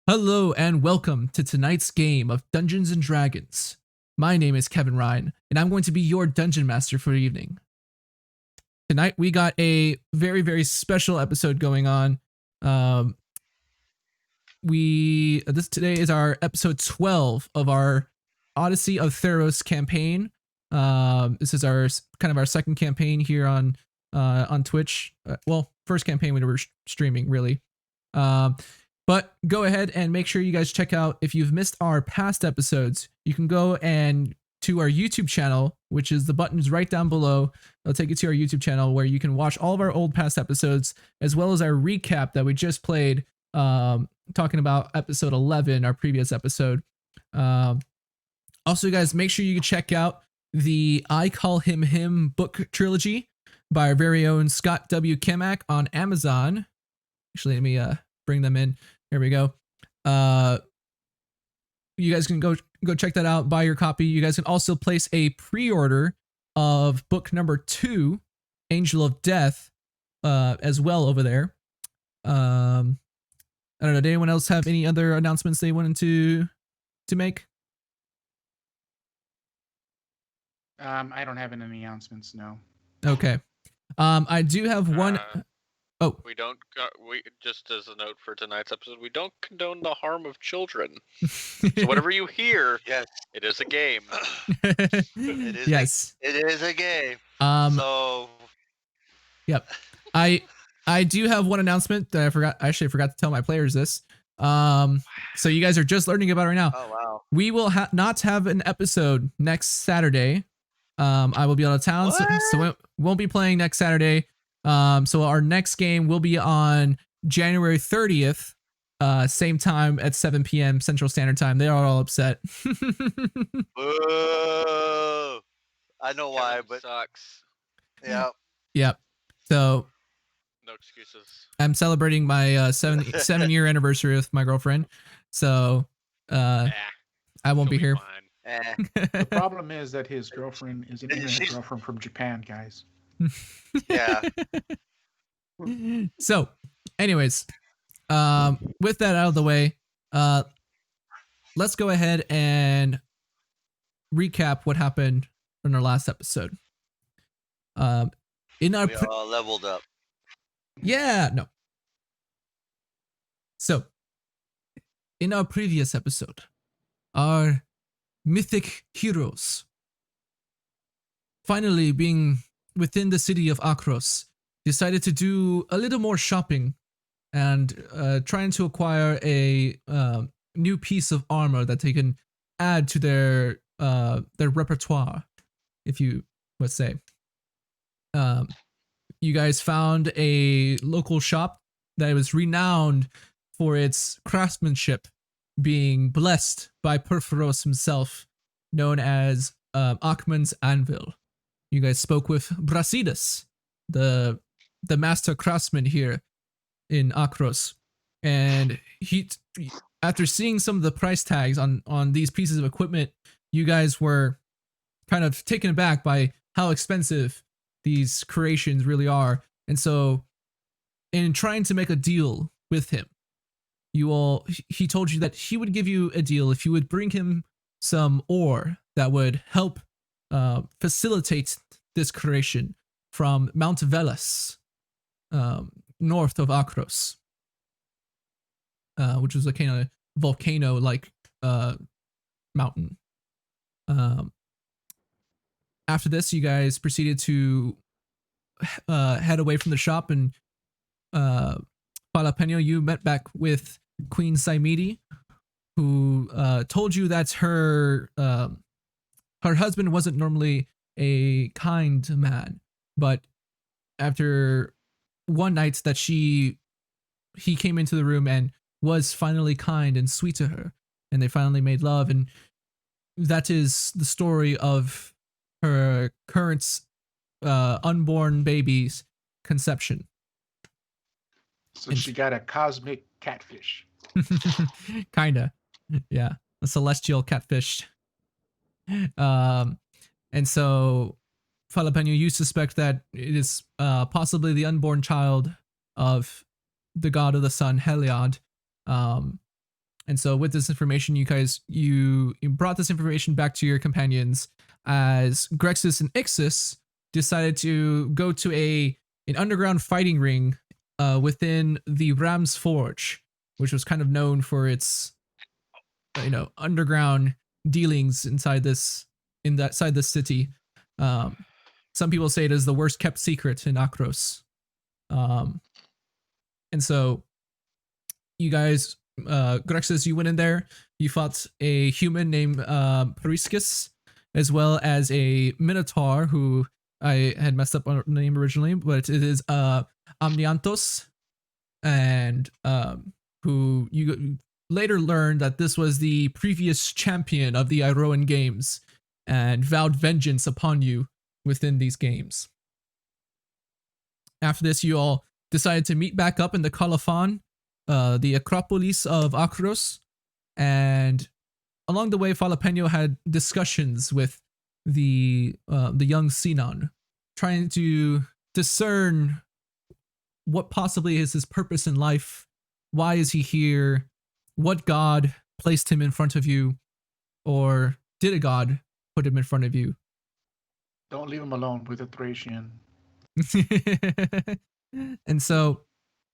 Hello and welcome to tonight's game of Dungeons and Dragons. My name is Kevin Ryan, and I'm going to be your dungeon master for the evening. Tonight we got a very special episode going on. Today is our episode 12 of our Odyssey of Theros campaign. This is our second campaign here on Twitch. First campaign we were streaming really. But go ahead and make sure you guys check out, if you've missed our past episodes, you can go and to our YouTube channel, which is the buttons right down below. It'll take you to our YouTube channel where you can watch all of our old past episodes, as well as our recap that we just played, talking about episode 11, our previous episode. Also, guys, make sure you check out the I Call Him book trilogy by our very own Scott W. Kimack on Amazon. Actually, let me bring them in. Here we go. You guys can go check that out, buy your copy. You guys can also place a pre-order of book number 2, Angel of Death, as well over there. I don't know, did anyone else have any other announcements they wanted to make? I don't have any announcements, no. Okay. I do have one. We just as a note for tonight's episode, we don't condone the harm of children. So whatever you hear, yes, it is a game. it is. Yes, it is a game. So. Yep. I do have one announcement that I forgot to tell my players this. So you guys are just learning about it right now. Oh wow. We will not have an episode next Saturday. I will be out of town, so we won't be playing next Saturday. So our next game will be on January 30th, same time at 7 p.m. Central Standard Time. They are all upset. Whoa. I know why, but sucks. Yeah. Yep. So no excuses. I'm celebrating my 7-year anniversary with my girlfriend. So I won't be here. The problem is that his girlfriend is an internet girlfriend from Japan, guys. Yeah. So, anyways, with that out of the way, let's go ahead and recap what happened in our last episode. We all leveled up. Yeah, no. So, in our previous episode, our mythic heroes, finally being within the city of Akros, decided to do a little more shopping and trying to acquire a new piece of armor that they can add to their repertoire, if you would say. You guys found a local shop that was renowned for its craftsmanship, being blessed by Purphoros himself, known as Akmon's Anvil. You guys spoke with Brasidas, the master craftsman here in Akros, and he, after seeing some of the price tags on these pieces of equipment, you guys were kind of taken aback by how expensive these creations really are. And so, in trying to make a deal with him, he told you that he would give you a deal if you would bring him some ore that would help facilitate this creation from Mount Velas, north of Akros, which is a kind of volcano-like mountain. After this, you guys proceeded to head away from the shop, and Jalapeno, you met back with Queen Cymede, who told you that her husband wasn't normally a kind man, but after one night that he came into the room and was finally kind and sweet to her, and they finally made love, and that is the story of her current unborn baby's conception. So she got a cosmic catfish. Kinda, yeah, a celestial catfish. And so, Jalapeno, you suspect that it is possibly the unborn child of the god of the sun, Heliod, And so with this information, you guys, you brought this information back to your companions as Grexis and Ixis decided to go to an underground fighting ring within the Ram's Forge, which was kind of known for its underground dealings inside this city. Some people say it is the worst kept secret in Akros. And so you guys, Grexis, you went in there, you fought a human named Periscus, as well as a Minotaur who I had messed up on the name originally, but it is Amniantos, and who you later learned that this was the previous champion of the Iroan Games and vowed vengeance upon you within these games. After this, you all decided to meet back up in the Colophon, the Acropolis of Akros, and along the way, Falapeno had discussions with the young Sinon, trying to discern what possibly is his purpose in life. Why is he here? What god placed him in front of you? Or did a god put him in front of you? Don't leave him alone with a Thracian. And so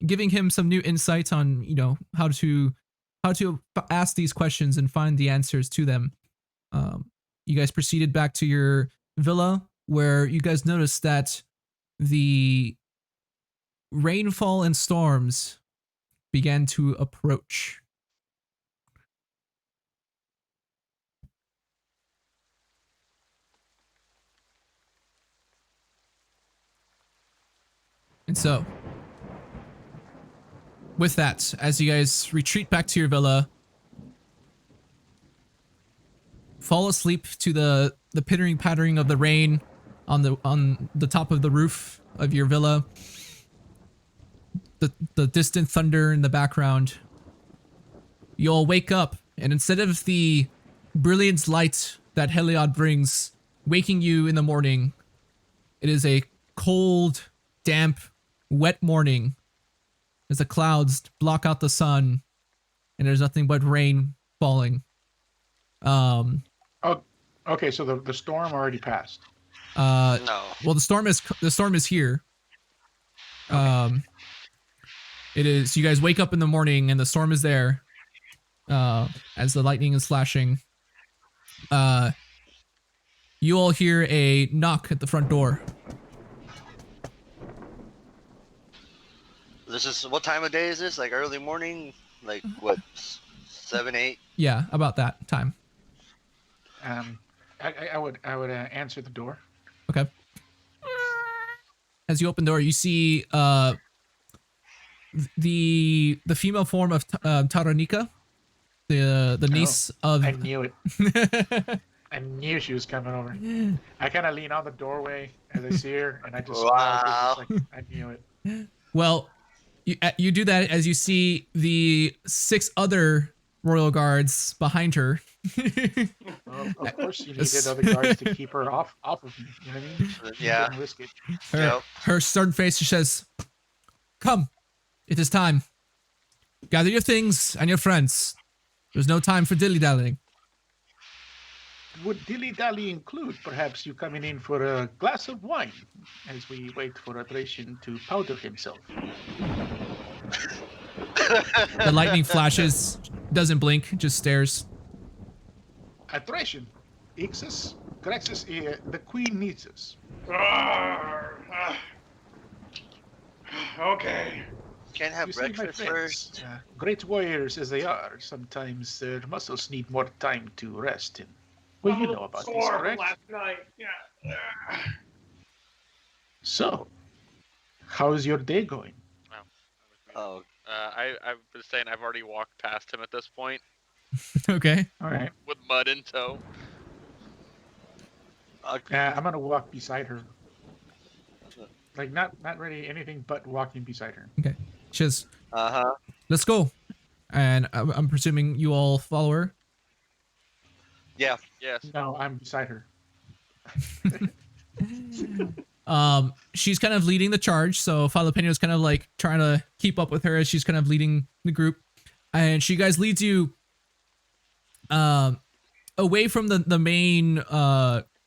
giving him some new insights on, how to ask these questions and find the answers to them. You guys proceeded back to your villa, where you guys noticed that the rainfall and storms began to approach. And so, with that, as you guys retreat back to your villa, fall asleep to the pittering pattering of the rain on the top of the roof of your villa, the distant thunder in the background, you all wake up, and instead of the brilliant light that Heliod brings waking you in the morning, it is a cold, damp, wet morning as the clouds block out the sun and there's nothing but rain falling. Oh, okay. So the storm already passed. No. Well, the storm is here. Okay. It is. You guys wake up in the morning and the storm is there. As the lightning is flashing. You all hear a knock at the front door. This is what time of day is this? Like early morning? Like what? 7, 8? Yeah, about that time. I would answer the door. Okay. As you open the door, you see the female form of Taranika, the niece of. I knew it. I knew she was coming over. I kind of lean on the doorway as I see her, and I just smile 'cause it's like, I knew it. Well, you do that as you see the 6 other royal guards behind her. Well, of course, you needed other guards to keep her off of me. You know what I mean? Yeah. Couldn't risk it. Her stern face says, "Come, it is time. Gather your things and your friends. There's no time for dilly-dallying." Would dilly-dally include perhaps you coming in for a glass of wine as we wait for a Thracian to powder himself? The lightning flashes, doesn't blink, just stares. A Thracian. Ixis, Grexis, the queen needs us. Okay. Can't have You see, my breakfast friends, first. great warriors as they are, sometimes their muscles need more time to rest in. Well, you know about this, Sore from correct? last night. Yeah. So, how's your day going? Oh, I was saying I've already walked past him at this point Okay. All right. with mud in tow. I'm gonna walk beside her. Like not really anything but walking beside her. Okay. She says, uh-huh. "Let's go." And I'm presuming you all follow her. Yeah. Yes. No, I'm beside her. She's kind of leading the charge, so Falapeno is kind of like trying to keep up with her as she's kind of leading the group, and she guys leads you away from the main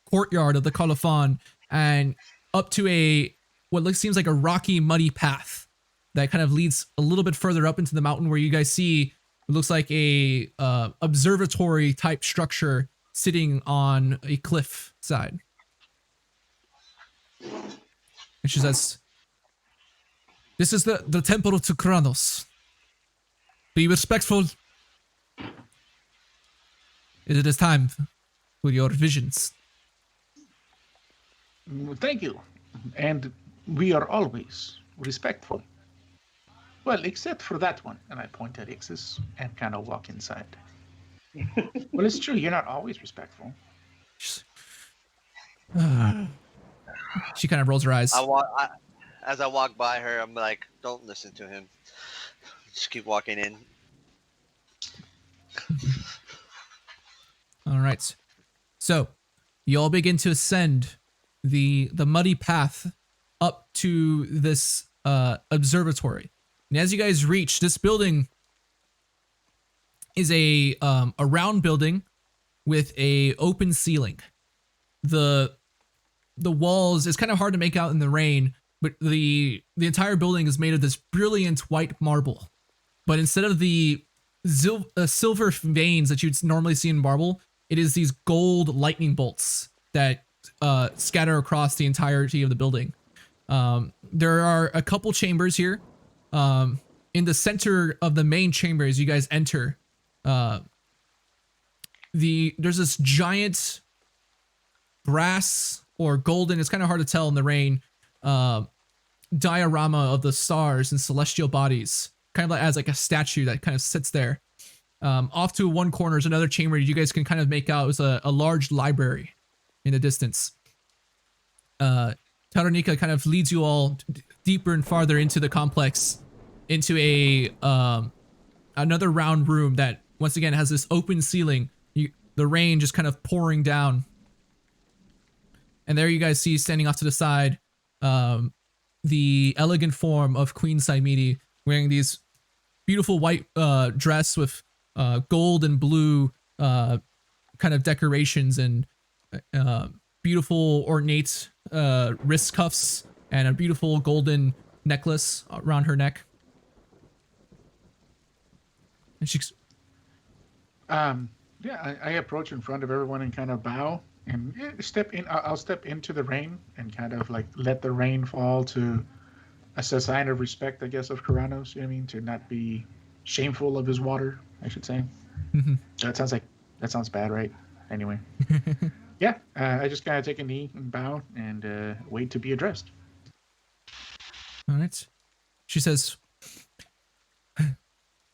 courtyard of the Colophon and up to seems like a rocky, muddy path that kind of leads a little bit further up into the mountain, where you guys see what looks like a observatory type structure sitting on a cliff side. And she says, "This is the temple to Kronos. Be respectful. It is time for your visions." Thank you. And we are always respectful. Well, except for that one. And I point at Ixis and kind of walk inside. Well, it's true. You're not always respectful. She kind of rolls her eyes. As I walk by her, I'm like, don't listen to him. Just keep walking in. All right. So you all begin to ascend the muddy path up to this observatory. And as you guys reach, this building is a round building with a open ceiling. The walls, it's kind of hard to make out in the rain, but the entire building is made of this brilliant white marble. But instead of the silver veins that you'd normally see in marble, it is these gold lightning bolts that scatter across the entirety of the building. There are a couple chambers here. In the center of the main chamber, as you guys enter, there's this giant brass or golden, it's kind of hard to tell in the rain, diorama of the stars and celestial bodies, kind of like as like a statue that kind of sits there. Off to one corner is another chamber you guys can kind of make out is a large library in the distance. Taronika kind of leads you all deeper and farther into the complex, into another round room that once again has this open ceiling. The rain just kind of pouring down. And there you guys see standing off to the side the elegant form of Queen Cymede, wearing these beautiful white dress with gold and blue kind of decorations and beautiful ornate wrist cuffs and a beautiful golden necklace around her neck. And she's yeah, I approach in front of everyone and kind of bow and step in. I'll step into the rain and kind of like let the rain fall as a sign of respect, I guess, of Kronos. You know what I mean? To not be shameful of his water, I should say. Mhm. That sounds bad, right? Anyway. Yeah, I just kind of take a knee and bow and wait to be addressed. All right. She says,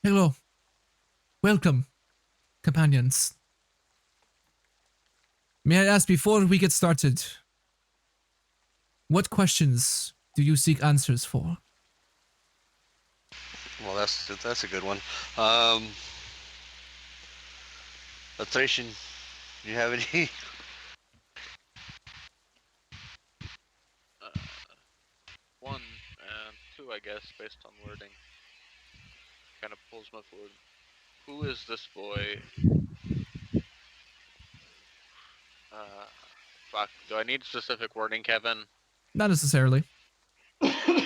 "Hello. Welcome, companions. May I ask, before we get started, what questions do you seek answers for?" Well, that's a good one. Thracian, do you have any? One and two, I guess, based on wording. Kind of pulls my forward. Who is this boy? Fuck. Do I need specific wording, Kevin? Not necessarily.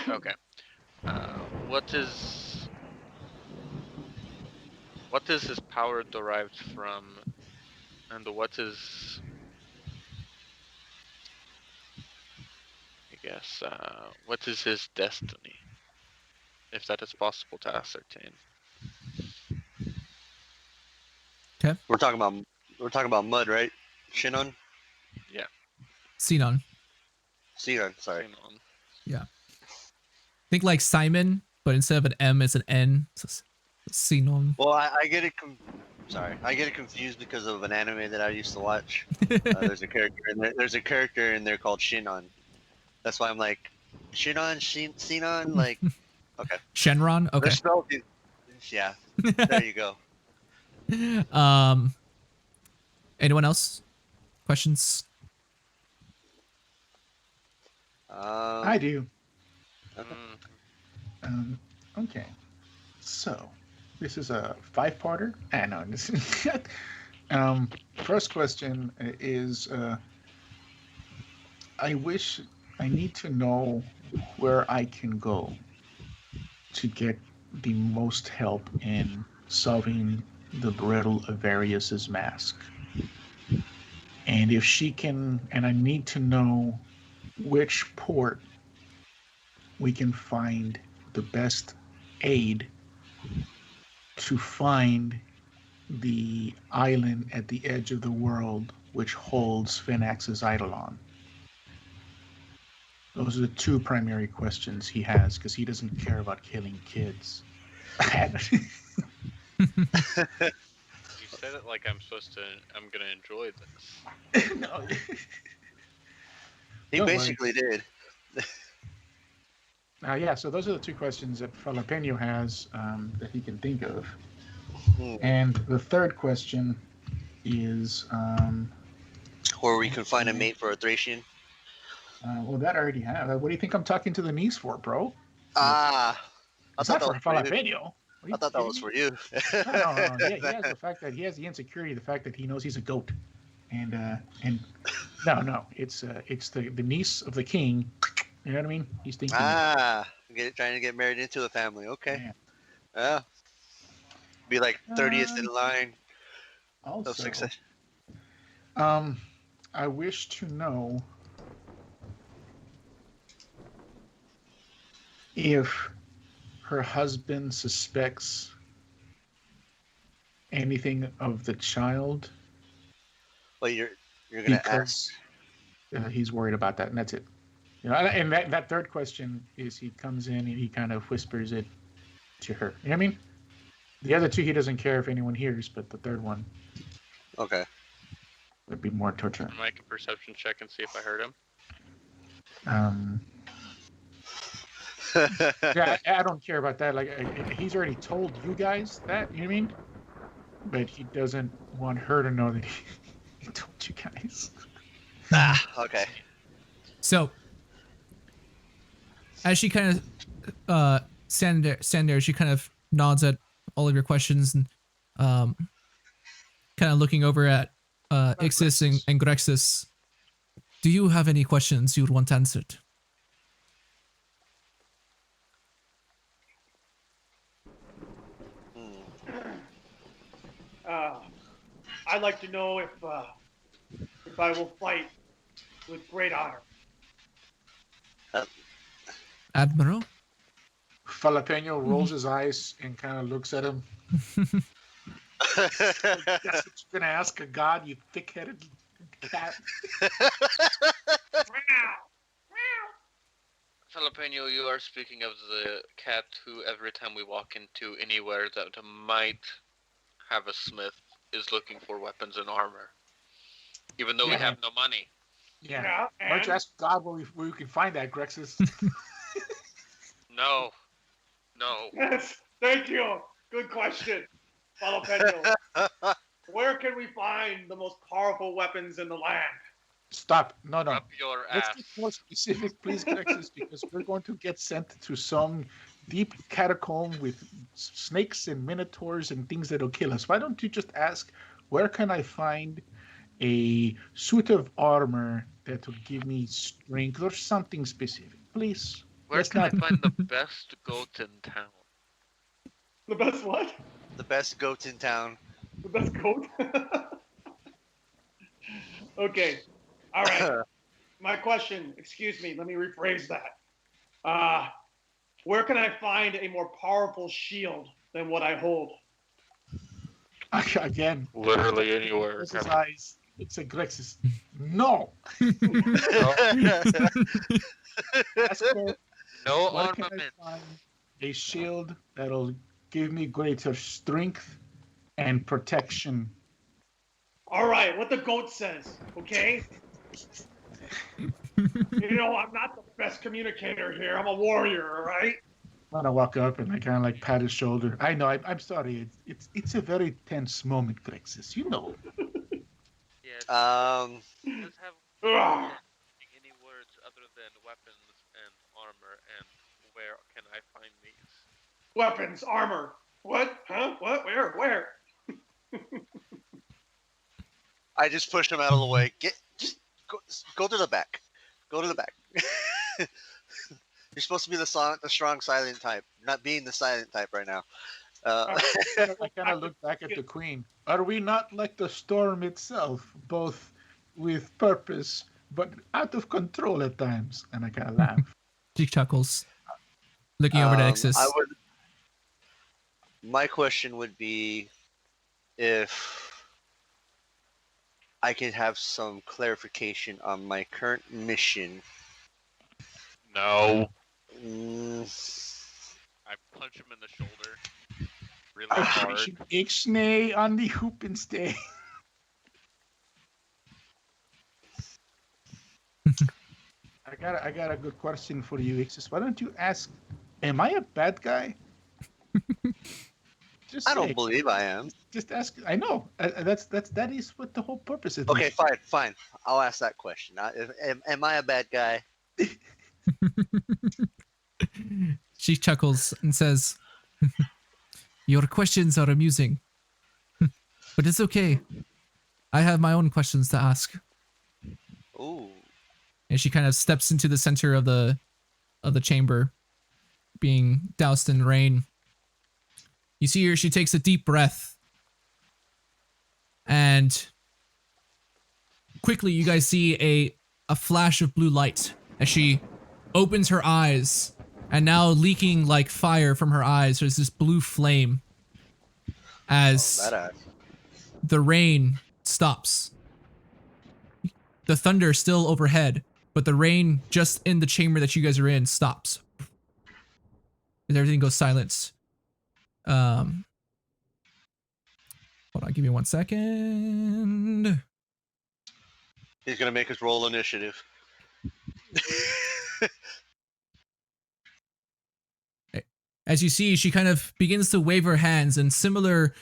Okay. What is his power derived from, and what is, I guess, what is his destiny, if that is possible to ascertain? Okay. We're talking about mud, right? Shinon? Yeah. Sinon. Sinon, sorry. Sinon. Yeah. Think like Simon, but instead of an M, it's an N. It's Sinon. Well, I get it. I get it confused because of an anime that I used to watch. There's a character in there called Shinon. That's why I'm like, Shinon, Sinon, like, okay. Shenron? Okay. They're spelled, yeah. There you go. Anyone else? Questions? I do. Okay. Okay. So, this is a 5-parter. No, this is First question is I need to know where I can go to get the most help in solving the riddle of Varius's mask. And if she can, and I need to know which port we can find the best aid to find the island at the edge of the world which holds Phoenix's Eidolon. Those are the two primary questions he has because he doesn't care about killing kids. You said it like I'm gonna enjoy this. No. He Don't basically worry. did. Yeah, so those are the two questions that Jalapeno has that he can think of. Hmm. And the third question is Or we can find a mate for a Thracian. well, that I already have. What do you think I'm talking to the niece for, bro? Ah, I It's thought not that for was for you. Jalapeno. Are I you thought that kidding was me? for you. No. He has the fact that he has the insecurity, the fact that he knows he's a goat, and no, it's the niece of the king. You know what I mean? He's thinking. Trying to get married into a family. Okay. Yeah. Yeah. Be like 30th in Um, line of Also, success. I wish to know if her husband suspects anything of the child Well, you're gonna ask. because he's worried about that, and that's it. You know, and that third question is he comes in and he kind of whispers it to her. You know what I mean? The other two he doesn't care if anyone hears, but the third one Okay. would be more torture. Make a perception check and see if I heard him. Yeah, I don't care about that. Like he's already told you guys that. You know what I mean? But he doesn't want her to know that he told you guys. Okay. So, as she kind of stand there, she kind of nods at all of your questions and kind of looking over at Ixis and Grexis. Do you have any questions you would want answered? I'd like to know if I will fight with great honor. Admiral? Jalapeno rolls his eyes and kind of looks at him. That's what you're gonna ask a god, you thick-headed cat. Jalapeno, you are speaking of the cat who every time we walk into anywhere that might have a smith is looking for weapons and armor. Even though we have no money. Yeah. Why don't you ask God where we can find that, Grexis? No. Yes, thank you. Good question, Jalapeno. Where can we find the most powerful weapons in the land? Stop. No. Up your Let's ass. get more specific, please, Grexis, because we're going to get sent to some deep catacomb with snakes and minotaurs and things that'll kill us. Why don't you just ask, where can I find a suit of armor that will give me strength or something specific, please? Where can I find the best goat in town? The best what? The best goat in town. The best goat? Okay. All right. My question, excuse me, let me rephrase that. Where can I find a more powerful shield than what I hold? Again. Literally anywhere. His eyes. It's a Grexis. No. No where armament. can I find a shield that'll give me greater strength and protection? All right, what the goat says, okay? You know, I'm not the best communicator here. I'm a warrior, all right? I'm gonna walk up and I kind of like pat his shoulder. I know. I'm sorry. It's a very tense moment, Grexis. You know. Yes. Let's have any words other than weapons and armor, and where can I find these? Weapons, armor. What? Huh? What? Where? I just pushed him out of the way. Just go to the back. Go to the back. You're supposed to be the strong silent type. You're not being the silent type right now. I kind of look back at the queen. Are we not like the storm itself, both with purpose but out of control at times? And I kind of laugh. She chuckles, looking over to Ixis. My question would be if I could have some clarification on my current mission. No. Mm, I punch him in the shoulder really hard. Ixnay on the hoop and stay. I got a good question for you, Ixis. Why don't you ask, am I a bad guy? Just I don't believe I am. Just ask. I know. That is what the whole purpose is. Okay, fine. I'll ask that question. Am I a bad guy? She chuckles and says, "Your questions are amusing, but it's okay. I have my own questions to ask." Ooh. And she kind of steps into the center of the chamber, being doused in rain. You see her, she takes a deep breath. And quickly you guys see a flash of blue light as she opens her eyes, and now leaking like fire from her eyes, there's this blue flame as the rain stops. The thunder still overhead, but the rain just in the chamber that you guys are in stops. And everything goes silent. Hold on, give me 1 second. He's gonna make us roll initiative. As you see, she kind of begins to wave her hands, and similar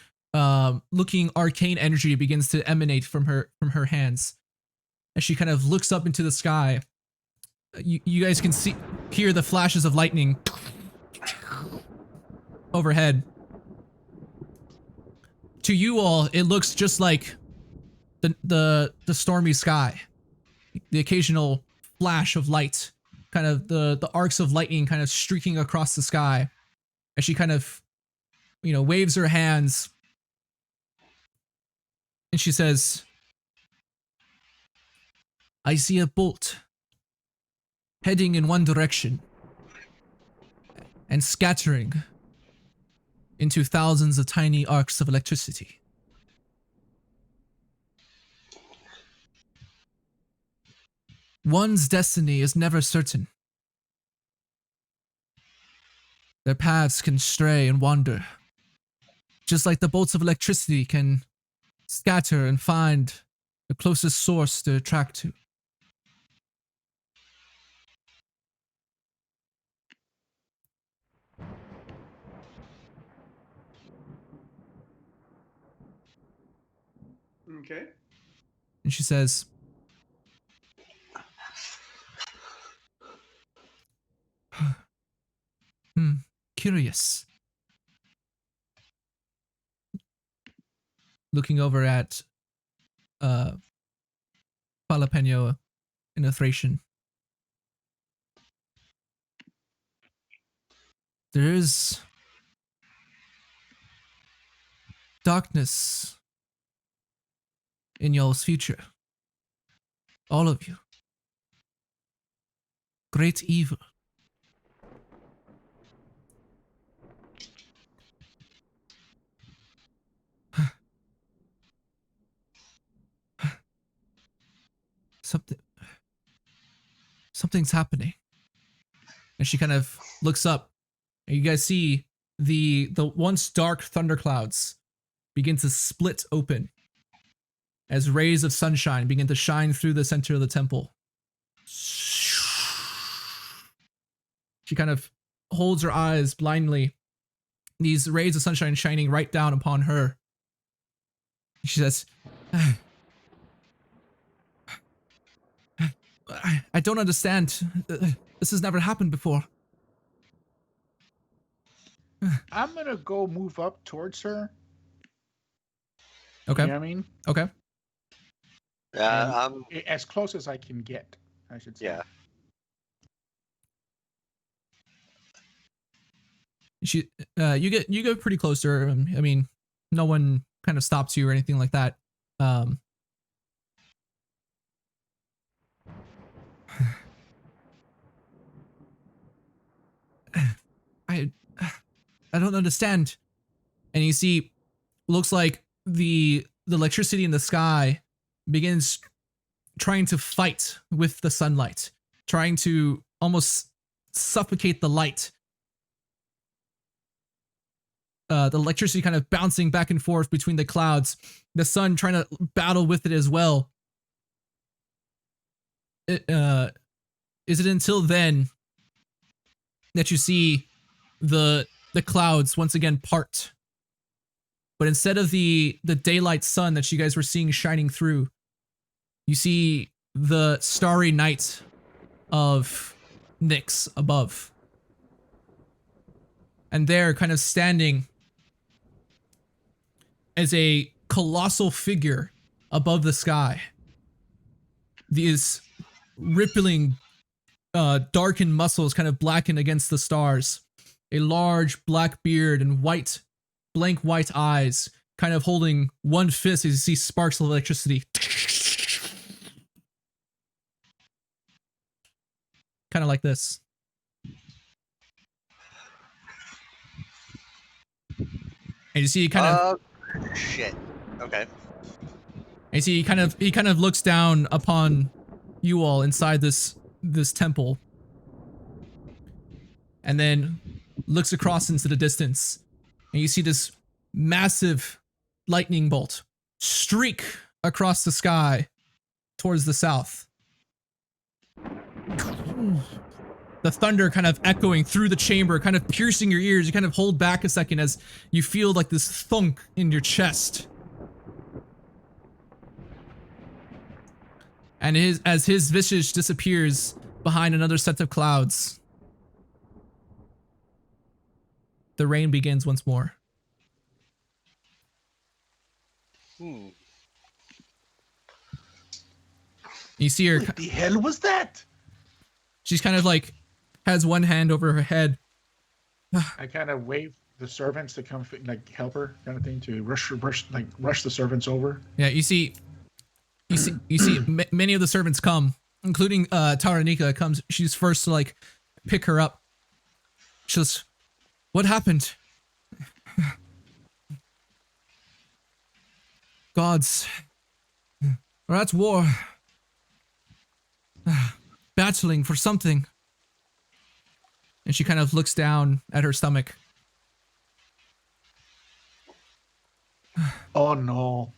looking arcane energy begins to emanate from her hands. As she kind of looks up into the sky, you guys can hear the flashes of lightning overhead. To you all, it looks just like the stormy sky. The occasional flash of light, kind of the arcs of lightning kind of streaking across the sky. As she kind of, waves her hands. And she says, "I see a bolt heading in one direction and scattering into thousands of tiny arcs of electricity. One's destiny is never certain. Their paths can stray and wander, just like the bolts of electricity can scatter and find the closest source to attract to. Okay. And she says, curious. Looking over at Jalapeno in a Thracian. There is darkness in y'all's future. All of you. Great evil. Something's happening. And she kind of looks up, and you guys see the once dark thunderclouds begin to split open as rays of sunshine begin to shine through the center of the temple. She kind of holds her eyes blindly, these rays of sunshine shining right down upon her. She says, I don't understand. This has never happened before. I'm gonna go move up towards her. Okay. You know what I mean? Okay. I'm As close as I can get, I should say. yeah. You get pretty close to her. I mean, no one kind of stops you or anything like that. I I don't understand. And you see, looks like the electricity in the sky begins trying to fight with the sunlight, trying to almost suffocate the light. The electricity kind of bouncing back and forth between the clouds, the sun trying to battle with it as well. Is it until then that you see the clouds once again part? But instead of the daylight sun that you guys were seeing shining through, you see the starry night of Nyx above. And there, kind of standing as a colossal figure above the sky, these rippling, darkened muscles kind of blackened against the stars, a large black beard and blank white eyes, kind of holding one fist as you see sparks of electricity. Kind of like this. And you see he kind of shit. Okay. and you see he kind of looks down upon you all inside this temple. And then looks across into the distance. And you see this massive lightning bolt streak across the sky towards the south. The thunder kind of echoing through the chamber, kind of piercing your ears. You kind of hold back a second as you feel like this thunk in your chest. And as his visage disappears behind another set of clouds, the rain begins once more. You see her. What the hell was that? She's kind of like has one hand over her head. I kind of wave the servants to come, like help her, kind of thing, to rush the servants over. Yeah, you see many of the servants come, including Taranika comes. She's first to like pick her up. She says, "What happened?" Gods, we're at war, battling for something. And she kind of looks down at her stomach. Oh no.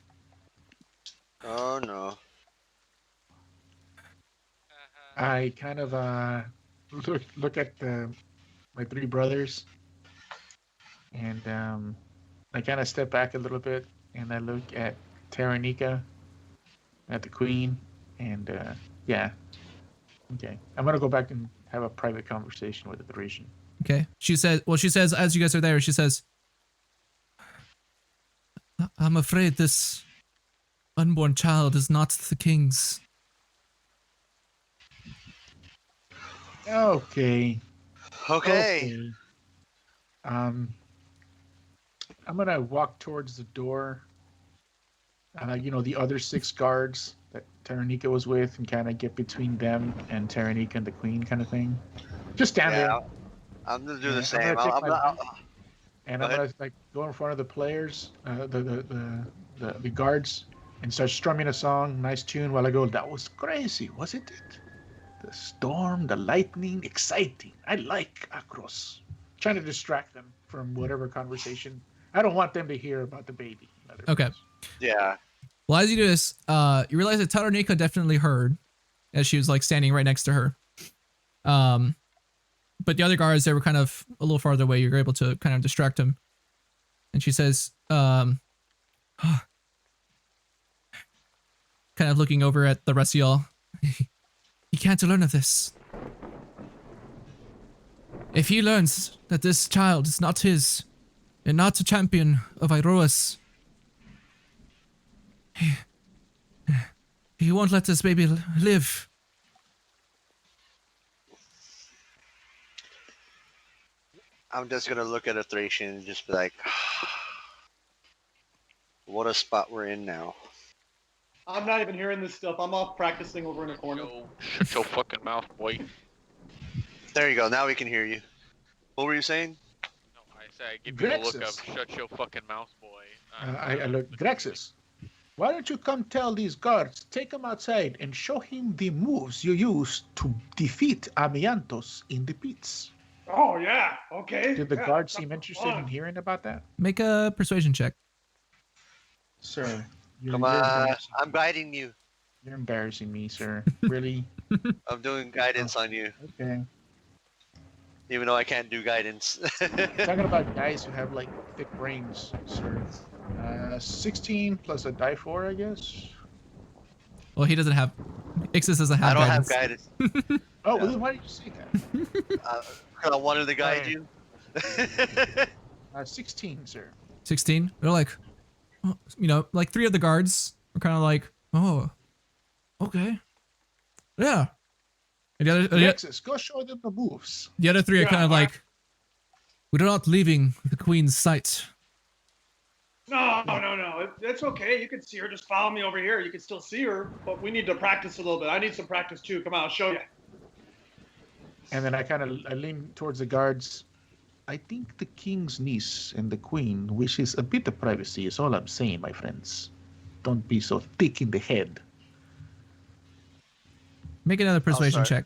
Oh no. I kind of look at my three brothers, and I kind of step back a little bit, and I look at Taranika, at the queen, and yeah. Okay, I'm gonna go back and have a private conversation with the Thracian. Okay. She says as you guys are there, she says, "I'm afraid this unborn child is not the king's." Okay. Okay. I'm gonna walk towards the door. The other 6 guards that Taranika was with, and kind of get between them and Taranika and the queen, kind of thing. Just stand there. I'm gonna do the same. I'm I'm gonna like go in front of the players, the guards, and start strumming a song, nice tune, while I go, "That was crazy, wasn't it? The storm, the lightning, exciting. I like Akros." Trying to distract them from whatever conversation. I don't want them to hear about the baby. Okay. Yeah. Well, as you do this, you realize that Taranika definitely heard, as she was like standing right next to her. But the other guards, they were kind of a little farther away. You're able to kind of distract them. And she says, kind of looking over at the rest of y'all, "He can't learn of this. If he learns that this child is not his, and not a champion of Iroas, He won't let this baby live. I'm just gonna look at a Thracian and just be like, what a spot we're in now. I'm not even hearing this stuff. I'm off practicing over in a corner. Yo, shut your fucking mouth, boy. There you go. Now we can hear you. What were you saying? No, I say I give you the look of Grexus. shut your fucking mouth, boy. I look, Grexus, why don't you come tell these guards, take him outside and show him the moves you use to defeat Amiantos in the pits? Oh yeah, okay. Did the Yeah, guards sounds seem interested in fun. hearing about that? Make a persuasion check. Sir, you're, Come you're on, embarrassing I'm me. guiding you. You're embarrassing me, sir. Really? I'm doing guidance on you, Okay. even though I can't do guidance. Talking about guys who have like thick brains, sir. 16 plus a die 4, I guess. Well, he doesn't have. Ixis doesn't have I don't guidance. have guidance. Oh, Yeah. well, then why did you say that? 'Cause I wanted to guide Alright. you. 16, sir. 16. They're like, oh, you know, like 3 of the guards are kind of like, oh, okay, yeah. And Alexis, go show them the moves. the other 3 are Yeah, kind of I- like, we're not leaving the queen's sight. No. It's okay. You can see her. Just follow me over here. You can still see her, but we need to practice a little bit. I need some practice too. Come on, I'll show you. And then I lean towards the guards. I think the king's niece and the queen wishes a bit of privacy is all I'm saying, my friends. Don't be so thick in the head. Make another persuasion start. check.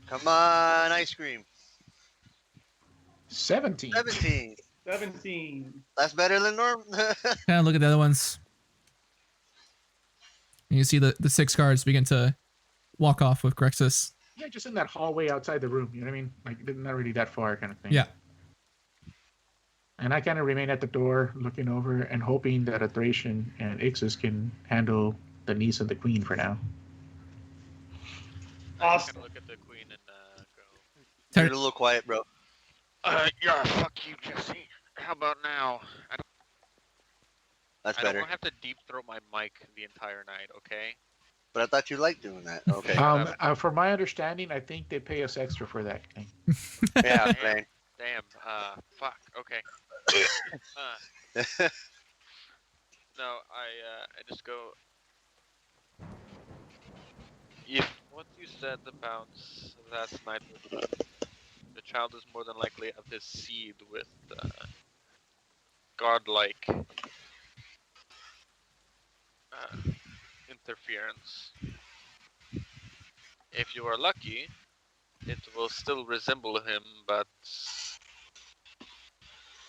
Come on, ice cream. 17. 17. 17. That's better than norm. Kind of look at the other ones. And you see the 6 guards begin to walk off with Grexus. Yeah, just in that hallway outside the room. You know what I mean? Like, not really that far, kind of thing. Yeah. And I kind of remain at the door, looking over and hoping that a Thracian and Ixis can handle the niece and the queen for now. Awesome. Look at the queen and go. You're a little quiet, bro. Yeah, fuck you, Jesse. How about now? That's I better. don't have to deep throat my mic the entire night, okay? But I thought you liked doing that. Okay. For my understanding, I think they pay us extra for that thing. Yeah, man. Damn, fuck, okay. No, I just go. If what you said about last night, the child is more than likely of his seed with godlike interference. If you are lucky, it will still resemble him, but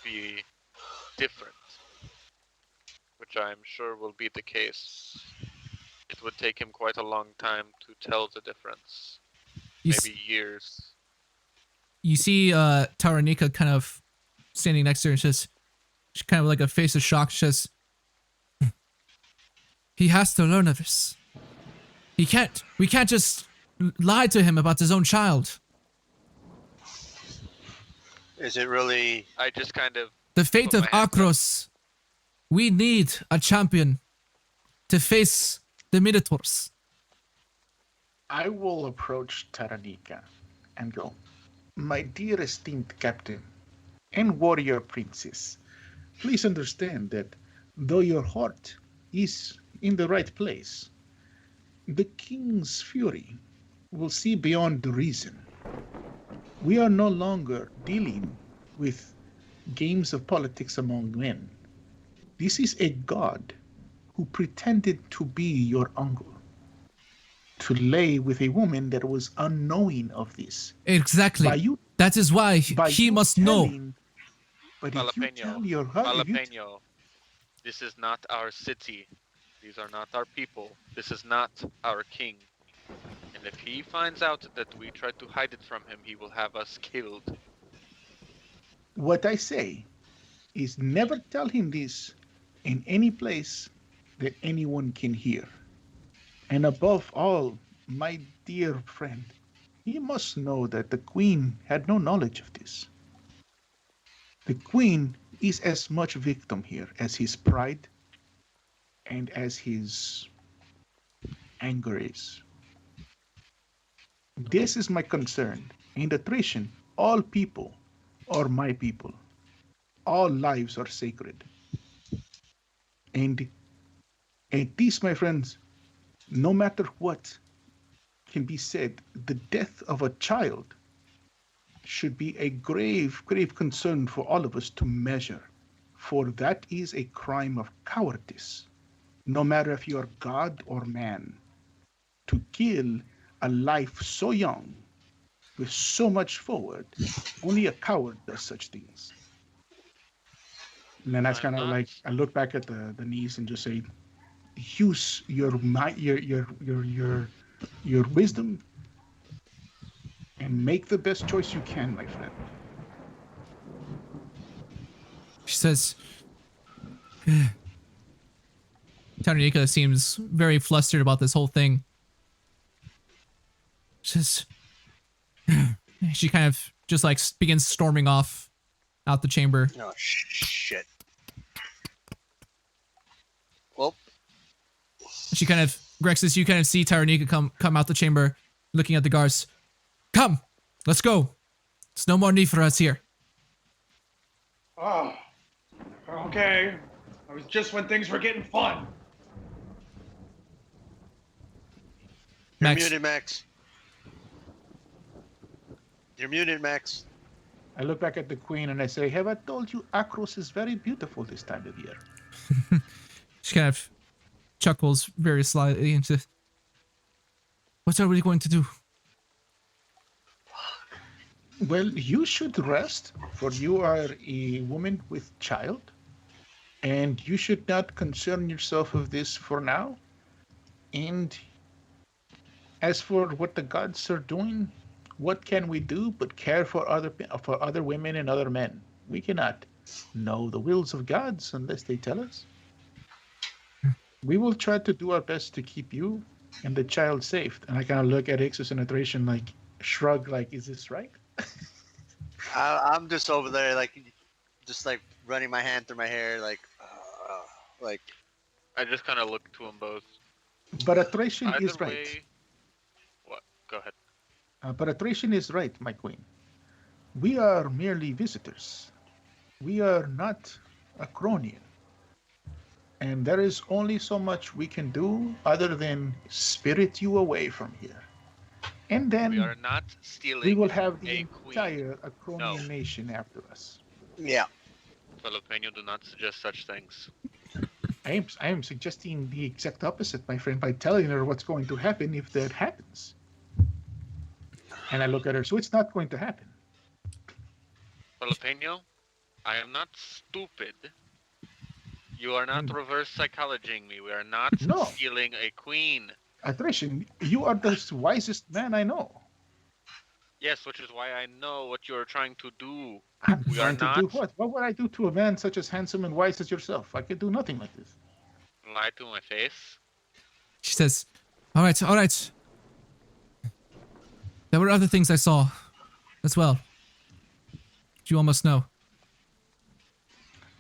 be different, which I'm sure will be the case. It would take him quite a long time to tell the difference. Maybe years. You see Taranika kind of standing next to her and she's kind of like a face of shock. She says, he has to learn of this. We can't just lie to him about his own child. Is it really? I just kind of The fate put of my hands up. Akros. We need a champion to face the Minotaurs. I will approach Taranika and go, my dear esteemed captain and warrior princess, please understand that though your heart is in the right place, the king's fury will see beyond the reason. We are no longer dealing with games of politics among men. This is a god who pretended to be your uncle, to lay with a woman that was unknowing of this. Exactly. By you, That is why by he you must know. telling- But if you tell Jalapeno. your Jalapeno. This is not our city. These are not our people. This is not our king. And if he finds out that we tried to hide it from him, he will have us killed. what I say is never tell him this in any place that anyone can hear. And above all, my dear friend, he must know that the queen had no knowledge of this. The queen is as much victim here as his pride and as his anger is. This is my concern. In the Thracian, all people are my people. All lives are sacred. And these, my friends, no matter what can be said, the death of a child should be a grave, grave concern for all of us to measure. For that is a crime of cowardice, no matter if you are God or man. To kill a life so young, with so much forward, only a coward does such things. And then that's I'm kind of not. like I look back at the niece and just say, use your mind, your wisdom, and make the best choice you can, my friend. She says, Taranika seems very flustered about this whole thing. She says, she kind of just like begins storming off out the chamber. Oh shit. Well, She kind of, Grexus, you kind of see Taranika come out the chamber, looking at the guards. Come, let's go. There's no more need for us here. Oh, okay. It was just when things were getting fun. you're Max. muted, Max. You're muted, Max. I look back at the queen and I say, have I told you Akros is very beautiful this time of year? She kind of chuckles very slightly and says, what are we going to do? Well, you should rest, for you are a woman with child, and you should not concern yourself with this for now. And as for what the gods are doing, what can we do but care for other women and other men? We cannot know the wills of gods unless they tell us. We will try to do our best to keep you and the child safe. And I kind of look at Ixus and Iteration like, shrug, like, is this right? I'm just over there, like, just like running my hand through my hair, like. I just kind of look to them both. But Iteration Either is right. way. What? Go ahead. But Iteration is right, my queen. We are merely visitors. We are not Acronian. And there is only so much we can do other than spirit you away from here. And We then are not stealing we will have the a queen. entire Acronian No. nation after us. Yeah. Jalapeno do not suggest such things. I am suggesting the exact opposite, my friend, by telling her what's going to happen if that happens. And I look at her, so it's not going to happen. Jalapeno, I am not stupid. You are not reverse psychologing me. We are not No. stealing a queen. Attrition, you are the wisest man I know. Yes, which is why I know what you are trying to do. I'm We are trying to do not- what? What would I do to a man such as handsome and wise as yourself? I could do nothing like this. Lie to my face. She says, all right, all right. There were other things I saw as well. You all must know.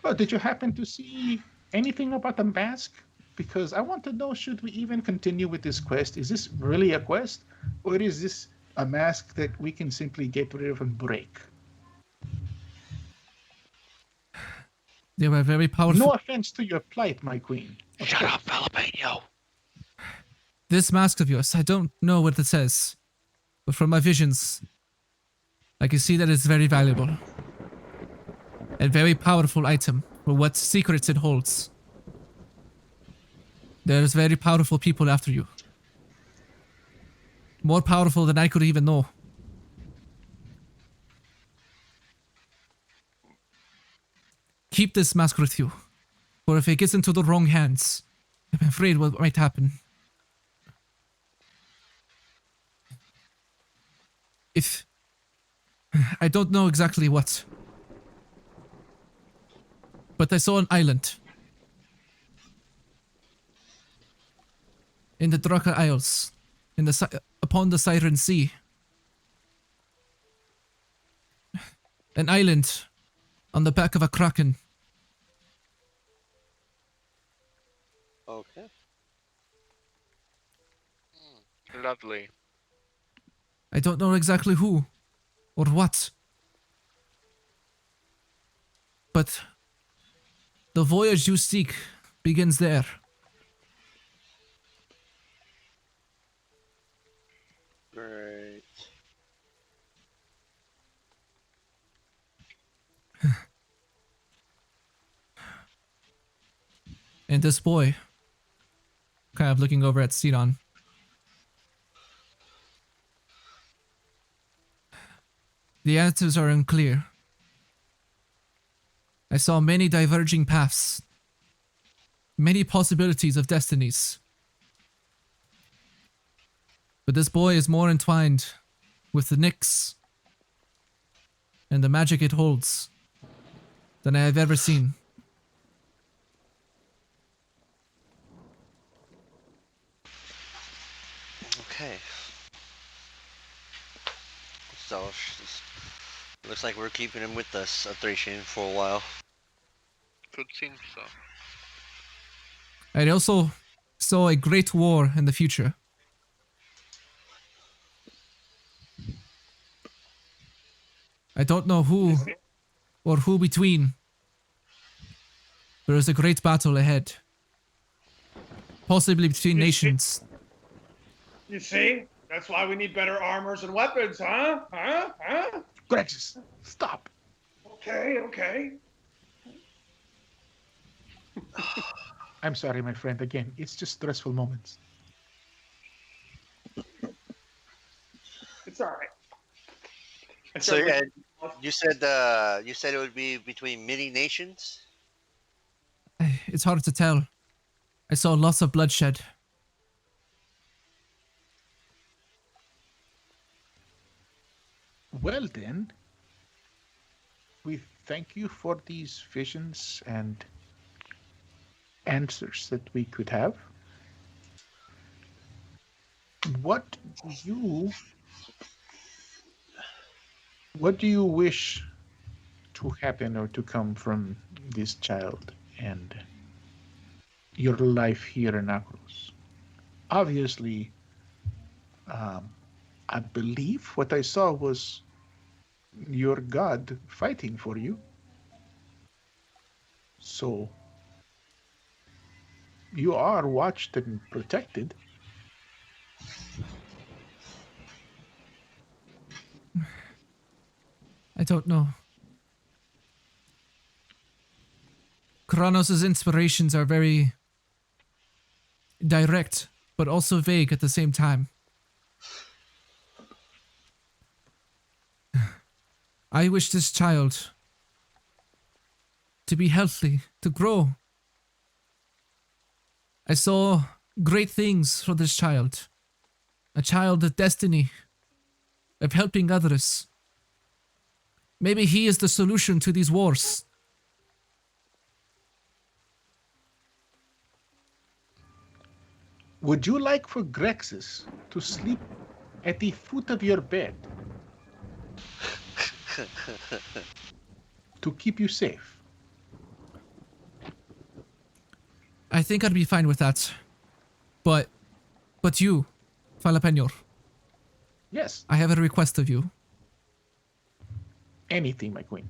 Well, did you happen to see anything about the mask? Because I want to know, should we even continue with this quest? Is this really a quest? Or is this a mask that we can simply get rid of and break? They were very powerful. No offense to your plight, my queen. Shut up, Jalapeno. This mask of yours, I don't know what it says. But from my visions, I can see that it's very valuable. A very powerful item for what secrets it holds. There's very powerful people after you. More powerful than I could even know. Keep this mask with you. For if it gets into the wrong hands, I'm afraid what might happen. If... I don't know exactly what. But I saw an island. In the Draka Isles. Upon the Siren Sea. An island on the back of a kraken. Okay. Lovely. I don't know exactly who or what, but the voyage you seek begins there. Great. And this boy, kind of looking over at Sidon, the answers are unclear. I saw many diverging paths, many possibilities of destinies. But this boy is more entwined with the Nyx and the magic it holds than I have ever seen. Okay. So, looks like we're keeping him with us, Thracian, for a while. Could seem so. I also saw a great war in the future. I don't know who or who between. There is a great battle ahead. Possibly between nations. You see? That's why we need better armors and weapons, huh? Huh? Grexus, stop. Okay. I'm sorry, my friend. Again, it's just stressful moments. It's all right. So yeah, you said it would be between many nations. It's hard to tell. I saw lots of bloodshed. Well then, we thank you for these visions and answers that we could have. What do you wish to happen or to come from this child and your life here in Akros? Obviously, I believe what I saw was your god fighting for you. So you are watched and protected. I don't know. Kronos' inspirations are very direct, but also vague at the same time. I wish this child to be healthy, to grow. I saw great things for this child. A child of destiny, of helping others. Maybe he is the solution to these wars. Would you like for Grexus to sleep at the foot of your bed to keep you safe? I think I'd be fine with that. But you, Falapenor, Yes, I have a request of you. anything, my queen.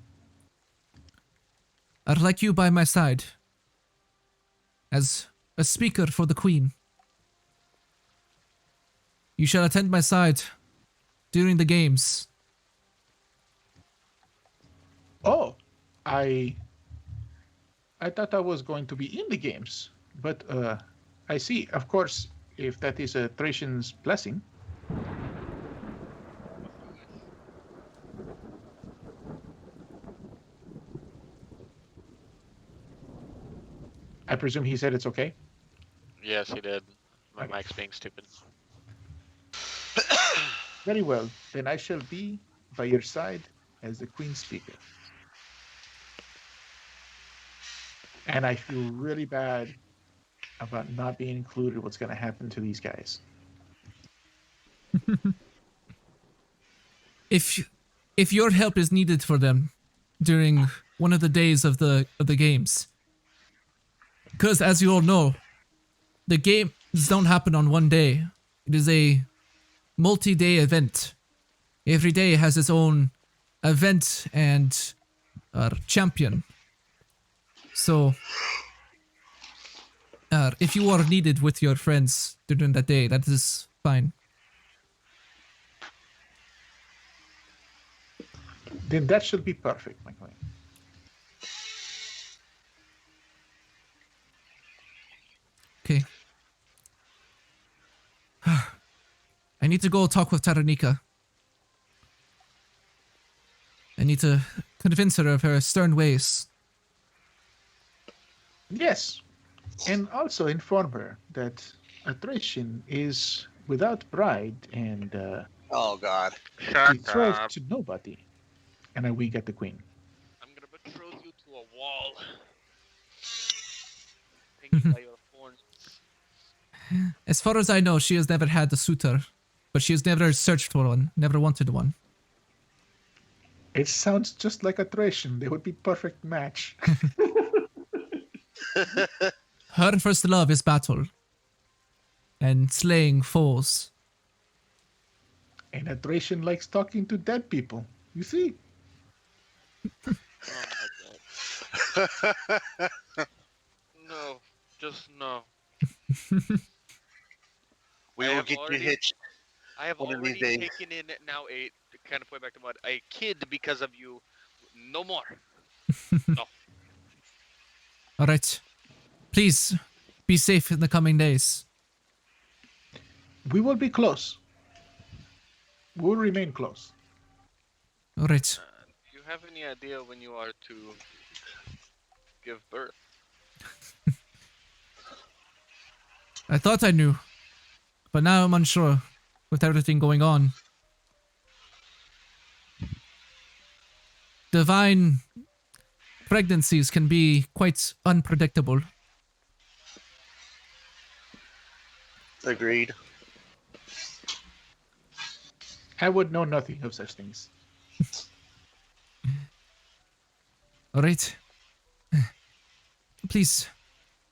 I'd like you by my side as a speaker for the Queen. You shall attend my side during the games. Oh, I thought I was going to be in the games, but I see. Of course, if that is a Thracian's blessing. I presume he said it's okay. Yes, he did. My Okay. mic's being stupid. Very well. Then I shall be by your side as the Queen speaker. And I feel really bad about not being included. What's going to happen to these guys? If your help is needed for them during one of the days of the games, because as you all know, the games don't happen on one day. It is a multi-day event. Every day has its own event and champion. So, if you are needed with your friends during that day, that is fine. Then that should be perfect, my queen. Okay. I need to go talk with Taranika. I need to convince her of her stern ways. Yes, and also inform her that attrition is without pride and Oh God. Shut betrothed up. to nobody. And I wink at the queen. I'm gonna betroth you to a wall. Hang you by your horns. As far as I know, she has never had a suitor, but she has never searched for one, never wanted one. It sounds just like attrition. They would be perfect match. Her first love is battle and slaying foes. And attrition likes talking to dead people. You see? Oh my god. No. Just no. We I will have get you already- hitched. I have One of these already days. taken in now a kind of point back to mud. A kid because of you. No more. All right. Please be safe in the coming days. We will be close. We'll remain close. All right. Do you have any idea when you are to give birth? I thought I knew, but now I'm unsure with everything going on. Divine pregnancies can be quite unpredictable. Agreed. I would know nothing of such things. All right. Please,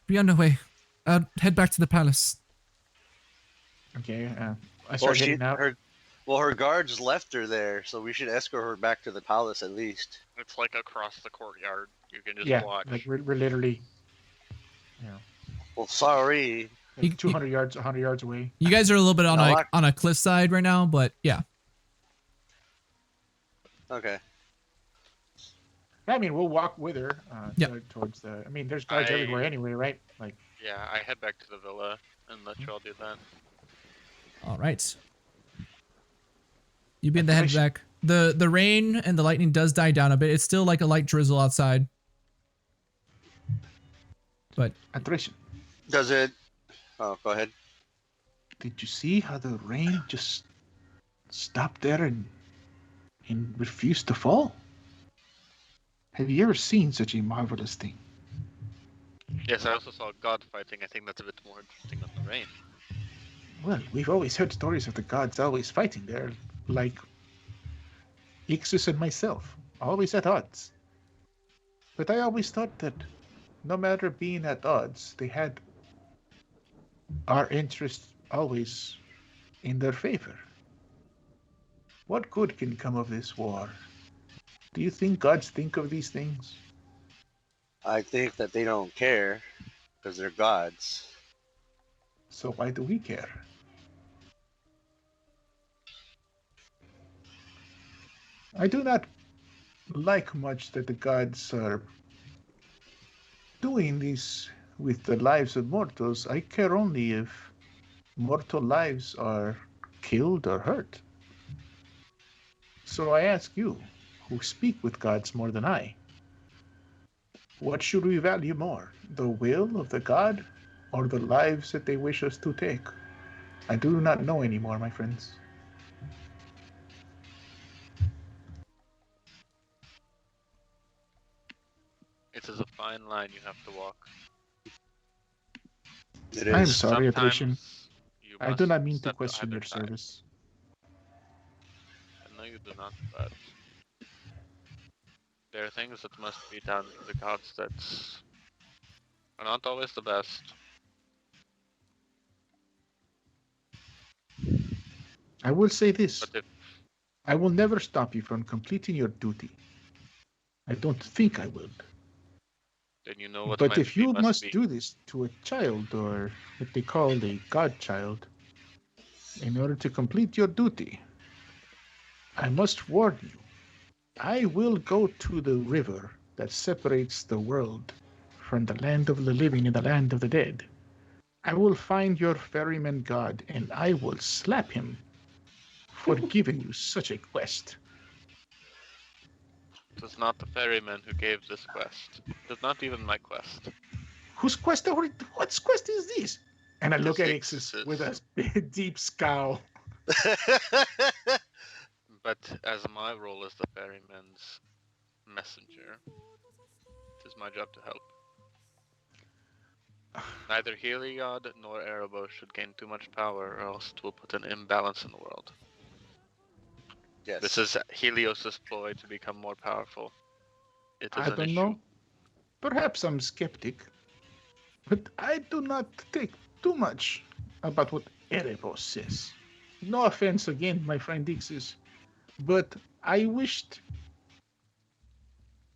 be on the way. Head back to the palace. Okay, I Well, start heading out. her guards left her there, so we should escort her back to the palace at least. It's like across the courtyard. You can just Yeah, watch. like we're literally, you know, Well, sorry. like You- 200 yards, 100 yards away. You guys are a little bit on No, on a cliffside right now, but yeah. Okay. I mean, we'll walk with her Yeah. towards the. I mean, there's guards everywhere anyway, right? Like, Yeah, I head back to the villa and let you all do that. All right. You begin to head back. The rain and the lightning does die down a bit. It's still like a light drizzle outside. But attrition. Does it? Oh, go ahead. Did you see how the rain just stopped there and refused to fall? Have you ever seen such a marvelous thing? Yes, I also saw God fighting. I think that's a bit more interesting than the rain. Well, we've always heard stories of the gods always fighting there, like Ixus and myself, always at odds. But I always thought that no matter being at odds, they had our interests always in their favor. What good can come of this war? Do you think gods think of these things? I think that they don't care because they're gods. So why do we care? I do not like much that the gods are doing this with the lives of mortals. I care only if mortal lives are killed or hurt. So I ask you, who speak with gods more than I, what should we value more, the will of the god or the lives that they wish us to take? I do not know anymore, my friends. It is a fine line you have to walk. It I'm is. sorry, attrition. Sometimes you I must do not mean to step question either your side. service. I know you do not, but there are things that must be done for the gods that are not always the best. I will say this. But if I will never stop you from completing your duty. I don't think I will. then you know what But my if duty you must must be. do this to a child, or what they call a godchild, in order to complete your duty, I must warn you. I will go to the river that separates the world from the land of the living and the land of the dead. I will find your ferryman god, and I will slap him for giving you such a quest. It was not the ferryman who gave this quest. It is not even my quest. Whose quest? What quest is this? And I It look is at Ixis Ixis's. with a deep scowl. But as my role as the ferryman's messenger, it is my job to help. Neither Heliod nor Erebos should gain too much power, or else it will put an imbalance in the world. Yes. This is Helios' ploy to become more powerful. It is I an don't issue. know. Perhaps I'm skeptic, but I do not take too much about what Erebos says. No offense again, my friend Ixis, but I wished.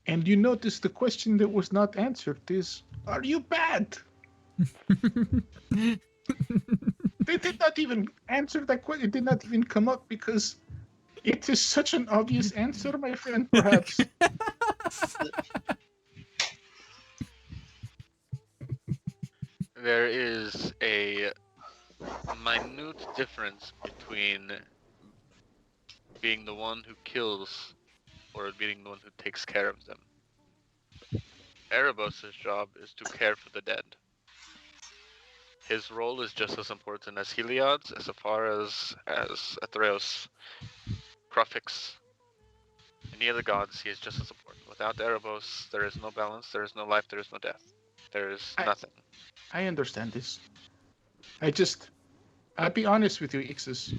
And you notice the question that was not answered is, are you bad? They did not even answer that question. It did not even come up because it is such an obvious answer, my friend, perhaps. There is a minute difference between being the one who kills or being the one who takes care of them. Erebos' job is to care for the dead. His role is just as important as Heliod's, as far as Theros, Crufix, any of the gods. He is just as important. Without Erebos, there is no balance, there is no life, there is no death. There is nothing. I understand this. I'll be honest with you, Ixis.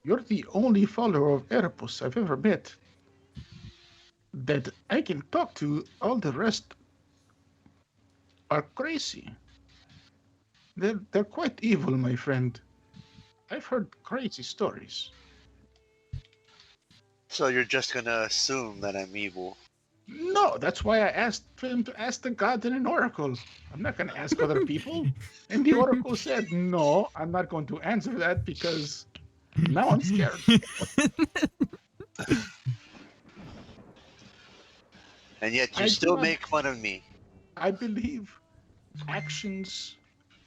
You're the only follower of Erebus I've ever met that I can talk to. All the rest are crazy. They're quite evil, my friend. I've heard crazy stories. So you're just gonna assume that I'm evil. No, that's why I asked him to ask the god in an oracle. I'm not going to ask other people. And the oracle said, no, I'm not going to answer that because now I'm scared. And yet you I do still not- make fun of me. I believe actions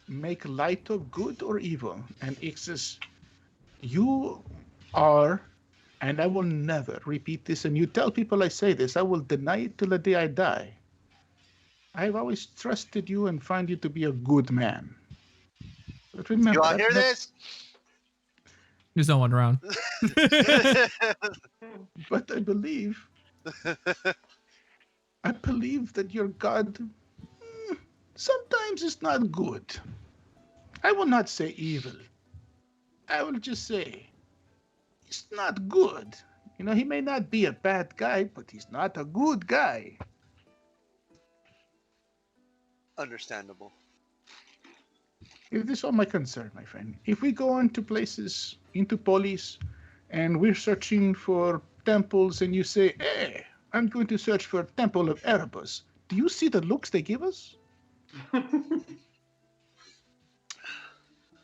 make light of good or evil. And Ixis, you are, and I will never repeat this, and you tell people I say this, I will deny it till the day I die. I've always trusted you and find you to be a good man. But remember, You all hear this? There's no one around. But I believe that your God sometimes is not good. I will not say evil. I will just say he's not good. You know, he may not be a bad guy, but he's not a good guy. Understandable. It is all my concern, my friend. If we go into places, into polis, and we're searching for temples, and you say, hey, I'm going to search for Temple of Erebus, do you see the looks they give us?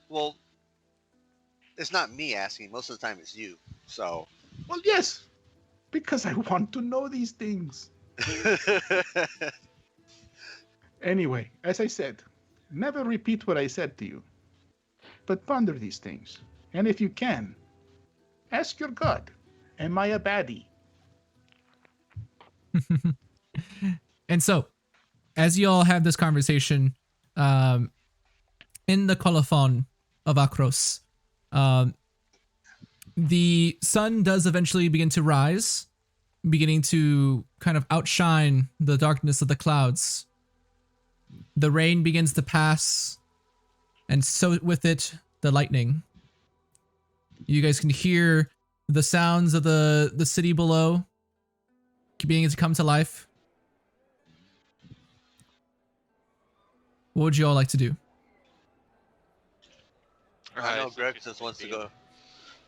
Well, it's not me asking. Most of the time it's you. So. Well, yes, because I want to know these things. Anyway, as I said, never repeat what I said to you, but ponder these things. And if you can, ask your God, am I a baddie? And so, as you all have this conversation, in the colophon of Akros, the sun does eventually begin to rise, beginning to kind of outshine the darkness of the clouds. The rain begins to pass, and so with it, the lightning. You guys can hear the sounds of the city below beginning to come to life. What would you all like to do? I know think Greg it just should wants to be- go.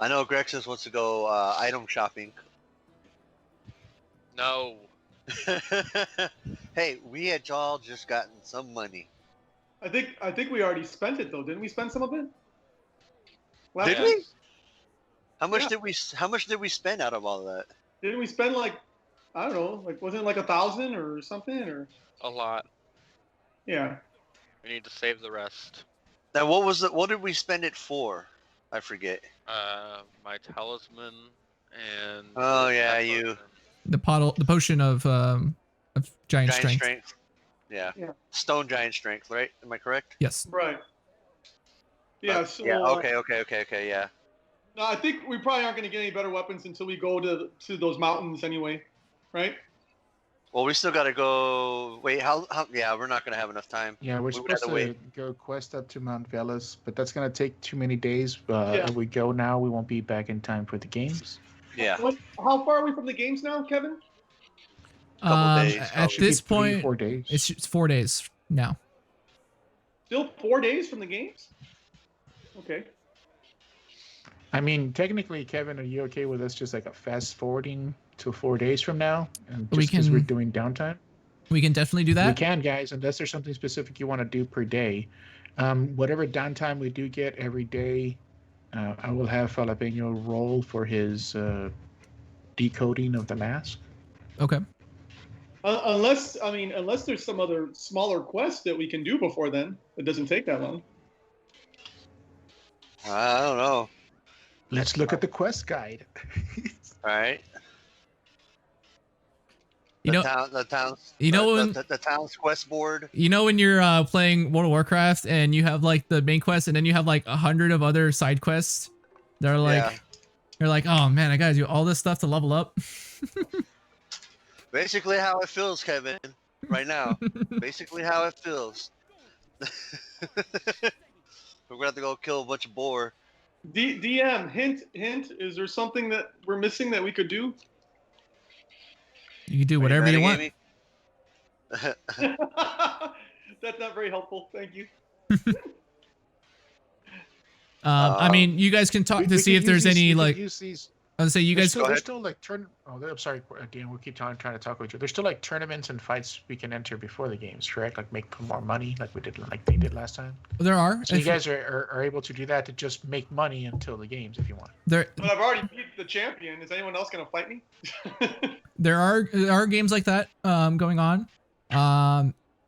I know Grexus wants to go item shopping. No. Hey, we had all just gotten some money. I think we already spent it though. Didn't we spend some of it? Last Did time? we? How much Yeah. did we spend out of all that? Didn't we spend like, I don't know, like wasn't it like 1,000 or something or? A lot. Yeah. We need to save the rest. Now, what did we spend it for? I forget. My talisman and. Oh, yeah, that you- potion. The potion of giant, strength. Yeah. Yeah. Stone giant strength, right? Am I correct? Yes. Right. Yeah. So. Yeah. Okay. Yeah. No, I think we probably aren't going to get any better weapons until we go to those mountains anyway, right? Well, we still got to go. Wait, how? Yeah, we're not gonna have enough time. Yeah, we're We would have supposed to to wait. go quest up to Mount Velas, but that's gonna take too many days. Yeah. If we go now, we won't be back in time for the games. Yeah. How far are we from the games now, Kevin? Couple days, At probably. Should be this 3, point, 4 days. it's 4 days now. Still 4 days from the games? Okay. I mean, technically, Kevin, are you okay with us just like a fast forwarding to 4 days from now, and We just because we're can- doing downtime? We can definitely do We that. can, guys, unless there's something specific you want to do per day. Whatever downtime we do get every day, I will have Jalapeno roll for his decoding of the mask. Okay. Unless there's some other smaller quest that we can do before then. It doesn't take that long. I don't know. Let's look at the quest guide. All right. You know, the town's. you know when- the town's quest board. you know when you're playing World of Warcraft and you have like the main quest and then you have like 100 of other side quests. They're like, Yeah. you're like, oh man, I gotta do all this stuff to level up. Basically, how it feels, Kevin. Right now. Basically, how it feels. We're gonna have to go kill a bunch of boar. DM, hint. Is there something that we're missing that we could do? You can do whatever you want. metagaming? That's not very helpful. Thank you. I mean, you guys can talk We to see can if use there's these- any we can like. use these. I would say you guys. There's ahead. still like I'm sorry, Dan. We'll keep trying to talk with you. There's still like tournaments and fights we can enter before the games, correct? Like make more money, like they did last time. There are. So you If- guys are able to do that to just make money until the games if you want. there But I've already beat the champion. Is anyone else going to fight me? there are games like that going on.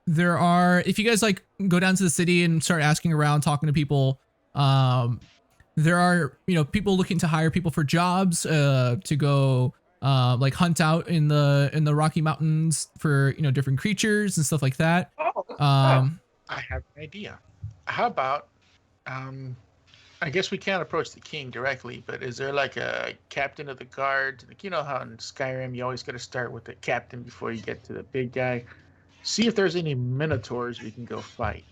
There are, if you guys like go down to the city and start asking around, talking to people, there are, people looking to hire people for jobs, to go like hunt out in the Rocky Mountains for different creatures and stuff like that. Oh, I have an idea. How about I guess we can't approach the king directly, but is there like a captain of the guard? Like, you know how in Skyrim you always got to start with the captain before you get to the big guy. See if there's any minotaurs we can go fight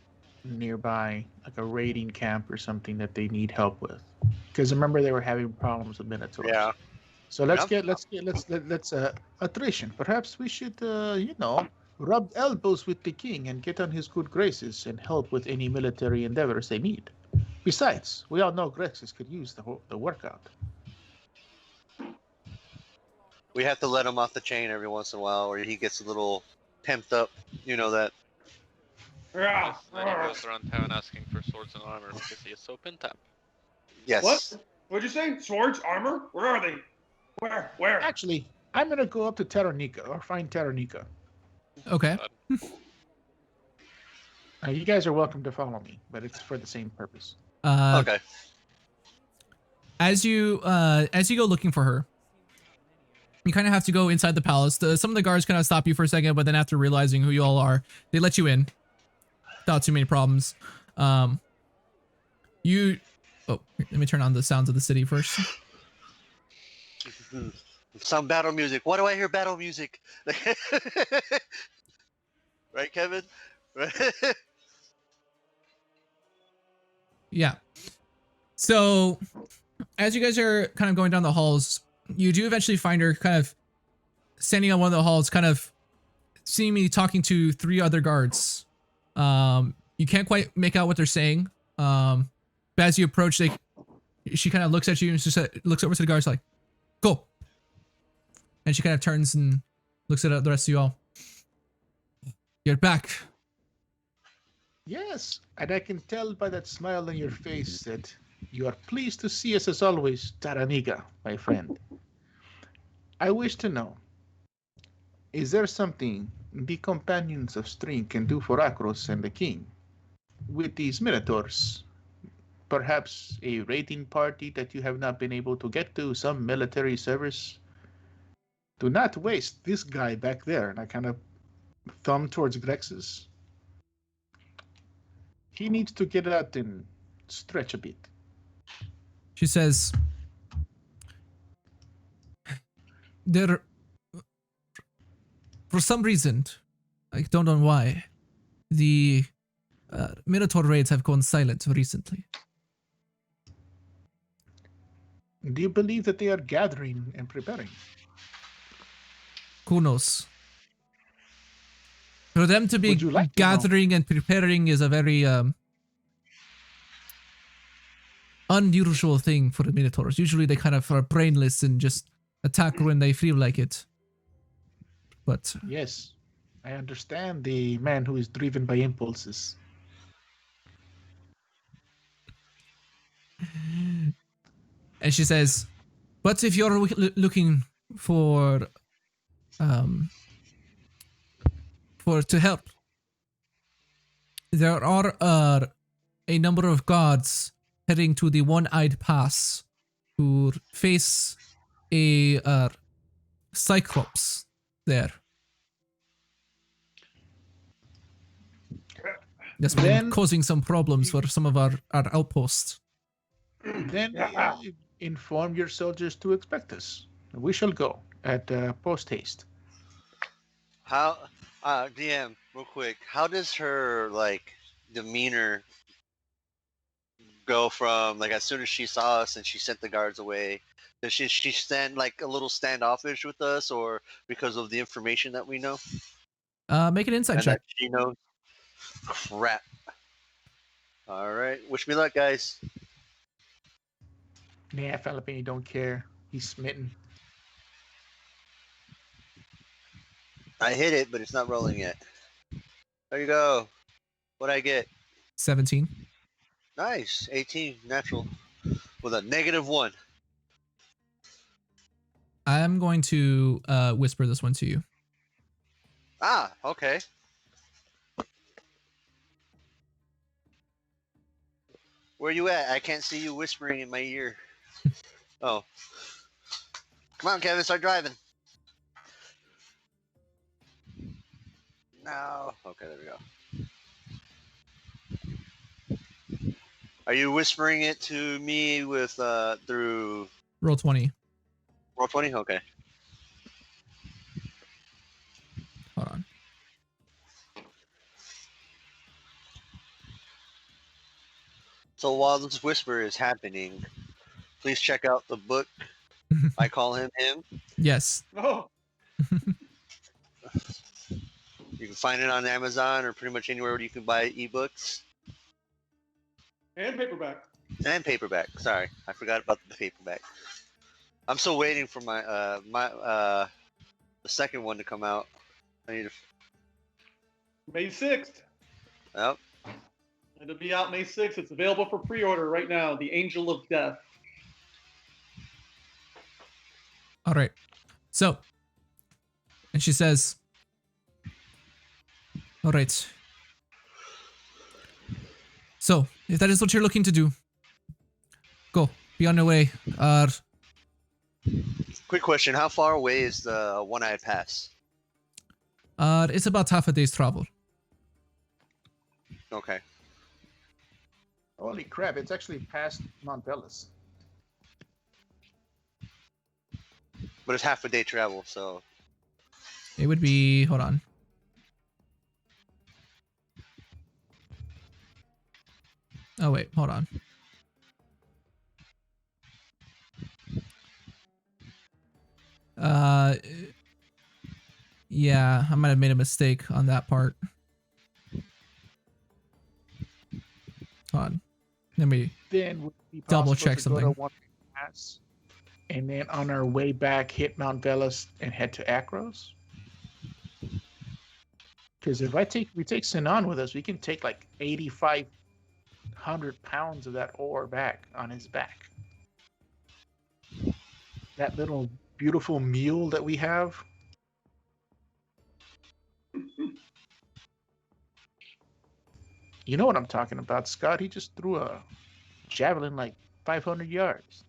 nearby, like a raiding camp or something that they need help with. Because remember they were having problems with minotaurs. Yeah. So let's Yep. let's attrition. Perhaps we should rub elbows with the king and get on his good graces and help with any military endeavors they need. Besides, we all know Grexus could use the workout. We have to let him off the chain every once in a while, or he gets a little pimped up. You know that. yeah. Then he goes around town asking for swords and armor because he is so pent up. Yes. What? What'd you say? Swords, armor? Where are they? Where? Actually, I'm gonna go up to Terranica or find Terranica. Okay. You guys are welcome to follow me, but it's for the same purpose. Okay. As you go looking for her, you kind of have to go inside the palace. Some of the guards kind of stop you for a second, but then after realizing who you all are, they let you in without too many problems. Oh, here, let me turn on the sounds of the city first. Some battle music. Why do I hear battle music? Right, Kevin? Yeah. So, as you guys are kind of going down the halls, you do eventually find her kind of standing on one of the halls, kind of seemingly talking to 3 other guards. You can't quite make out what they're saying. But as you approach, She kind of looks at you and she looks over to the guards like, "Go." And she kind of turns and looks at the rest of you all. "You're back." Yes, and I can tell by that smile on your face that you are pleased to see us as always, Taraniga, my friend. I wish to know, is there something the companions of String can do for Akros and the king? With these minotaurs, perhaps a raiding party that you have not been able to get to, some military service? Do not waste this guy back there. And I kind of thumb towards Grex's. He needs to get out and stretch a bit. She says, "There, for some reason, I don't know why, the Minotaur raids have gone silent recently." Do you believe that they are gathering and preparing? Who knows? For them to be Would you like to know? gathering and preparing is a very unusual thing for the Minotaurs. Usually they kind of are brainless and just attack when they feel like it. But Yes, I understand the man who is driven by impulses. and she says, "But if you're looking for to help, there are a number of gods heading to the One-Eyed Pass who face a cyclops there. That's been Then- causing some problems for some of our outposts." Then inform your soldiers to expect us. We shall go at post haste. How, DM, real quick, how does her like demeanor go from like as soon as she saw us and she sent the guards away? Does she stand like a little standoffish with us, or because of the information that we know Make an insight and check. that she knows? Crap. All right, wish me luck, guys. Nah, Filippini don't care. He's smitten. I hit it, but it's not rolling yet. There you go. What'd I get? 17. Nice, 18 natural with a -1. I'm going to whisper this one to you. Ah, okay. Where you at? I can't see you whispering in my ear. Oh. Come on, Kevin, start driving. No. Okay, there we go. Are you whispering it to me with through Roll 20. roll 20? Okay. Hold on. So while this whisper is happening, please check out the book. I call him him. Yes. Oh, You can find it on Amazon or pretty much anywhere where you can buy ebooks and paperback. and paperback. Sorry, I forgot about the paperback. I'm still waiting for my the second one to come out. I need to. May 6th. Yep. It'll be out May 6th. It's available for pre-order right now. The Angel of Death. All right. So, and she says, "All right. So, if that is what you're looking to do, go. Be on your way. Quick question: how far away is the One-Eyed Pass? It's about half a day's travel. Okay. Holy crap, it's actually past Mount Ellis. But it's half a day travel, so It would be, hold on. Oh, wait, hold on. Yeah, I might have made a mistake on that part. Hold on. Let me, Then would be double possible check to go to something. one pass, and then on our way back hit Mount Velas and head to Akros? Because if we take Sinan with us, we can take like 8,500 pounds of that ore back on his back. That little beautiful mule that we have. You know what I'm talking about, Scott. He just threw a javelin like 500 yards.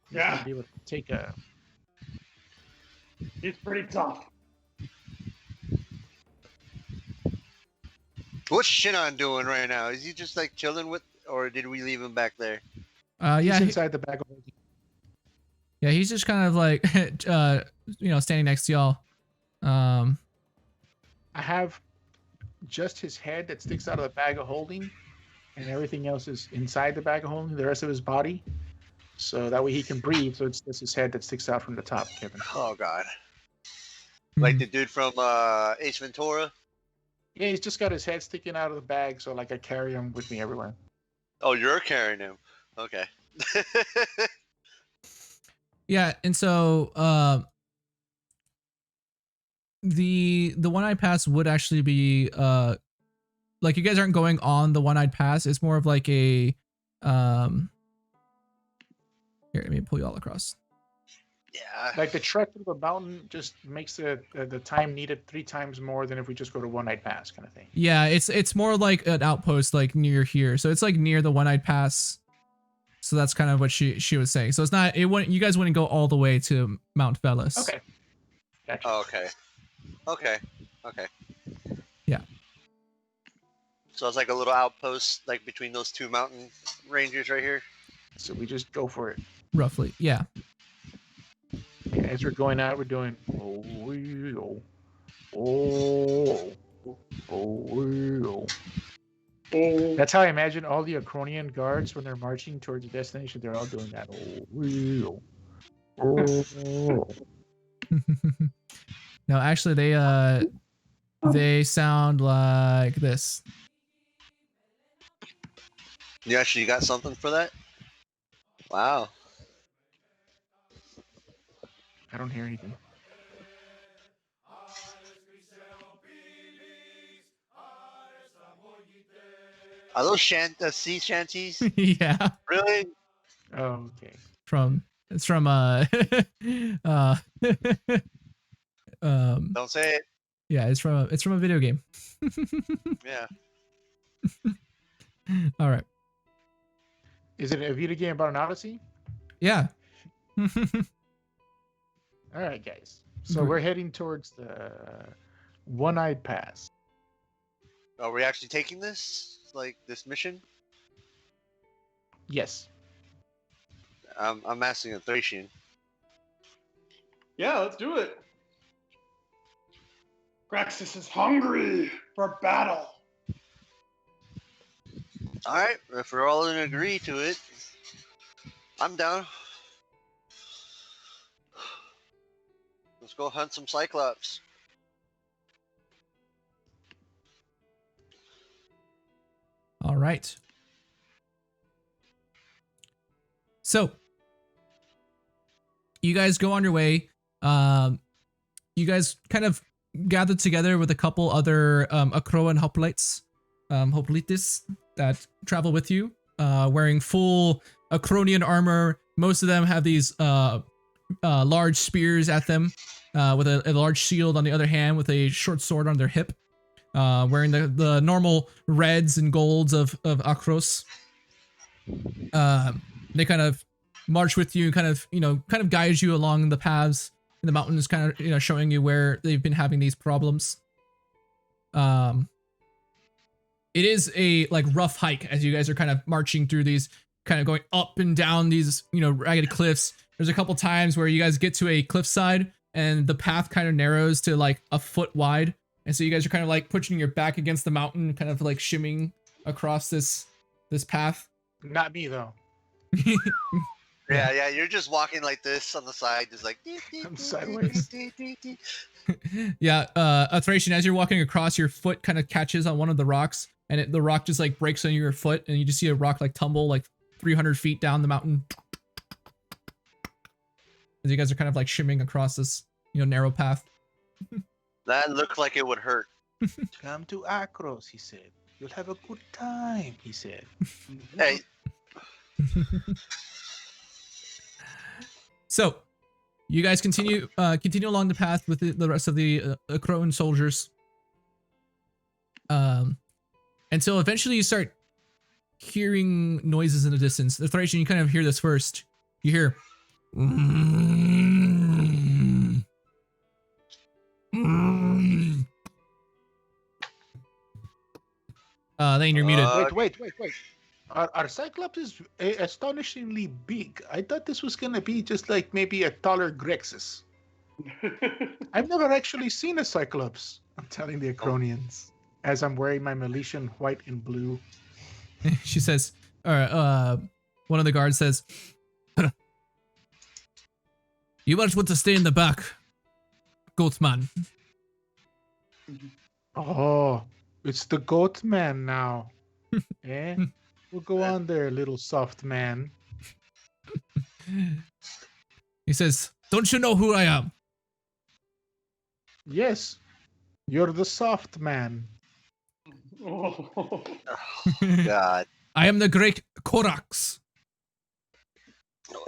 He's Yeah. gonna be able to take a. He's pretty tough. What's Shinon doing right now? Is he just like chilling with, or did we leave him back there? He's Yeah, inside the bag of holding. yeah, he's just kind of like, standing next to y'all. I have just his head that sticks out of the bag of holding, and everything else is inside the bag of holding. The rest of his body, so that way he can breathe. So it's just his head that sticks out from the top, Kevin. Oh God. Hmm. Like the dude from Ace Ventura. Yeah, he's just got his head sticking out of the bag, so like I carry him with me everywhere. Oh, you're carrying him. Okay. Yeah, and so the one-eyed pass would actually be like you guys aren't going on the one-eyed pass. It's more of like a here, let me pull you all across. Yeah. Like the trek through the mountain just makes the time needed 3 times more than if we just go to one-night pass kind of thing. Yeah, it's more like an outpost like near here. So it's like near the one-eyed pass. So that's kind of what she was saying. So it's not you guys wouldn't go all the way to Mount Velas. Okay. Gotcha. Oh, okay. Okay. Okay. Yeah. So it's like a little outpost, like between those two mountain ranges right here. So we just go for it. Roughly. Yeah. Yeah, as we're going out, we're doing oh. That's how I imagine all the Acronian guards when they're marching towards the destination. They're all doing that. No, actually they sound like this. You actually got something for that? Wow. I don't hear anything. Are those sea shanties? Yeah. Really? Oh, okay. It's from Don't say it. yeah, it's from a video game. Yeah. All right. Is it a video game about an Odyssey? Yeah. All right, guys. So Great. we're heading towards the One-Eyed Pass. Are we actually taking this? Like this mission? Yes. I'm asking a Thracian. Yeah, let's do it. Graxus is hungry for battle. All right, if we're all in agree to it, I'm down. Let's go hunt some Cyclops. All right. So, you guys go on your way. You guys kind of gathered together with a couple other Akroan hoplites, hoplites that travel with you, wearing full Acronian armor. Most of them have these large spears at them, with a large shield on the other hand, with a short sword on their hip. Wearing the normal reds and golds of Akros. They kind of march with you, kind of guide you along the paths in the mountains, kind of showing you where they've been having these problems. It is a rough hike as you guys are kind of marching through these, kind of going up and down these ragged cliffs. There's a couple times where you guys get to a cliffside and the path kind of narrows to like a foot wide. And so you guys are kind of like pushing your back against the mountain, kind of like shimming across this path. Not me though. Yeah, you're just walking like this on the side, just like I'm sideways. Yeah, a Thracian, as you're walking across, your foot kind of catches on one of the rocks, and the rock just like breaks on your foot, and you just see a rock like tumble like 300 feet down the mountain. As you guys are kind of like shimming across this, narrow path. That looked like it would hurt. Come to Akros, he said. You'll have a good time, he said. Hey, So, you guys continue along the path with the rest of the Crowan soldiers. Until eventually you start hearing noises in the distance. The Thracian, you kind of hear this first. You hear. Then you're muted. Wait. Our Cyclops is astonishingly big. I thought this was gonna be just like maybe a taller Grexus. I've never actually seen a Cyclops. I'm telling the Acronians as I'm wearing my Miletian white and blue. She says, one of the guards says, you might want to stay in the back, Goatman. Oh, it's the Goat Man now. Eh? We'll go on there, little soft man. He says, don't you know who I am? Yes, you're the soft man. Oh. God. I am the great Korax.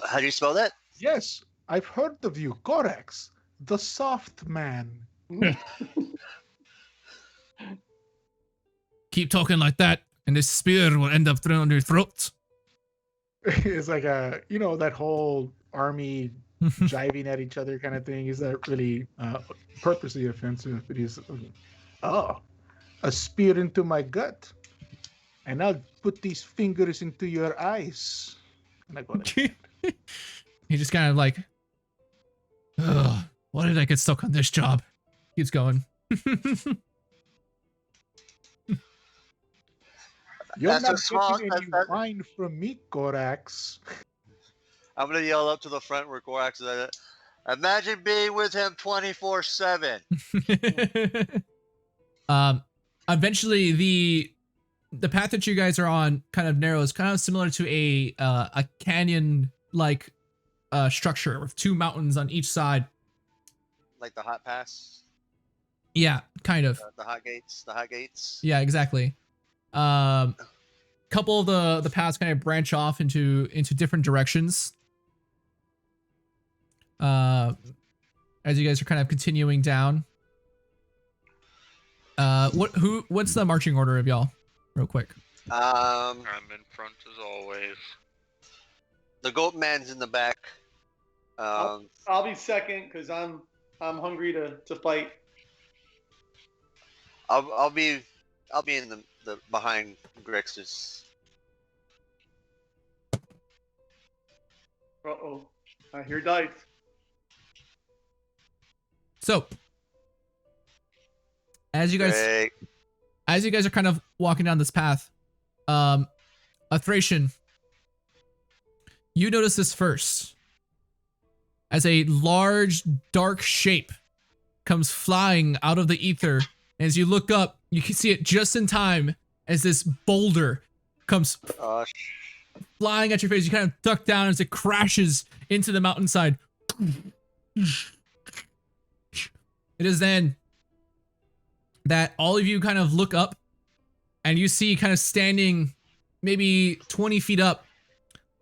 How do you spell that? Yes, I've heard of you, Corax, the soft man. Keep talking like that, and this spear will end up through your throat. It's like that whole army jiving at each other kind of thing. Is that really purposely offensive? But he's, a spear into my gut, and I'll put these fingers into your eyes. And I go like, He just kind of like, ugh, why did I get stuck on this job? Keeps going. you're That's not a small- getting any wine from me, Corax. I'm gonna yell up to the front where Gorax is at. Imagine being with him 24/7. Eventually the path that you guys are on kind of narrows, kind of similar to a canyon like structure with two mountains on each side. Like the hot pass, Yeah, kind of. the hot gates. Yeah, exactly. Couple of the paths kind of branch off into different directions. As you guys are kind of continuing down. What's the marching order of y'all? Real quick. I'm in front as always. The goat man's in the back. I'll be second because I'm hungry to fight. I'll be in the behind Grexus. Uh-oh. I hear dice. So, as you guys are kind of walking down this path, a Thracian, you notice this first. As a large, dark shape comes flying out of the ether, and as you look up, you can see it just in time as this boulder comes flying at your face. You kind of duck down as it crashes into the mountainside. It is then that all of you kind of look up and you see kind of standing maybe 20 feet up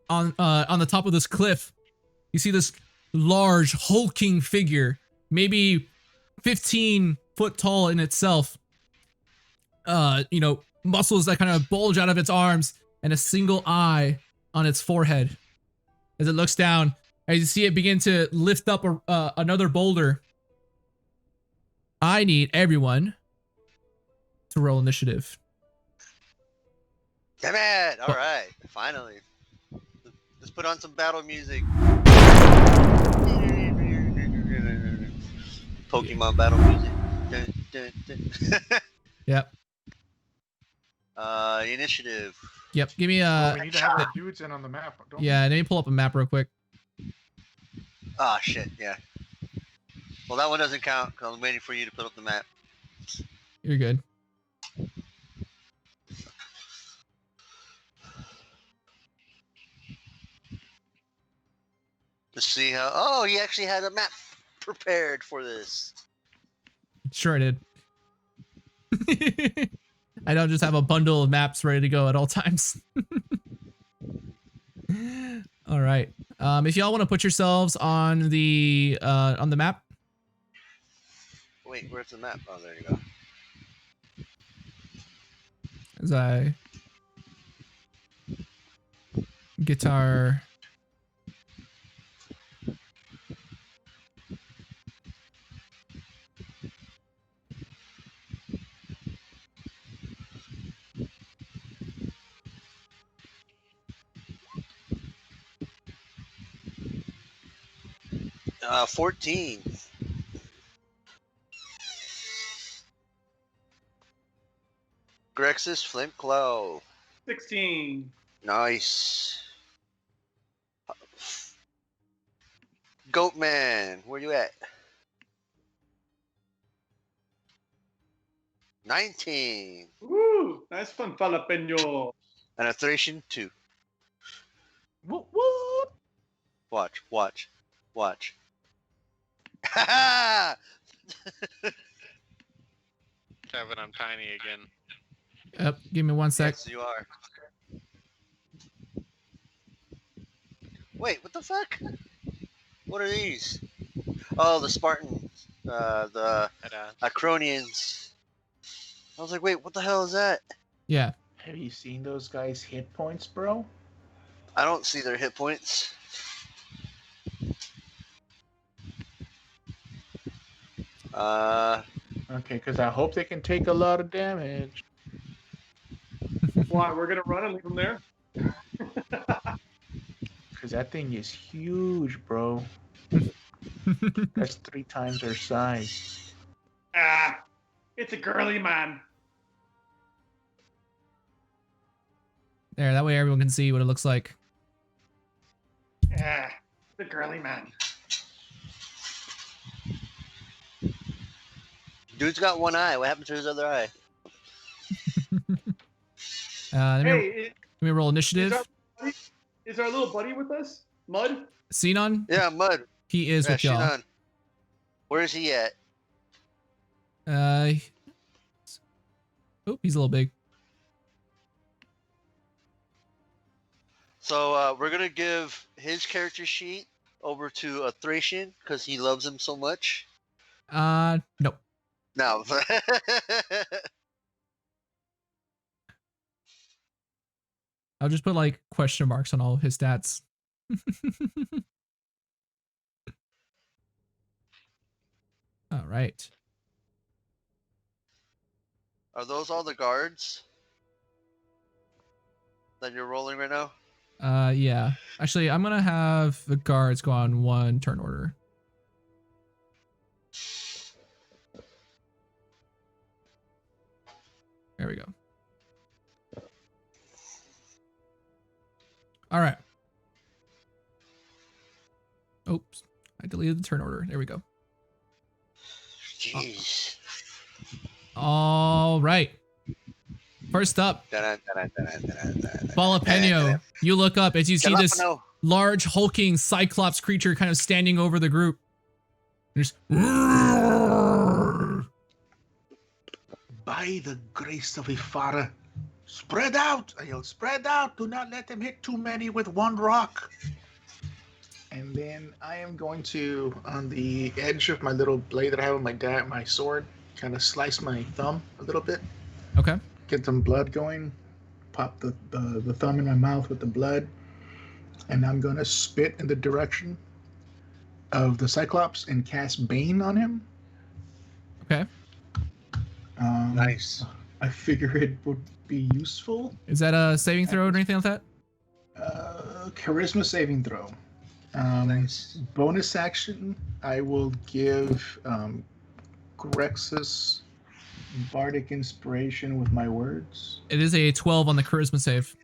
on the top of this cliff. You see this large hulking figure, maybe 15 foot tall in itself. Muscles that kind of bulge out of its arms and a single eye on its forehead. As it looks down, as you see it begin to lift up another boulder. I need everyone to roll initiative. Damn it! All right, finally. Let's put on some battle music. Pokemon battle music. Dun, dun, dun. Yep. Initiative. Yep. Give me we need to have our dudes in on the map. Don't yeah, let me pull up a map real quick. Ah, shit. Yeah. Well, that one doesn't count because I'm waiting for you to put up the map. You're good. To see how. Oh, he actually had a map prepared for this. Sure I did. I don't just have a bundle of maps ready to go at all times. All right. If y'all want to put yourselves on the map, Wait, where's the map? Oh, there you go. as I guitar. 14. Grexus Flint Claw. 16. Nice. Goatman, where you at? 19. Woo! Nice one, jalapeno. And a Thracian 2. Whoop, whoop. Watch, watch, watch. Ha ha! Kevin, I'm tiny again. Yep. Give me 1 sec. Yes, you are. Wait, what the fuck? What are these? Oh, the Spartans. The Ta-da. Acronians. I was like, wait, what the hell is that? Yeah. Have you seen those guys' hit points, bro? I don't see their hit points. Okay, because I hope they can take a lot of damage. Why? We're gonna run and leave them there? Because that thing is huge, bro. That's 3 times our size. Ah, it's a girly man. There. That way everyone can see what it looks like. Ah, the girly man. Dude's got one eye. What happened to his other eye? Let me roll initiative. Is our little buddy with us? Mud? Xenon, Yeah, Mud. he is Yeah, with y'all. Shinon. Where is he at? Oh, he's a little big. So we're gonna give his character sheet over to a Thracian because he loves him so much. Nope. No. I'll just put like question marks on all of his stats. All right. Are those all the guards that you're rolling right now? Yeah. Actually, I'm gonna have the guards go on 1 turn order. There we go. All right. Oops. I deleted the turn order. There we go. Jeez. All right. First up, Jalapeno. You look up as you see this Jalapeno. large hulking cyclops creature kind of standing over the group. There's By the grace of Ifara, spread out! I yelled, spread out! Do not let them hit too many with 1 rock! And then I am going to, on the edge of my little blade that I have with my sword, kind of slice my thumb a little bit. okay. Get some blood going. Pop the thumb in my mouth with the blood. And I'm going to spit in the direction of the Cyclops and cast Bane on him. Okay. Nice. I figure it would be useful. Is that a saving throw or anything like that? Charisma saving throw. Nice. Bonus action, I will give Grexus Bardic Inspiration with my words. It is a 12 on the charisma save.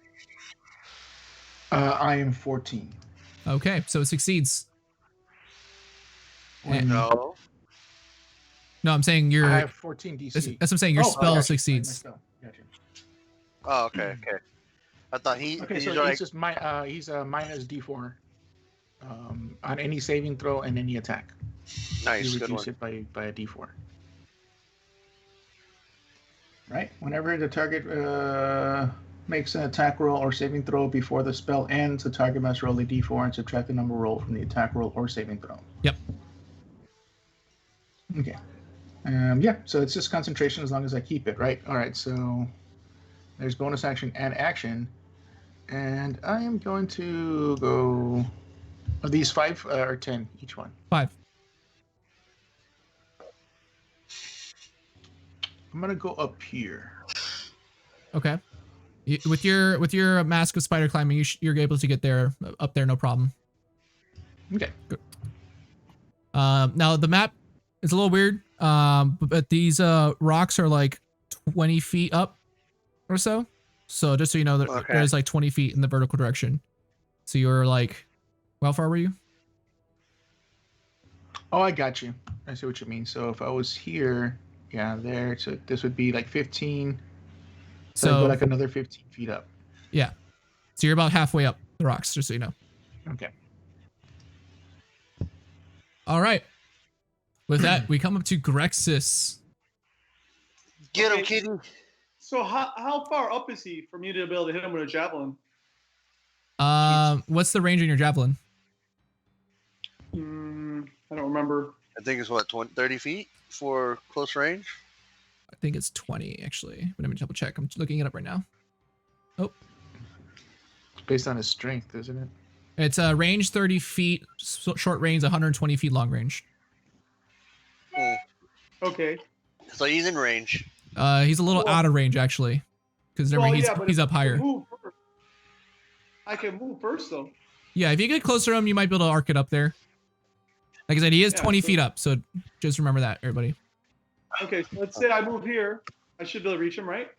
I am 14. Okay, so it succeeds. And- No. No, I'm saying your. I have 14 DC. That's what I'm saying. Your spell gotcha. succeeds. My spell. Gotcha. Oh, okay, okay. I thought he. Okay, he's so like, he's just he's a minus D4. on any saving throw and any attack. Nice, You good one. reduce it by a d4. Right? Whenever the target makes an attack roll or saving throw before the spell ends, the target must roll a d4 and subtract the number rolled from the attack roll or saving throw. Yep. Okay. Yeah, so it's just concentration as long as I keep it, right? All right, so there's bonus action and action. And I am going to go... Are these 5 or 10 each one? 5. I'm going to go up here. Okay. With your mask of spider climbing, you're able to get there up there, no problem. Okay. Good. Now the map is a little weird. But these rocks are like 20 feet up or so. So just so you know, that Okay. there's like 20 feet in the vertical direction. So you're like, how far were you? Oh, I got you. I see what you mean. So if I was here, yeah, there. So this would be like 15. So I'd go like another 15 feet up. Yeah. So you're about halfway up the rocks, just so you know. Okay. All right. With that, we come up to Grexis. Get him, Okay. kitty. So how far up is he for me to be able to hit him with a javelin? What's the range on your javelin? I don't remember. I think it's what, 30 feet for close range? I think it's 20 actually. But let me double check. I'm looking it up right now. Oh, It's based on his strength, isn't it? it's range 30 feet, short range 120 feet, long range. Okay. So he's in range. He's a little Well- out of range actually, because Well, he's yeah, but he's if up I can higher. move first- I can move first though. Yeah, if you get closer to him, you might be able to arc it up there. Like I said, he is Yeah, 20 so- feet up, so just remember that, everybody. Okay, so let's say I move here. I should be able to reach him, right?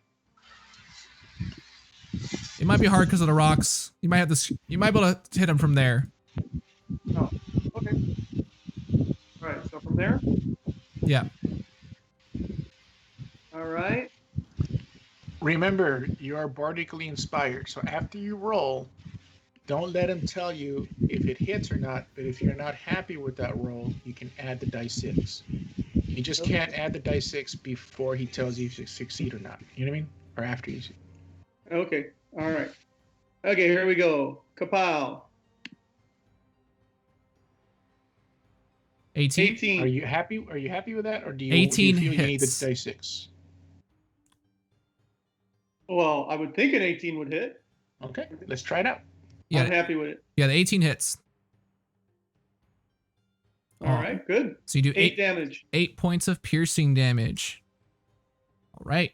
It might be hard because of the rocks. You might have this. You might be able to hit him from there. Oh, okay. All right, so from there. Yeah. All right. Remember, you are bardically inspired. So after you roll, don't let him tell you if it hits or not. But if you're not happy with that roll, you can add the dice 6. You just can't add the dice 6 before he tells you if you succeed or not. You know what I mean? Or after you. Okay. All right. Okay, here we go. Kapow. 18. 18. Are you happy? Are you happy with that, or do you, 18 do you feel you need the hits. dice 6? Well, I would think an 18 would hit. Okay, let's try it out. Yeah. I'm happy with it. Yeah, the 18 hits. All right, good. So you do 8 damage. 8 points of piercing damage. All right.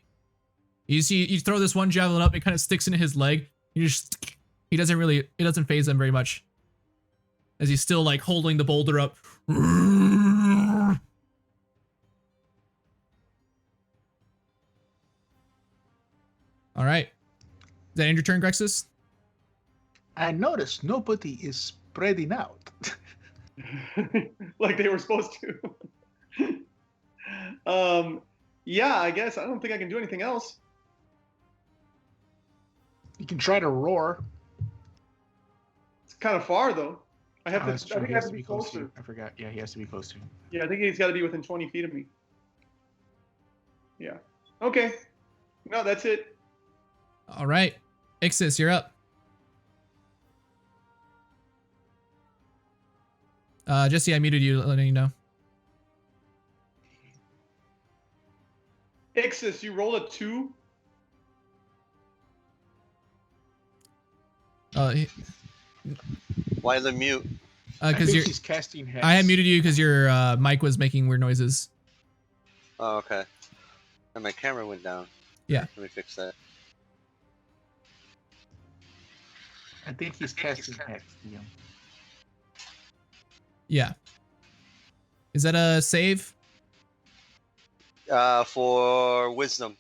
You see, you throw this one javelin up, it kind of sticks into his leg. It doesn't phase him very much. As he's still like holding the boulder up. All right. Is that end your turn, Grexis? I noticed nobody is spreading out. Like they were supposed to. Yeah, I guess I don't think I can do anything else. You can try to roar. It's kind of far though. I have Oh, to. that's I true. think He I has have to be close to you. I forgot. Yeah, he has to be close to you. Yeah, I think he's got to be within 20 feet of me. Yeah. Okay. No, that's it. All right. Ixis, you're up. Jesse, I muted you, letting you know. Ixis, you roll a 2. Why the mute? I Because think you're. he's casting hex. I had muted you because your mic was making weird noises. Oh, okay. And my camera went down. Yeah. Let me fix that. I think he's casting hex. Yeah. Yeah. Is that a save? For wisdom.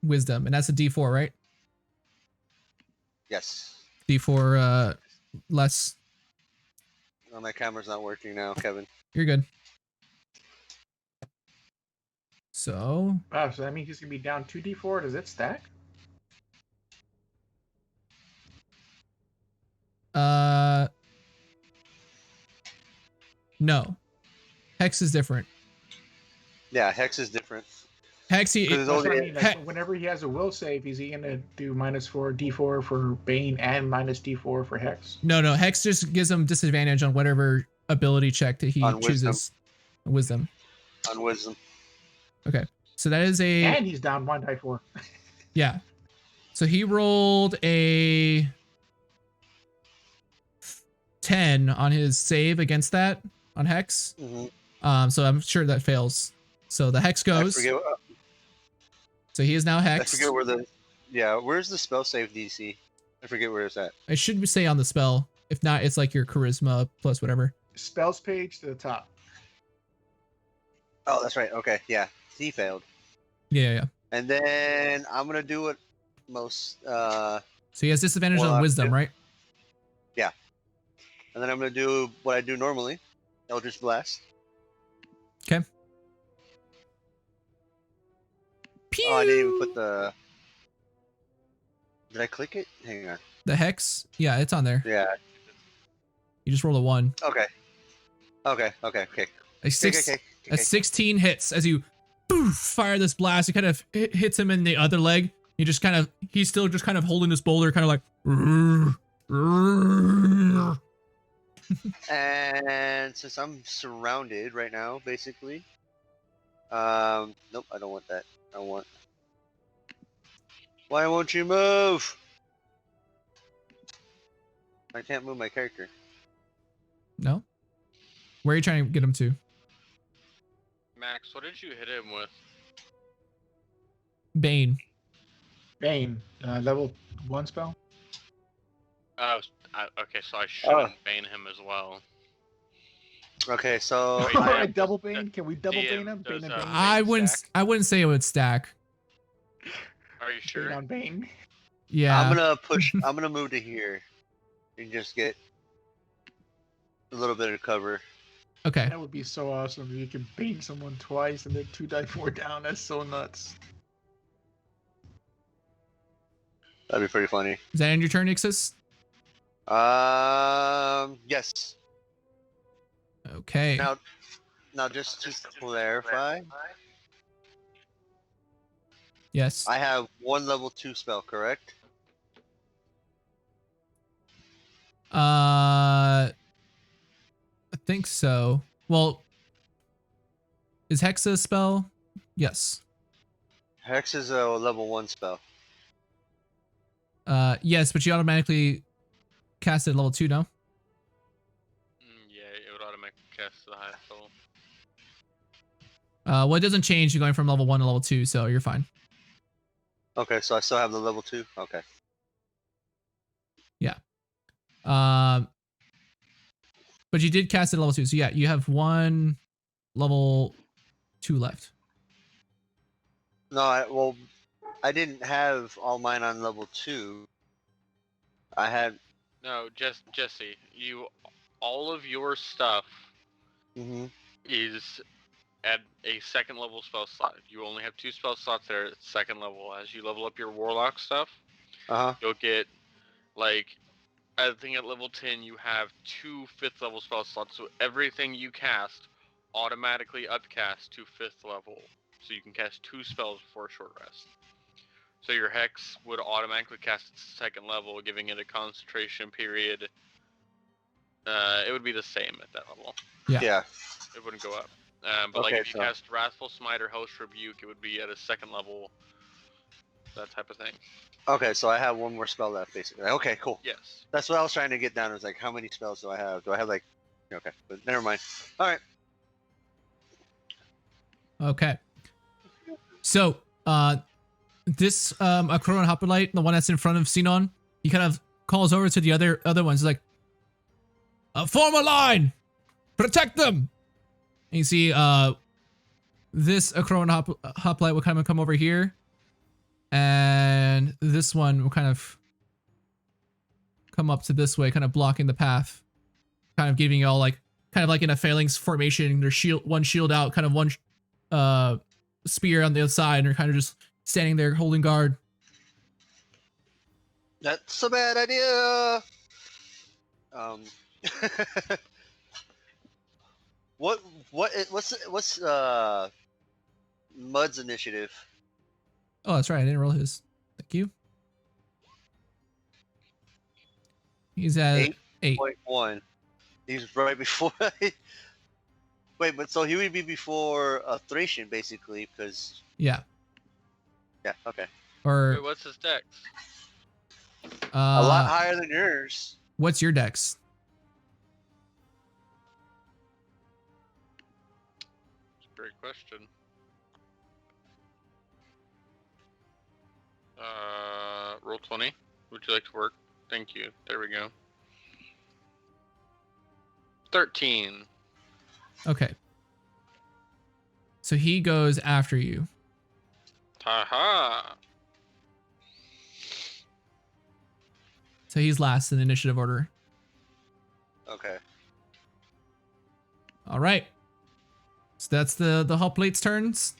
Wisdom, and that's a D4, right? Yes. D4 less. Oh, my camera's not working now, Kevin. You're good. So Wow, so that means he's gonna be down 2d4. Does it stack? No. Hex is different. Yeah, Hex is different. Hex, he, Because it's That's what I only mean. Like, whenever he has a will save, is he gonna do -4 D4 for Bane and -D4 for Hex? no, Hex just gives him disadvantage on whatever ability check that he On wisdom. chooses. Wisdom. on Wisdom. Okay. So that is a, And he's down 1 die 4. yeah. So he rolled a 10 on his save against that on Hex. Mm-hmm. So I'm sure that fails. So the Hex goes. So he is now I Hexed. forget where the. Yeah, where's the spell save DC? I forget where it's at. It should say on the spell. If not, it's like your charisma plus whatever. Spells page to the top. Oh, that's right. Okay, yeah. He failed. Yeah. And then I'm gonna do what most. So he has disadvantage on Well, wisdom, yeah. right? Yeah. And then I'm gonna do what I do normally. Eldritch Blast. Okay. Pew! Oh, I didn't even put the. Did I click it? Hang on. The Hex. Yeah, it's on there. Yeah. You just rolled a 1. Okay. A 16 hits as you poof, fire this blast. It kind of hits him in the other leg. He's still just kind of holding this boulder, kind of like. And since I'm surrounded right now, basically. Nope, I don't want that. I want. Why won't you move? I can't move my character. No? Where are you trying to get him to? Max, what did you hit him with? Bane. Bane, level 1 spell. Oh, okay, so I shouldn't bane him as well. Okay, so Wait, All I- right, double Bane. Can we double DM Bane him? does, Bane and Bane. I wouldn't say it would stack. Are you sure? Bane on Bane. Yeah. I'm gonna push. I'm gonna move to here, and just get a little bit of cover. Okay. That would be so awesome if you could Bane someone twice and then 2 die 4 down. That's so nuts. That'd be pretty funny. Is that end your turn, Ixis? Yes. Okay. Now just to clarify, Yes. I have 1 level 2 spell, correct? I think so. Well, is Hex a spell? Yes. Hex is a level 1 spell. Yes, but you automatically cast it at level 2, no? Yeah, it would automatically cast the highest level. Well, it doesn't change. You're going from level 1 to level 2, so you're fine. Okay, so I still have the level 2. Okay. But you did cast it at level 2, so yeah, you have 1 level 2 left. No, I didn't have all mine on level 2. I had. No, Jesse, all of your stuff is at a 2nd level spell slot. You only have 2 spell slots there at 2nd level. As you level up your warlock stuff, you'll get, like, I think at level 10 you have 2 5th level spell slots, so everything you cast automatically upcast to 5th level. So you can cast 2 spells before a short rest. So your Hex would automatically cast its 2nd level, giving it a concentration period. It would be the same at that level. Yeah. It wouldn't go up. But like if you cast Wrathful Smite or Hellish Rebuke, it would be at a 2nd level. That type of thing. Okay, so I have 1 more spell left, basically. Okay, cool. Yes. That's what I was trying to get down. Is like, how many spells do I have? Do I have like? Okay, but never mind. All right. Okay. So, this Akron Hoplite, the one that's in front of Sinon, he kind of calls over to the other ones. He's like, form a line! Protect them! And you see, this Akron Hoplite will kind of come over here. And this one will kind of come up to this way, kind of blocking the path. Kind of giving y'all like, kind of like in a phalanx formation, their shield, one shield out, kind of one spear on the other side, and they're kind of just standing there holding guard. That's a bad idea. What's Mud's initiative? Oh, that's right. I didn't roll his. Thank you. He's at 8. 8.1. He's right before. Wait, but so he would be before Thracian, basically, because Yeah. yeah, okay, Or Wait, what's his dex? a lot higher than yours. what's your dex? That's a great question. Roll 20. Would you like to work? Thank you. There we go. 13. Okay. So he goes after you. Haha. So he's last in the initiative order. Okay. All right. So that's the hoplate's turns.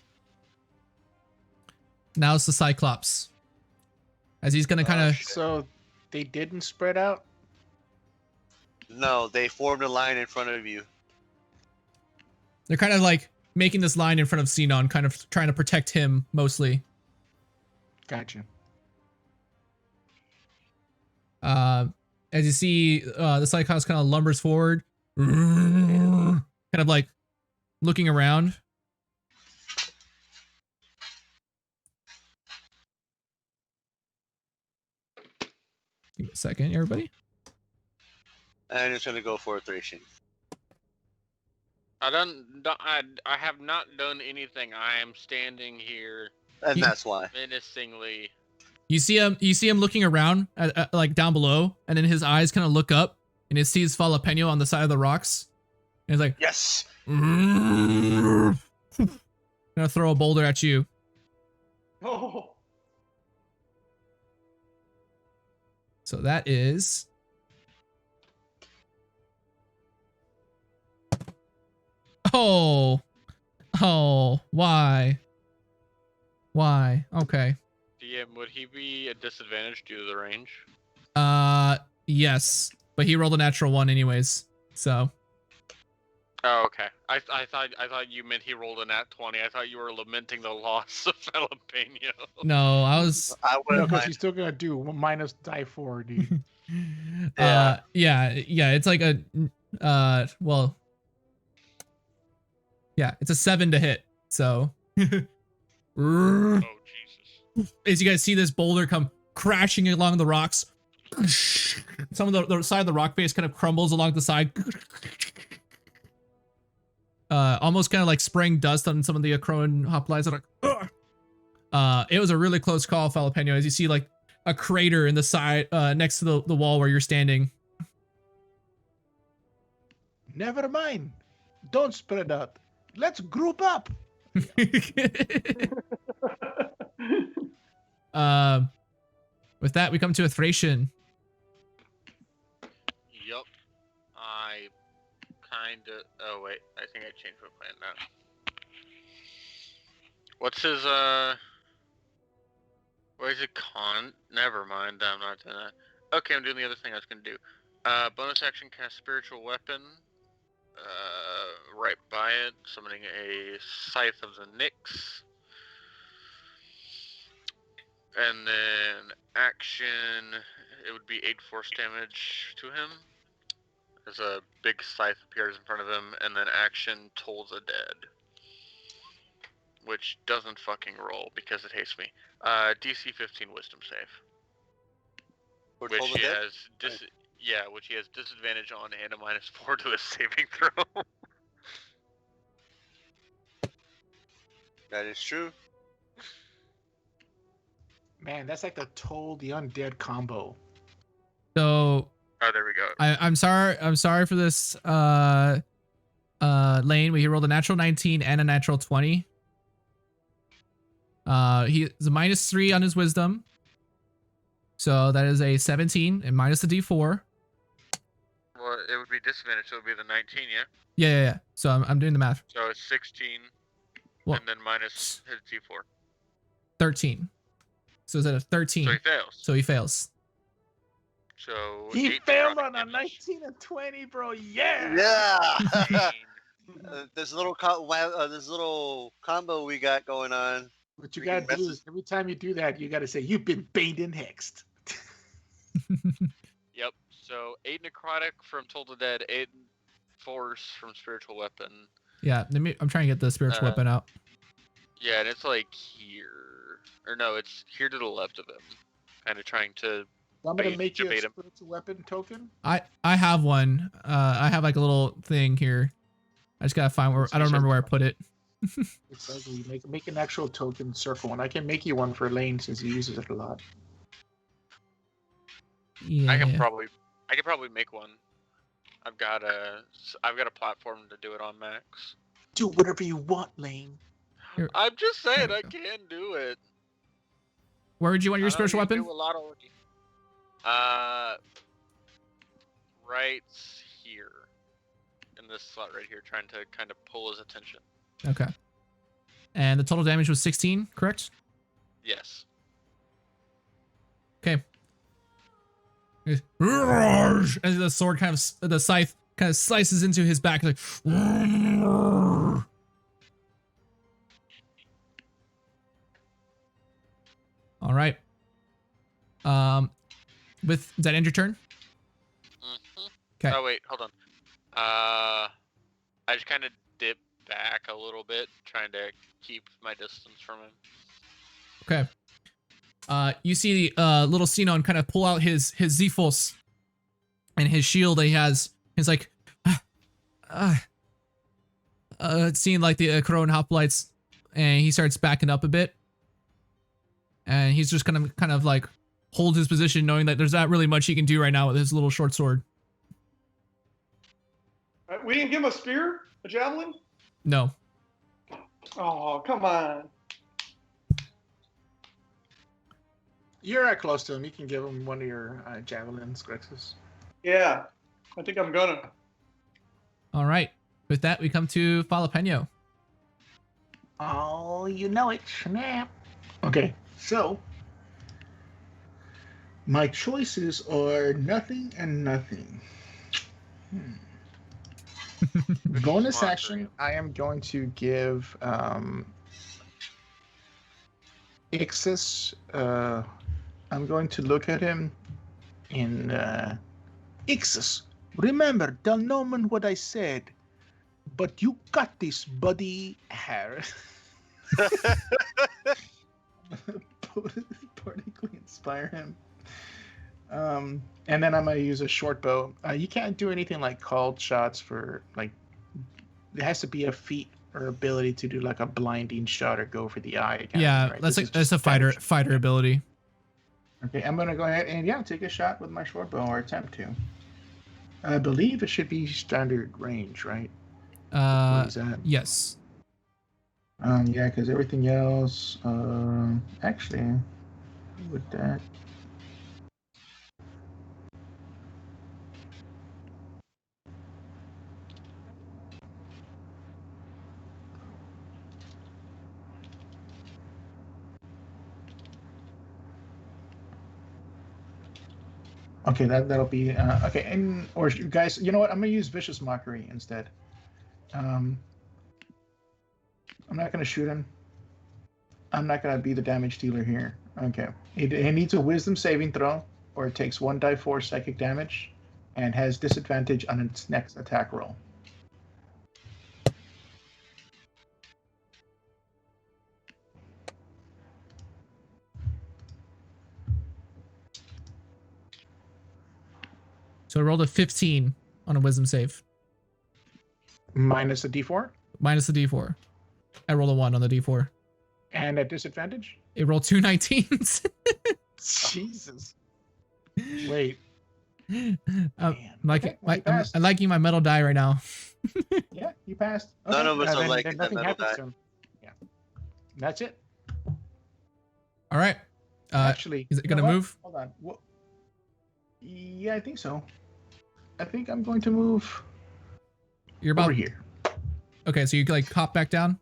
Now it's the Cyclops. As he's gonna kind of. So they didn't spread out. No, they formed a line in front of you. They're kind of like making this line in front of Xenon, kind of trying to protect him mostly. Gotcha. As you see, the Cyclops kind of lumbers forward, kind of like looking around. Give me a second, everybody. I'm just gonna go for a Thracian. I have not done anything. I am standing here And that's why. menacingly. You see him looking around at like down below, and then his eyes kind of look up, and he sees Jalapeno on the side of the rocks, and he's like, Yes. gonna throw a boulder at you. Oh, So that is why? Okay. DM, would he be at disadvantage due to the range? Yes, but he rolled a natural 1 anyways. So Oh, okay. I thought you meant he rolled a nat 20. I thought you were lamenting the loss of Jalapeno. no, I was I No, wouldn't because mind. he's still gonna do minus die 4, dude. yeah, it's like a well, yeah, it's a 7 to hit. So Oh, Jesus. as you guys see this boulder come crashing along the rocks, some of the side of the rock face kind of crumbles along the side, almost kind of like spraying dust on some of the Akron hoplites. Like, it was a really close call, Jalapeno, as you see like a crater in the side next to the wall where you're standing. Never mind. Don't spread out. Let's group up. With that, we come to a Thracian. Yup. I kinda. Oh, wait. I think I changed my plan now. What's his, What is it, con? Never mind. I'm not doing that. Okay, I'm doing the other thing I was gonna do. Bonus action, cast Spiritual Weapon. Right by it. Summoning a Scythe of the Nyx. And then action, it would be 8 force damage to him. As a big scythe appears in front of him, and then action, Toll the Dead. Which doesn't fucking roll because it hates me. DC 15 Wisdom save. We're Which told he that? has which he has disadvantage on and a -4 to his saving throw. That is true. Man, that's like the Toll the Undead combo. So Oh, there we go. I'm sorry for this lane, but he rolled a natural 19 and a natural 20. He is a -3 on his wisdom. So that is a 17 and minus the D4. Well, it would be disadvantage, so it would be the 19, yeah? Yeah. So I'm doing the math. So it's 16, Well, and then minus his D4. 13. So is that a 13? So he fails. So he fails. So He 8 failed necrotic on a damage. 19 and 20, bro. Yeah. Yeah. this little this little combo we got going on. What you Freaking gotta do messes- is every time you do that, you gotta say you've been banned and hexed. Yep. So 8 necrotic from Toll the Dead, 8 force from spiritual weapon. Yeah, I'm trying to get the spiritual weapon out. Yeah, and it's like here, or no, it's here to the left of him. Kind of trying to. I'm gonna Bait- make you a debate him. spiritual weapon token. I have one. I have like a little thing here. I just gotta find where. I don't remember where I put it. It's ugly. Make an actual token circle, and I can make you one for Lane since he uses it a lot. Yeah. I can probably make one. I've got a platform to do it on max. Do whatever you want, Lane. I'm just There saying we I go. can do it. Where would you want I your know spiritual you weapon? do a lot already. Right here, in this slot right here, trying to kind of pull his attention. Okay. And the total damage was 16, correct? Yes. Okay. And the sword the scythe kind of slices into his back, like. All right. Does that end your turn? Mm-hmm. 'Kay. Oh wait, hold on. I just kind of dip back a little bit, trying to keep my distance from him. Okay. You see the little Sinon kind of pull out his Zephos and his shield that he has. He's like, seeing like the Corona hoplites, and he starts backing up a bit. And he's just gonna kind of like hold his position, knowing that there's not really much he can do right now with his little short sword. We didn't give him a spear, a javelin. No. Oh, come on. You're close to him. You can give him one of your javelins, Grexus. Yeah, I think I'm gonna. All right. With that, we come to Falapeno. Oh, you know it, snap. Okay, so my choices are nothing and nothing. Bonus Smart action, dream. I am going to give Ixis. I'm going to look at him in Ixis. Remember, tell no man what I said, but you got this, buddy. Harris. Politically inspire him. And then I'm gonna use a short bow. You can't do anything like called shots for like. It has to be a feat or ability to do like a blinding shot or go for the eye. Kind of Yeah, thing, right? that's This like is that's just a fighter damage. ability. Okay, I'm gonna go ahead and take a shot with my short bow or attempt to. I believe it should be standard range, right? What is that? Yes. Yeah, because everything else. Actually, with that. Okay, that'll be okay. And or you guys, you know what? I'm gonna use vicious mockery instead. I'm not gonna shoot him. I'm not gonna be the damage dealer here. Okay, it needs a wisdom saving throw, or it takes 1d4 psychic damage, and has disadvantage on its next attack roll. So I rolled a 15 on a wisdom save. Minus a d4, Minus the d4. I rolled a 1 on the d4. and at disadvantage. It rolled 2 19s. Jesus. Wait. I'm Man. liking, Okay, well, you passed. I'm liking my metal die right now. Yeah, you passed. None of us are then liking that nothing metal happens die. to him. Yeah, that's it. All right. Actually, is it you know gonna what? move? Hold on. What? Yeah, I think so. I think I'm going to move You're about over here. Okay, so you can like hop back down.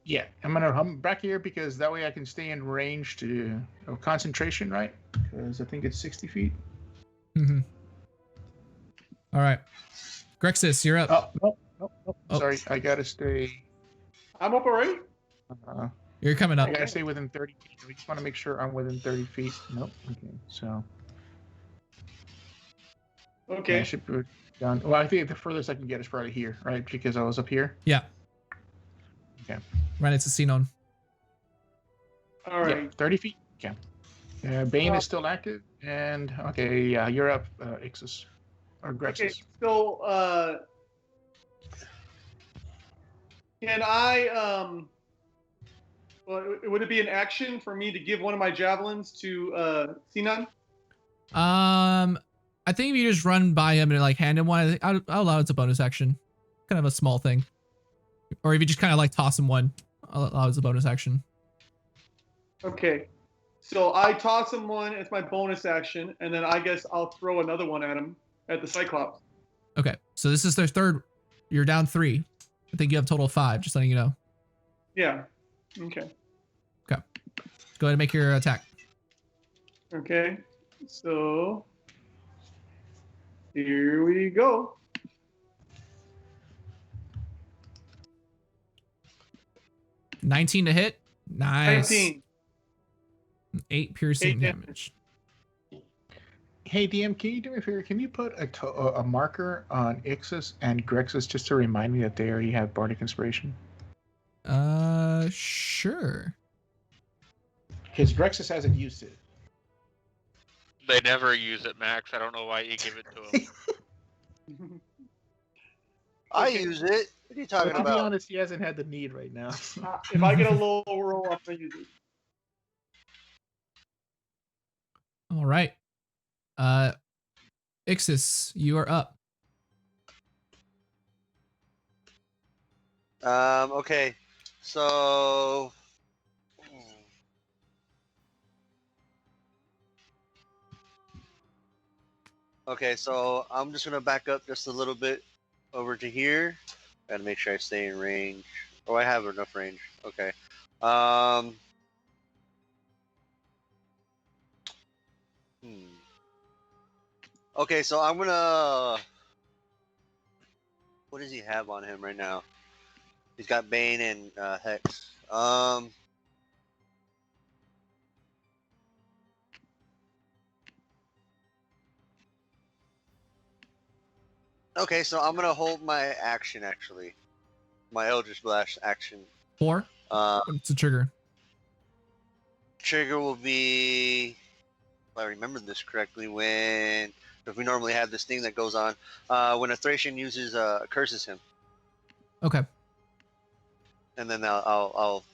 Yeah, I'm gonna hum back here because that way I can stay in range to of concentration, right? Because I think it's 60 feet. Mm-hmm. All right, Grexis, you're up. Oh, nope, nope, nope. Oh. Sorry, I gotta stay. I'm up already. You're coming up. I gotta stay within 30 feet. We just want to make sure I'm within 30 feet. Nope. Okay, so yeah, I Okay. should put down. Well, I think the furthest I can get is probably here, right? Because I was up here. Yeah. Okay. Right next to Xenon. All right. Yeah, 30 feet. Okay. Bane is still active, and okay, yeah, you're up, Ixis or Okay. Grexis. So, can I well, would it be an action for me to give one of my javelins to Sinan? I think if you just run by him and like hand him one, I think I'll allow it's a bonus action. Kind of a small thing. Or if you just kind of like toss him one, I'll allow it's a bonus action. Okay. So I toss him one as my bonus action, and then I guess I'll throw another one at him at the Cyclops. Okay, so this is their third. You're down 3. I think you have a total of 5. Just letting you know. Yeah. Okay. Go ahead and make your attack. Okay. So here we go. 19 to hit. Nice. 19. 8 piercing 8 damage. Hey DM, can you do me a favor? Can you put a marker on Ixis and Grexis just to remind me that they already have Bardic Inspiration? Sure. Because Grexis hasn't used it. They never use it, Max. I don't know why you give it to them. I Okay. use it. What are you talking But to be about? honest, he hasn't had the need right now. If I get a low roll, I'm gonna use it. All right. Ixis, you are up. Okay. So. Okay, so I'm just gonna back up just a little bit over to here. Gotta make sure I stay in range. Oh, I have enough range. Okay. Um. Okay, so I'm gonna. What does he have on him right now? He's got Bane and Hex. Okay, so I'm gonna hold my action actually. My Eldritch Blast action. 4. What's the trigger? Trigger will be, if I remember this correctly, when if we normally have this thing that goes on when a Thracian uses curses him, Okay. and then I'll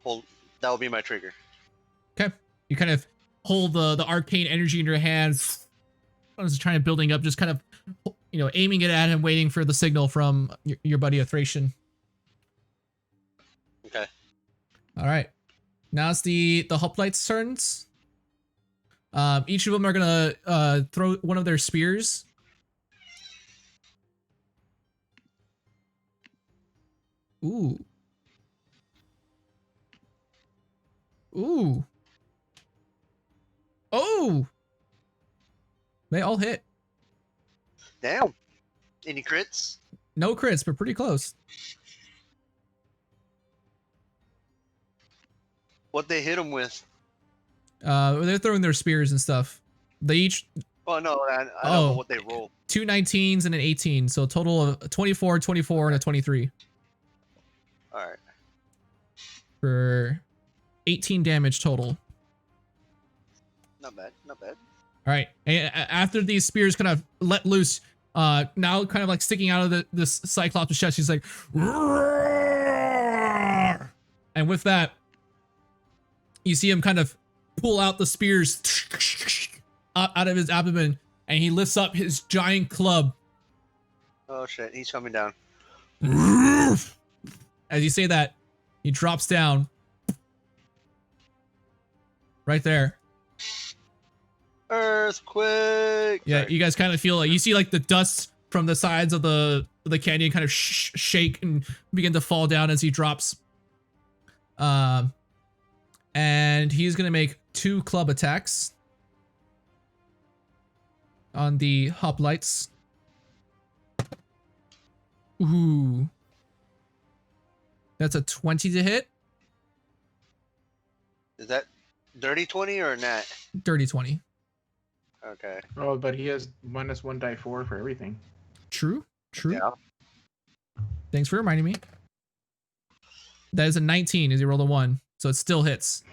hold. That will be my trigger. Okay. You kind of hold the arcane energy in your hands. I was trying to building up, just kind of, aiming it at him, waiting for the signal from your buddy Thracian. Okay. All right. Now it's the hoplites' turns. Each of them are gonna throw one of their spears. Ooh. Ooh. Oh. They all hit. Damn. Any crits? No crits, but pretty close. What they hit him with? They're throwing their spears and stuff. They each Oh no, I don't know what they roll. 2 19s and an 18, so a total of 24, 24, and a 23 All right. for 18 damage total. Not bad. Not bad. All right. And after these spears kind of let loose, now kind of like sticking out of this Cyclops' chest, she's like, "Roar!" And with that, you see him kind of pull out the spears out of his abdomen, and he lifts up his giant club. Oh shit, he's coming down. As you say that, he drops down right there. Earthquake. Yeah, Sorry. you guys kind of feel like you see like the dust from the sides of the canyon kind of shake and begin to fall down as he drops. And he's gonna make 2 club attacks on the hoplites. Ooh. That's a 20 to hit. Is that dirty 20 or nat? Dirty 20. Okay. Oh, but he has -1 die 4 for everything. True. True. Yeah. Thanks for reminding me. That is a 19 as you rolled a 1. So it still hits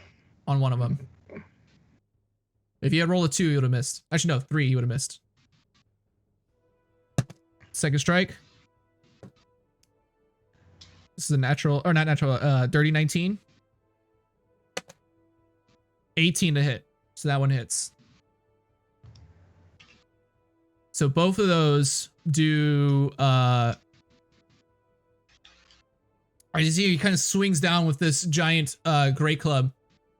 on one of them. If you had rolled a 2, you would have missed. Actually, no, 3, you would have missed. Second strike. This is a natural, or not natural, dirty 19. 18 to hit. So that one hits. So both of those do, as you see, he kind of swings down with this giant great club.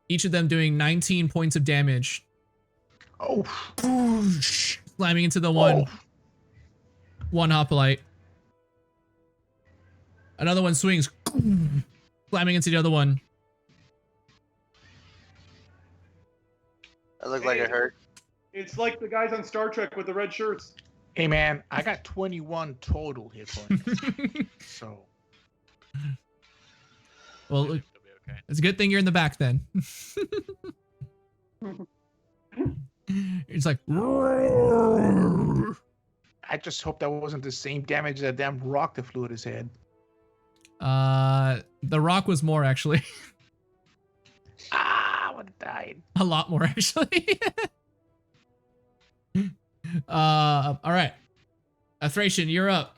Each of them doing 19 points of damage. Oh. Slamming into the one hoplite. Another one swings, slamming into the other one. That looked like it hurt. It's like the guys on Star Trek with the red shirts. Hey man, I got 21 total hit points. So Well, It'll be okay. it's a good thing you're in the back then. It's like, I just hope that wasn't the same damage that damn rock that flew at his head. the rock was more actually. I would have died. A lot more actually. All right. Thracian, you're up.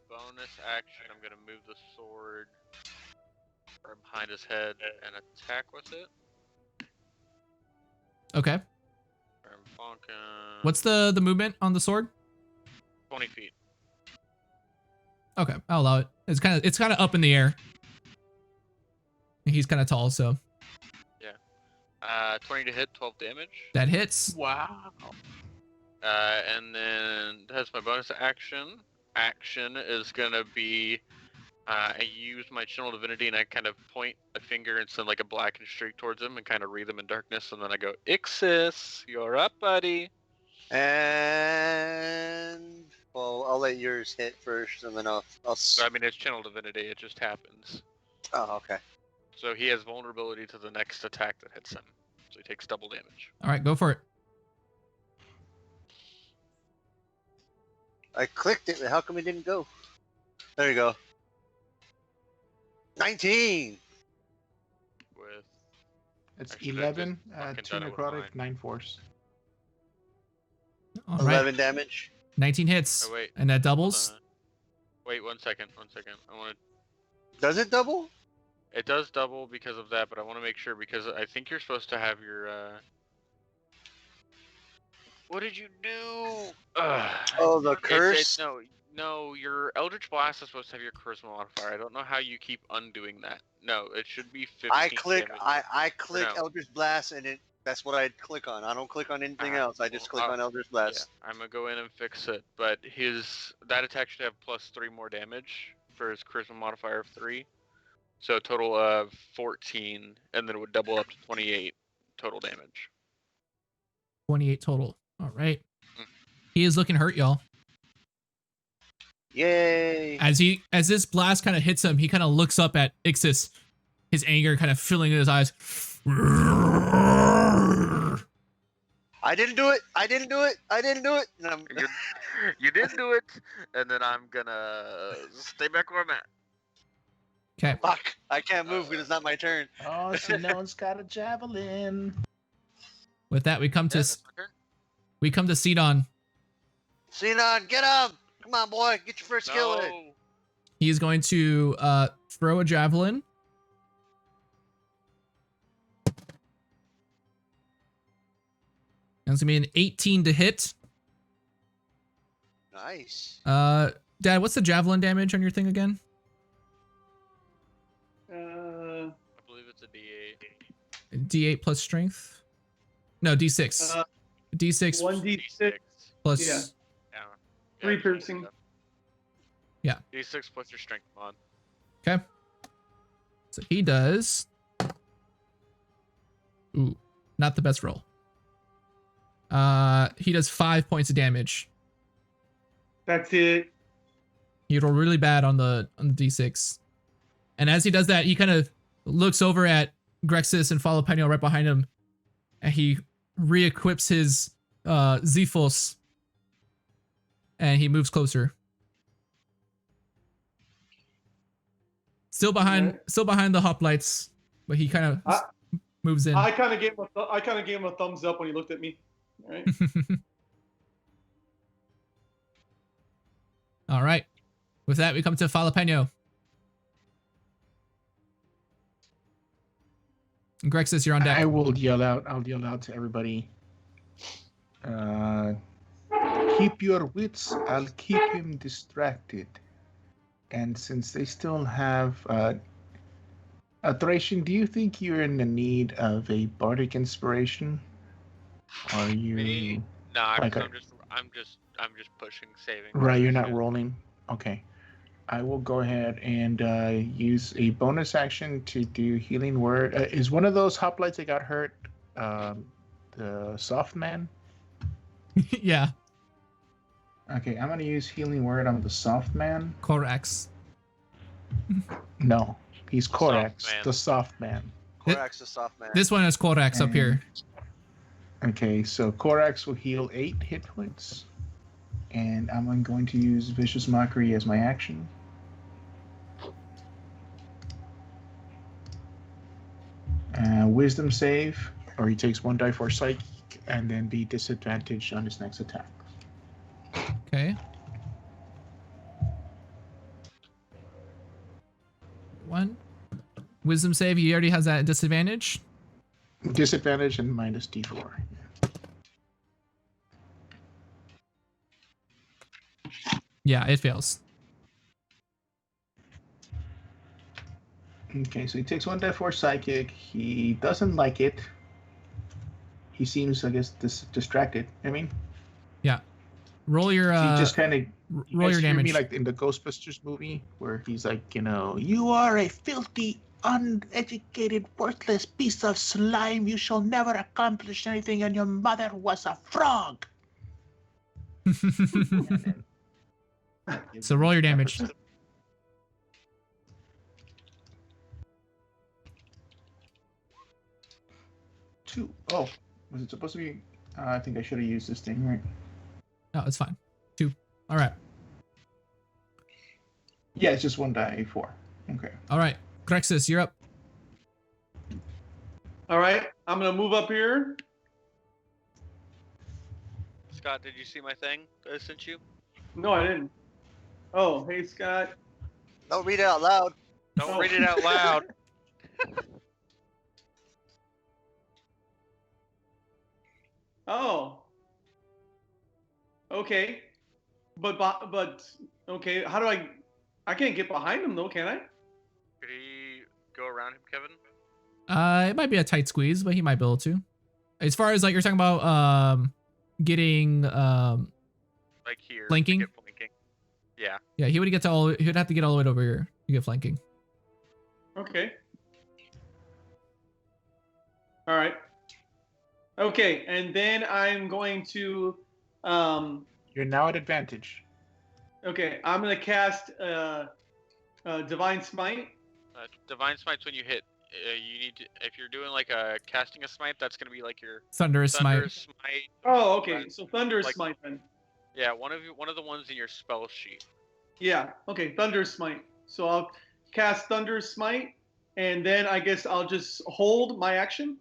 Bonus action. I'm gonna move the sword right behind his head and attack with it. Okay. Bonkin. What's the movement on the sword? 20 feet. Okay, I'll allow it. It's kind of up in the air. He's kind of tall, so 20 to hit, 12 damage. that hits. Wow. And then that's my bonus action. Action is gonna be I use my channel divinity and I kind of point a finger and send like a blackened streak towards him and kind of wreathe them in darkness, and then I go, Ixis, you're up, buddy. And well, I'll let yours hit first, and then I'll. So, I mean, it's channel divinity. It just happens. Oh, okay. So he has vulnerability to the next attack that hits him. So he takes double damage. All right, go for it. I clicked it, but how come it didn't go? There you go. 19. With It's Actually, 11, I just 2 fucking done it with necrotic, mine. 9 force. All right. 11 damage. 19 hits. Oh, wait. And that doubles. Wait, 1 second. 1 second. I want to. Does it double? It does double because of that, but I want to make sure because I think you're supposed to have your. What did you do? Oh, the It- curse. no, your Eldritch Blast is supposed to have your Charisma modifier. I don't know how you keep undoing that. No, it should be 15 I click. damage. I click No. Eldritch Blast, and it. That's what I click on. I don't click on anything else. I just well, click on Eldritch Blast. Yeah, I'm gonna go in and fix it. But that attack should have +3 more damage for his Charisma modifier of 3. So a total of 14, and then it would double up to 28 total damage. 28 total. All right. Mm. He is looking hurt, y'all. Yay! As this blast kind of hits him, he kind of looks up at Ixis, his anger kind of filling in his eyes. I didn't do it. I didn't do it. I didn't do it. And I'm, You didn't do it, and then I'm gonna stay back where I'm at. Okay. fuck. I can't move because it's not my turn. Oh, Sinone's got a javelin. With that, we come to Yeah, that's my turn. Sidon. Xenon, get him! Come on, boy. Get your first kill in. No. He is going to throw a javelin. And it's gonna be an 18 to hit. Nice. Dad, what's the javelin damage on your thing again? I believe it's a D8. D8 plus strength? No, D6. D6 1d6 plus. yeah. Yeah. 3 Yeah, piercing. Yeah. D6 plus your strength mod. Okay. So he does. Ooh, not the best roll. He does 5 points of damage. That's it. He rolled really bad on the d6. And as he does that, he kind of looks over at Grexis and Falopeno right behind him, and he re-equips his Zephos, and he moves closer. Still behind the hoplites, but he kind of moves in. I kind of gave him a thumbs up when he looked at me. All right. All right. With that, we come to Falopeno. Grexis, you're on deck. I'll yell out to everybody. Keep your wits. I'll keep him distracted. And since they still have Thracian, do you think you're in the need of a bardic inspiration? Are you? Me? Nah, like I'm just pushing, saving. Right, you're not rolling. Okay. I will go ahead and use a bonus action to do healing word. Is one of those hoplites that got hurt the soft man? Yeah. Okay, I'm gonna use healing word on the soft man. Corax. No, he's Corax, Soft man. the soft man. Corax the soft man. This one is Corax up here. Okay, so Corax will heal 8 hit points. And I'm going to use Vicious Mockery as my action. Wisdom save, or he takes 1 die for psychic, and then be disadvantaged on his next attack. Okay. 1. Wisdom save, he already has that disadvantage. Disadvantage and minus D4. Yeah, it fails. Okay, so he takes 1 die for psychic. He doesn't like it. He seems, I guess, distracted. I mean, yeah. Roll your he just kind of roll your damage. Me like in the Ghostbusters movie where he's like, you are a filthy, uneducated, worthless piece of slime. You shall never accomplish anything, and your mother was a frog. So roll your damage. Two. Oh, was it supposed to be? I think I should have used this thing, right? No, it's fine. 2. All right. Yeah, it's just 1 die, 4. Okay. All right. Grexis, you're up. All right. I'm gonna move up here. Scott, did you see my thing that I sent you? No, I didn't. Oh, hey Scott. Don't read it out loud. Don't read it out loud. Oh. Okay. But okay. How do I can't get behind him though, can I? Could he go around him, Kevin? It might be a tight squeeze, but he might be able to. As far as like you're talking about getting Like here. to Flanking? get flanking. Yeah. yeah, he would have to get all the way over here to get flanking. Okay. All right. Okay, and then I'm going to You're now at advantage. okay, I'm gonna cast Divine Smite. Divine Smite's when you hit. You need to, if you're doing like a casting a smite, that's gonna be like your Thunderous Thunder Smite. Smite. Oh, okay. Right. So Thunder Like- Smite then. Yeah, one of the ones in your spell sheet. Yeah. Okay, Thunder Smite. So I'll cast Thunder Smite, and then I guess I'll just hold my action.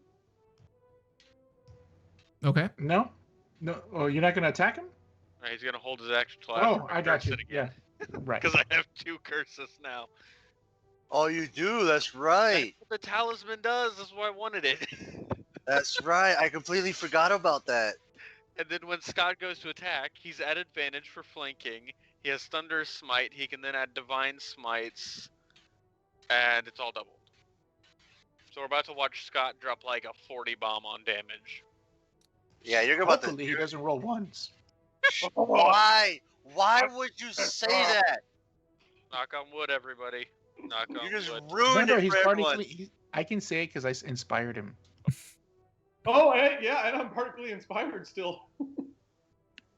Okay. No? Oh, you're not going to attack him? He's gonna hold his action till Oh, after I got you. curse it again. Yeah. Right. Because I have 2 curses now. Oh, you do? That's right. That's what the talisman does. That's why I wanted it. That's right. I completely forgot about that. And then when Scott goes to attack, he's at advantage for flanking. He has Thunder Smite. He can then add Divine Smites, and it's all doubled. So we're about to watch Scott drop like a 40 bomb on damage. Yeah, you're about to. Hopefully he doesn't roll once. Why? Why would you say that? Knock on wood, everybody. Knock on You just wood. ruined Remember, it he's for everyone. partially. I can say it because I inspired him. Oh, yeah, and I'm particularly inspired still.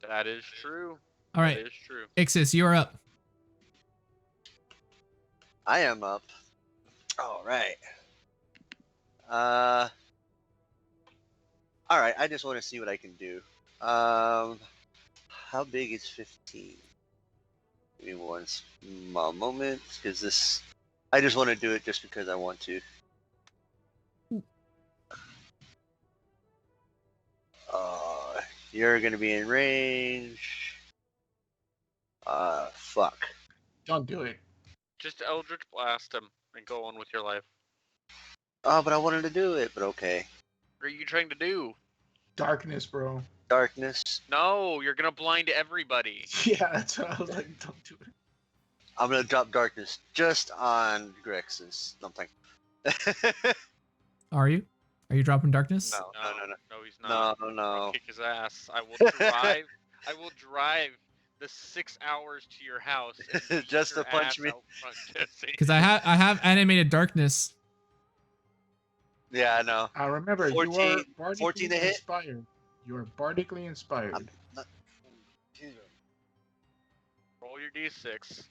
That is true. All right, That is true. Ixis, you're up. I am up. All right. All right. I just want to see what I can do. How big is 15? Give me one small moment, because this. I just want to do it just because I want to. You're gonna be in range. Fuck. Don't do it. Just Eldritch Blast him and go on with your life. Oh, but I wanted to do it. But okay. What are you trying to do? Darkness, bro. Darkness. No, you're gonna blind everybody. Yeah, that's what I was like. Don't do it. I'm gonna drop darkness just on Grex's something. Are you? Are you dropping darkness? No, he's not. no. I'll kick his ass. I will drive. I will drive the 6 hours to your house and beat Just your to punch ass me. out front, Jesse. Because I have animated darkness. Yeah, I know. I remember you 14 are bardically 14 to hit? inspired. You are bardically inspired. Roll your d6. Just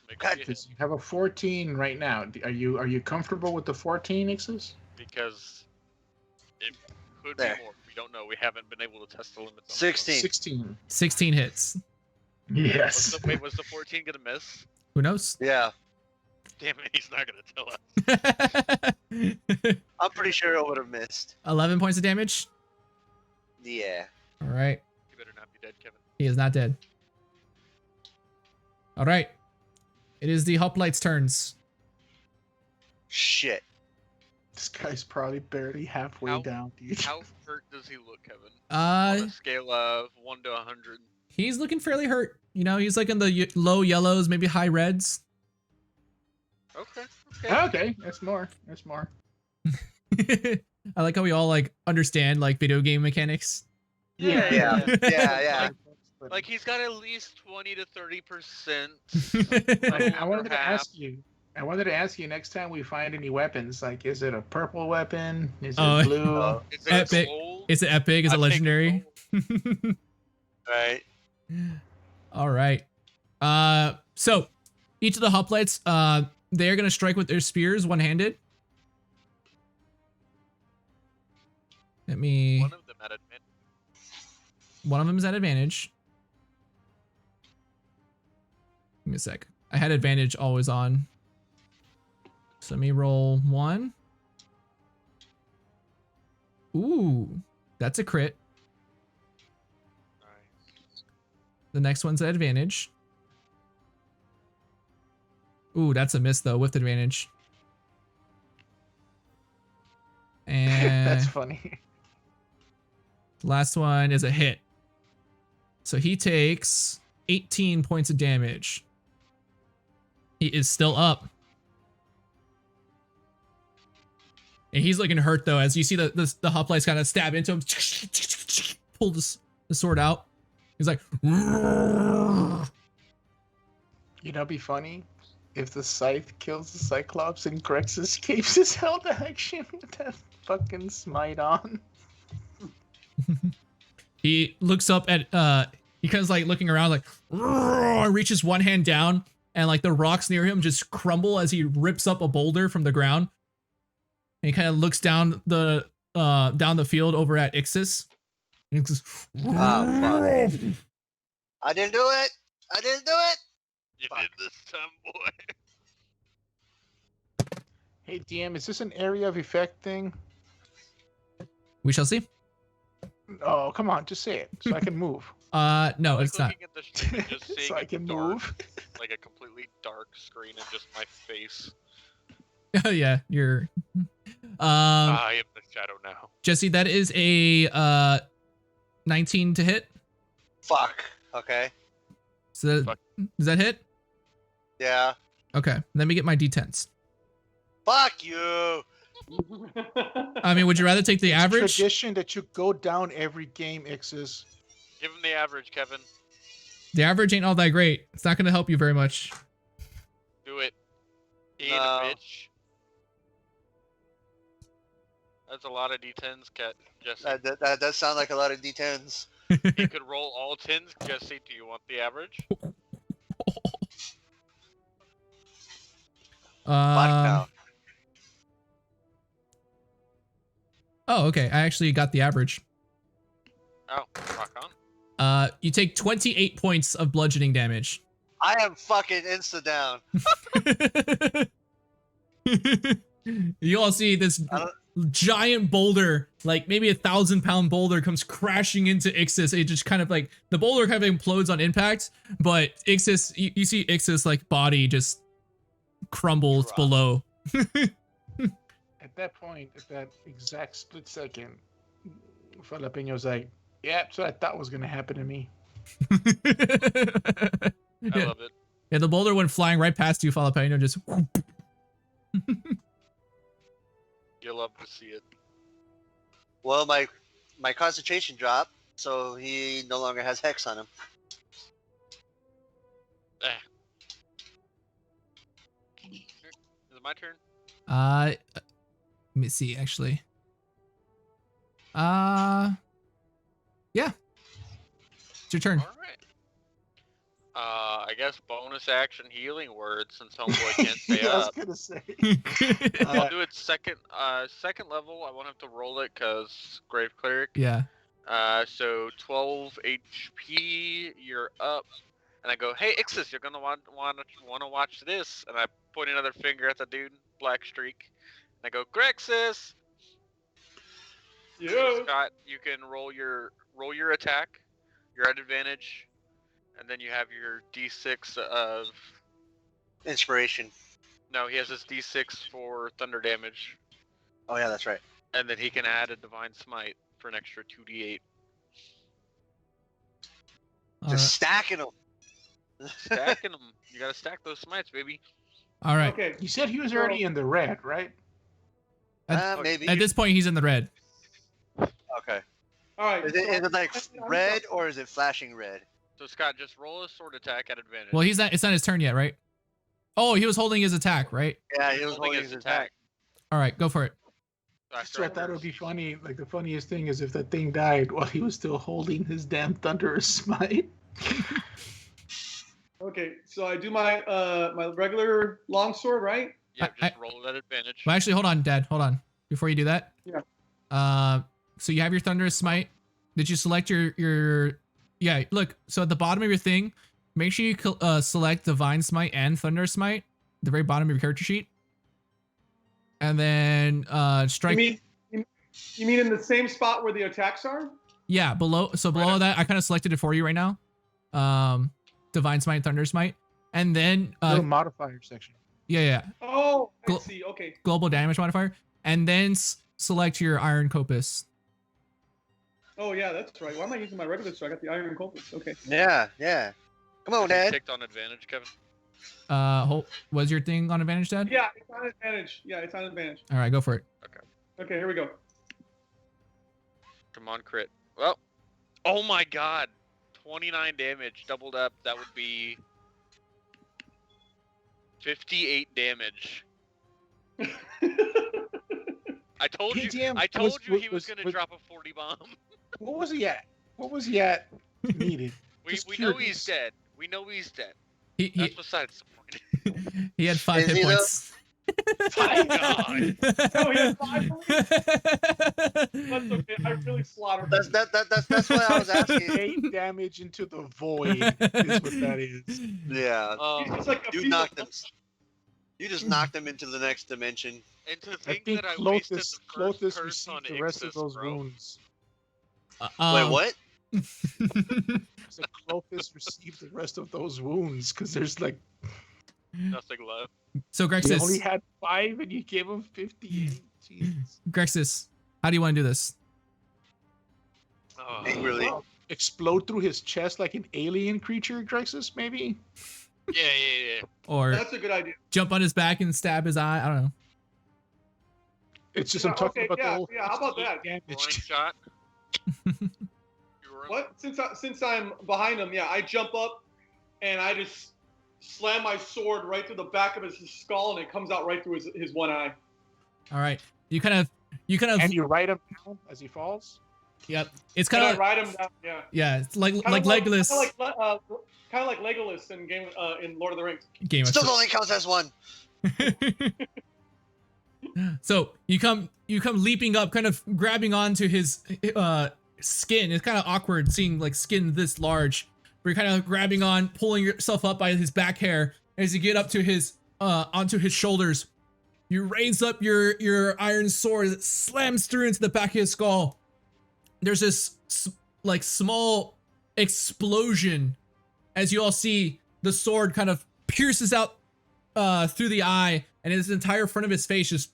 make God, sure you hit, You have a 14 right now. Are you comfortable with the 14, Ixis? because it could There. be more. We don't know. We haven't been able to test the limits. On 16. 16. 16 hits. Yes. Was the 14 gonna miss? Who knows? Yeah, Damn it, he's not gonna tell us. I'm pretty sure it would have missed. 11 points of damage. Yeah. All right. You better not be dead, Kevin. He is not dead. All right. It is the hoplites' turns. Shit. This guy's probably barely halfway How- down, dude. How hurt does he look, Kevin? On Uh, a scale of 1 to 100. he's looking fairly hurt. You know, he's like in the low yellows, maybe high reds. Okay. Okay, that's more. That's more. I like how we all like understand like video game mechanics. Yeah. Yeah. Like he's got at least 20 to 30%. I wanted to ask you. I wanted to ask you next time we find any weapons. Like, is it a purple weapon? Is it Oh, blue? Is it Epic. gold? Is it epic? Is it I'd take legendary? gold. Right. All right. So each of the hoplites, they're gonna strike with their spears one-handed. Let me. One of them at advantage. One of them is at advantage. Give me a sec. I had advantage always on. So let me roll 1. Ooh, that's a crit. Nice. The next one's at advantage. Ooh, that's a miss though with advantage. And That's funny. last one is a hit. So he takes 18 points of damage. He is still up. And he's looking hurt though, as you see the hoplites kind of stab into him, pull the sword out. He's like, You know, it'd be funny if the scythe kills the Cyclops and Grex escapes his held action with that fucking smite on. he looks up at he kind of like looking around like reaches one hand down and like the rocks near him just crumble as he rips up a boulder from the ground. And he kind of looks down the field over at Ixis. And he goes, Fuck. I didn't do it. I didn't do it. You Fuck. did this time, boy. Hey, DM, is this an area of effect thing? we shall see. Oh, come on, just say it so I can move. No, Like it's not. looking at the stream and just seeing So I a can dark, move. like a completely dark screen and just my face. Oh yeah, you're. I am the shadow now. Jesse, that is a 19 to hit. Fuck. Okay. So Fuck. does that hit? Yeah. Okay, let me get my d10s. Fuck you. I mean, would you rather take the It's average? tradition that you go down every game, Ixis. Give him the average, Kevin. The average ain't all that great. It's not going to help you very much. Do it. Eat No. a bitch. That's a lot of D10s, Jesse. That does sound like a lot of D10s. He could roll all 10s. Jesse, do you want the average? now. Oh, okay. I actually got the average. Oh, rock on. You take 28 points of bludgeoning damage. I am fucking insta down. You all see this giant boulder, like maybe 1,000-pound boulder, comes crashing into Ixis. It just kind of like, the boulder kind of implodes on impact, but Ixis, you see Ixis like body just crumbles below. At that point, at that exact split second, Falapeño's like, yeah, that's what I thought was going to happen to me. I love it. Yeah, the boulder went flying right past you, Falapeño, just... You'll love to see it. Well, my concentration dropped, so he no longer has hex on him. Is it my turn? Let me see, actually. Yeah. It's your turn. All right. I guess bonus action healing word since homeboy can't stay I was up. going to say. I'll do it second level. I won't have to roll it because Grave Cleric. Yeah. So 12 HP, you're up. And I go, hey Ixis, you're gonna want to watch this. And I point another finger at the dude, black streak. And I go, Grexis. Yeah. Scott, you can roll your attack. You're at advantage, and then you have your D6 of Inspiration. no. He has his D6 for thunder damage, Oh yeah, that's right. and then he can add a divine smite for an extra 2d8. Just stacking them. Stacking them. You gotta stack those smites, baby. All right. Okay. You said he was already in the red, right? Maybe. At this point, he's in the red. Okay. All right. Is it like red or is it flashing red? So Scott, just roll a sword attack at advantage. Well, he's not. It's not his turn yet, right? Oh, he was holding his attack, right? Yeah, he was holding his attack. All right, go for it. So I thought it would be funny. Like, the funniest thing is if that thing died while he was still holding his damn thunderous smite. Okay, so I do my my regular longsword, right? Yeah, just roll it at advantage. Well, actually, hold on, Dad. Hold on. Before you do that. Yeah. So you have your thunderous smite. Did you select your? Yeah. Look. So at the bottom of your thing, make sure you select divine smite and thunderous smite. At the very bottom of your character sheet. And then strike. You mean in the same spot where the attacks are? Yeah, below. So below Right. that, I kind of selected it for you right now. Divine smite, thunder smite, and then Little modifier section. yeah. Oh, I Glo- see. Okay. Global damage modifier, and then select your iron copus. Oh yeah, that's right. Why am I using my regular sword? I got the iron copus. Okay. Yeah. Come on, Have you Dad. ticked on advantage, Kevin. Was your thing on advantage, Dad? Yeah, it's on advantage. Yeah, it's on advantage. All right, go for it. Okay, here we go. Come on, crit. Well, oh my god. 29 damage, doubled up. That would be 58 damage. I told you. PTM I told was- you he was was- gonna was- drop a 40 bomb. What was he at? What was he at needed? We Just know curious. he's dead. We know he's dead. He That's besides the point. he had 5 Is hit he points. Oh, he had 5 points? That's okay. I really slaughtered him. That's why I was asking. 8 damage into the void is what that is. Yeah. He's just like a You field. knocked them. You just knocked them into the next dimension. And to I think think that I wasted Clothis, the first Clothis curse on received the rest of Ixis, those bro. wounds. Wait, what? So Clothis received the rest of those wounds because there's like Nothing left. So he only Grexis, had 5 and you gave him 58. Jesus. Grexis, how do you want to do this? Oh. Angrily. Explode through his chest like an alien creature, Grexis, maybe? Yeah. Or That's a good idea. jump on his back and stab his eye? I don't know. It's just Yeah, I'm talking okay, about yeah, the whole yeah, how about that? Blind damage. shot. You were in- What? Since I'm behind him, yeah, I jump up and I just slam my sword right through the back of his skull, and it comes out right through his one eye. All right, you kind of And you write him down as he falls? Yep. It's Can kind I of ride him down? Yeah. yeah. It's like Kind of Legolas. Kind of like Legolas in Lord of the Rings. Game of Still Thrones. only counts as one. So you come leaping up, kind of grabbing onto his skin. It's kind of awkward seeing like skin this large. But you're kind of grabbing on, pulling yourself up by his back hair as you get up to his onto his shoulders. You raise up your iron sword that slams through into the back of his skull. There's this like small explosion as you all see the sword kind of pierces out through the eye, and his entire front of his face just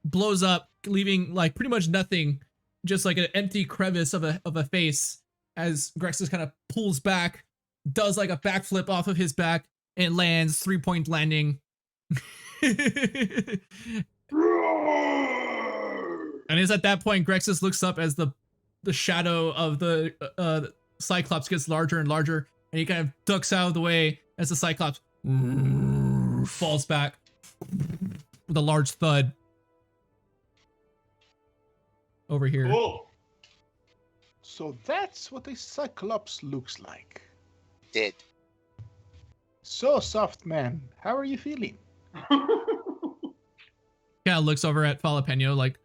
blows up, leaving like pretty much nothing, just like an empty crevice of a face as Grexus kind of pulls back, does like a backflip off of his back, and lands 3-point landing. And it's at that point Grexus looks up as the shadow of the Cyclops gets larger and larger, and he kind of ducks out of the way as the Cyclops falls back with a large thud. Over here. Cool. So that's what a Cyclops looks like. Dead. So, soft man, how are you feeling? Yeah, looks over at Falapeno like.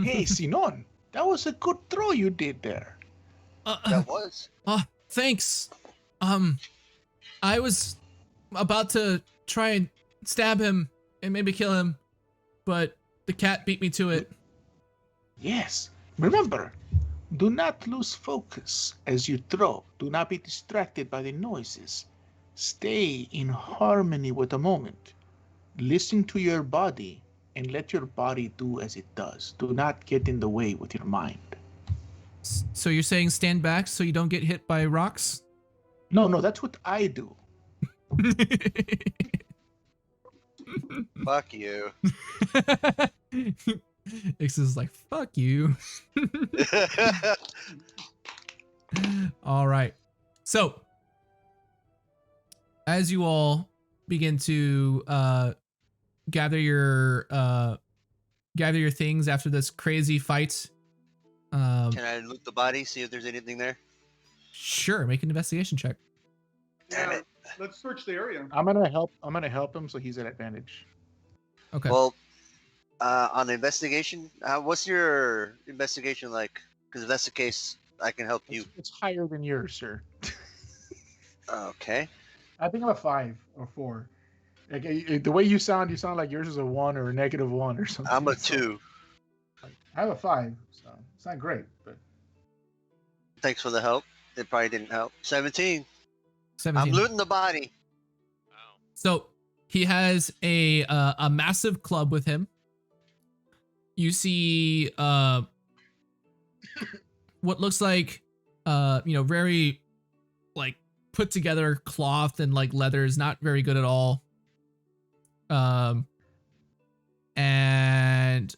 Hey, Sinon, that was a good throw you did there. That was. Thanks. I was about to try and stab him and maybe kill him, but the cat beat me to it. Yes, remember, do not lose focus as you throw. Do not be distracted by the noises. Stay in harmony with the moment. Listen to your body and let your body do as it does. Do not get in the way with your mind. So you're saying stand back so you don't get hit by rocks? No, that's what I do. Fuck you. Ix is like, fuck you. All right. So, as you all begin to gather your things after this crazy fight, Can I loot the body, see if there's anything there? sure, make an investigation check. Damn Yeah, it. let's search the area. I'm gonna help him so he's at advantage. Okay. Well, on the investigation, what's your investigation like? Because if that's the case, I can help you. It's higher than yours, sir. Okay. I think I'm a 5 or 4. Like, the way you sound like yours is a 1 or a -1 or something. I'm a So, 2. I have a 5, so it's not great, but Thanks for the help. It probably didn't help. 17. 17. I'm looting the body. Wow. So he has a massive club with him. You see what looks like very like put together cloth and like leather is not very good at all. And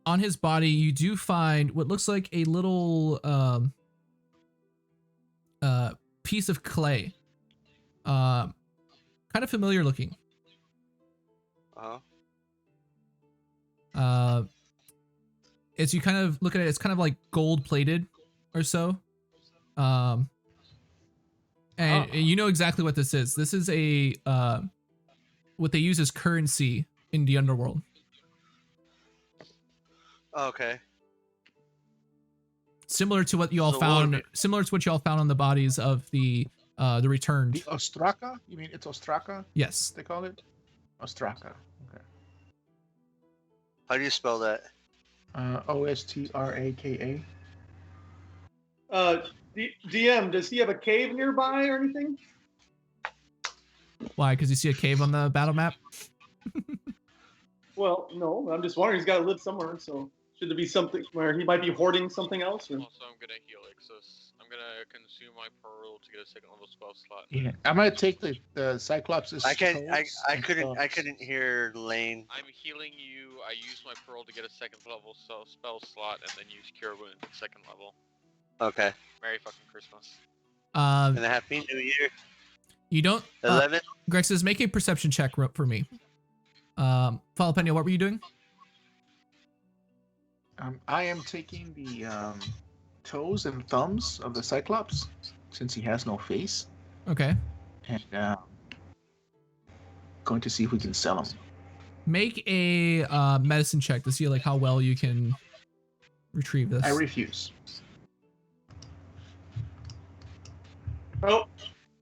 on his body you do find what looks like a little piece of clay. Kind of familiar looking. Uh-huh. As you kind of look at it, it's kind of like gold plated or so. And you know exactly what this is. This is a what they use as currency in the underworld. Okay. Similar to what you all So found. what- Similar to what you all found on the bodies of the returned. the Ostraka? You mean it's Ostraka? Yes. They call it Ostraka. Okay. How do you spell that? Ostraka. DM, does he have a cave nearby or anything? Why? Because you see a cave on the battle map. Well, no. I'm just wondering. He's got to live somewhere, so should there be something where he might be hoarding something else? Or... Also, I'm gonna heal Ixus. I'm gonna consume my pearl to get a second level spell slot. Yeah, I'm gonna take the Cyclops. I couldn't hear Lane. I'm healing you. I use my pearl to get a second level spell slot, and then use cure wound at second level. Okay. Merry fucking Christmas. And a happy new year. You don't. 11. Greg says, make a perception check for me. Falapenia, what were you doing? I am taking the toes and thumbs of the Cyclops, since he has no face, Okay. and going to see if we can sell him. Make a medicine check to see like how well you can retrieve this. I refuse. Oh,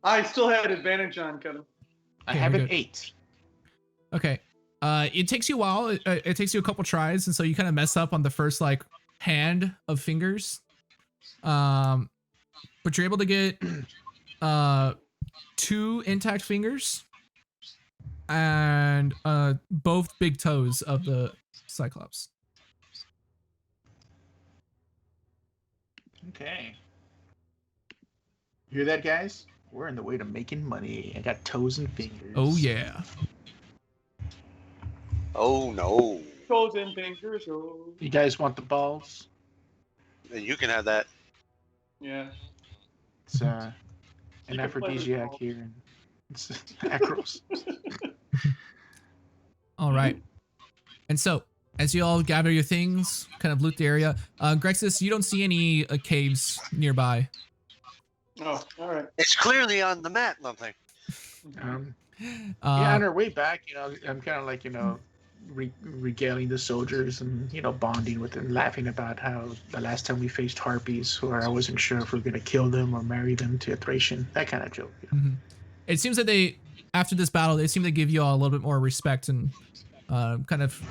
I still had advantage on Kevin. I Okay, have you're an good. 8. Okay. It takes you a while. It takes you a couple tries, and so you kind of mess up on the first like hand of fingers. But you're able to get 2 intact fingers and both big toes of the Cyclops. Okay. Hear that, guys? We're on the way to making money. I got toes and fingers. Oh yeah. Oh no. Toes and fingers. Oh. You guys want the balls? You can have that. Yeah. It's You an can play with aphrodisiac balls. here. And it's Acros. All right. And so, as you all gather your things, kind of loot the area, Grexis, you don't see any caves nearby. Oh, all right. It's clearly on the map, nothing. Yeah, on our way back, I'm kind of like, regaling the soldiers and, bonding with them, laughing about how the last time we faced harpies, where I wasn't sure if we were going to kill them or marry them to a Thracian, that kind of joke. Mhm. It seems that after this battle, they seem to give you all a little bit more respect and kind of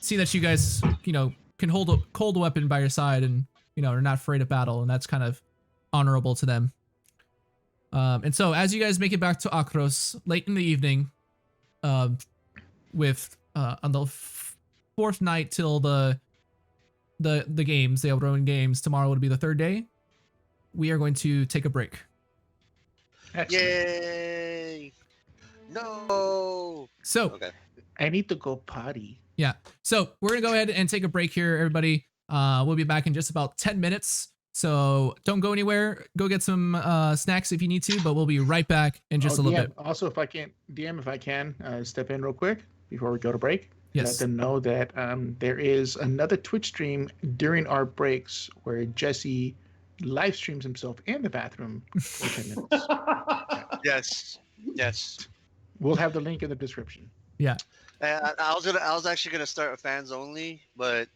see that you guys, can hold a cold weapon by your side and, are not afraid of battle, and that's kind of honorable to them. And so as you guys make it back to Akros late in the evening, with on the 4th night till the games, the Iroan Games, tomorrow would be the 3rd day. We are going to take a break. Excellent. Yay! No. So Okay. I need to go potty. yeah, so we're gonna go ahead and take a break here, everybody. We'll be back in just about 10 minutes. So don't go anywhere. Go get some snacks if you need to, but we'll be right back in just a little DM, bit. Also, if I can, step in real quick before we go to break. Yes. Let them know that there is another Twitch stream during our breaks where Jesse live streams himself in the bathroom for 10 minutes. Yes. Yes. We'll have the link in the description. Yeah. I was actually gonna start with fans only, but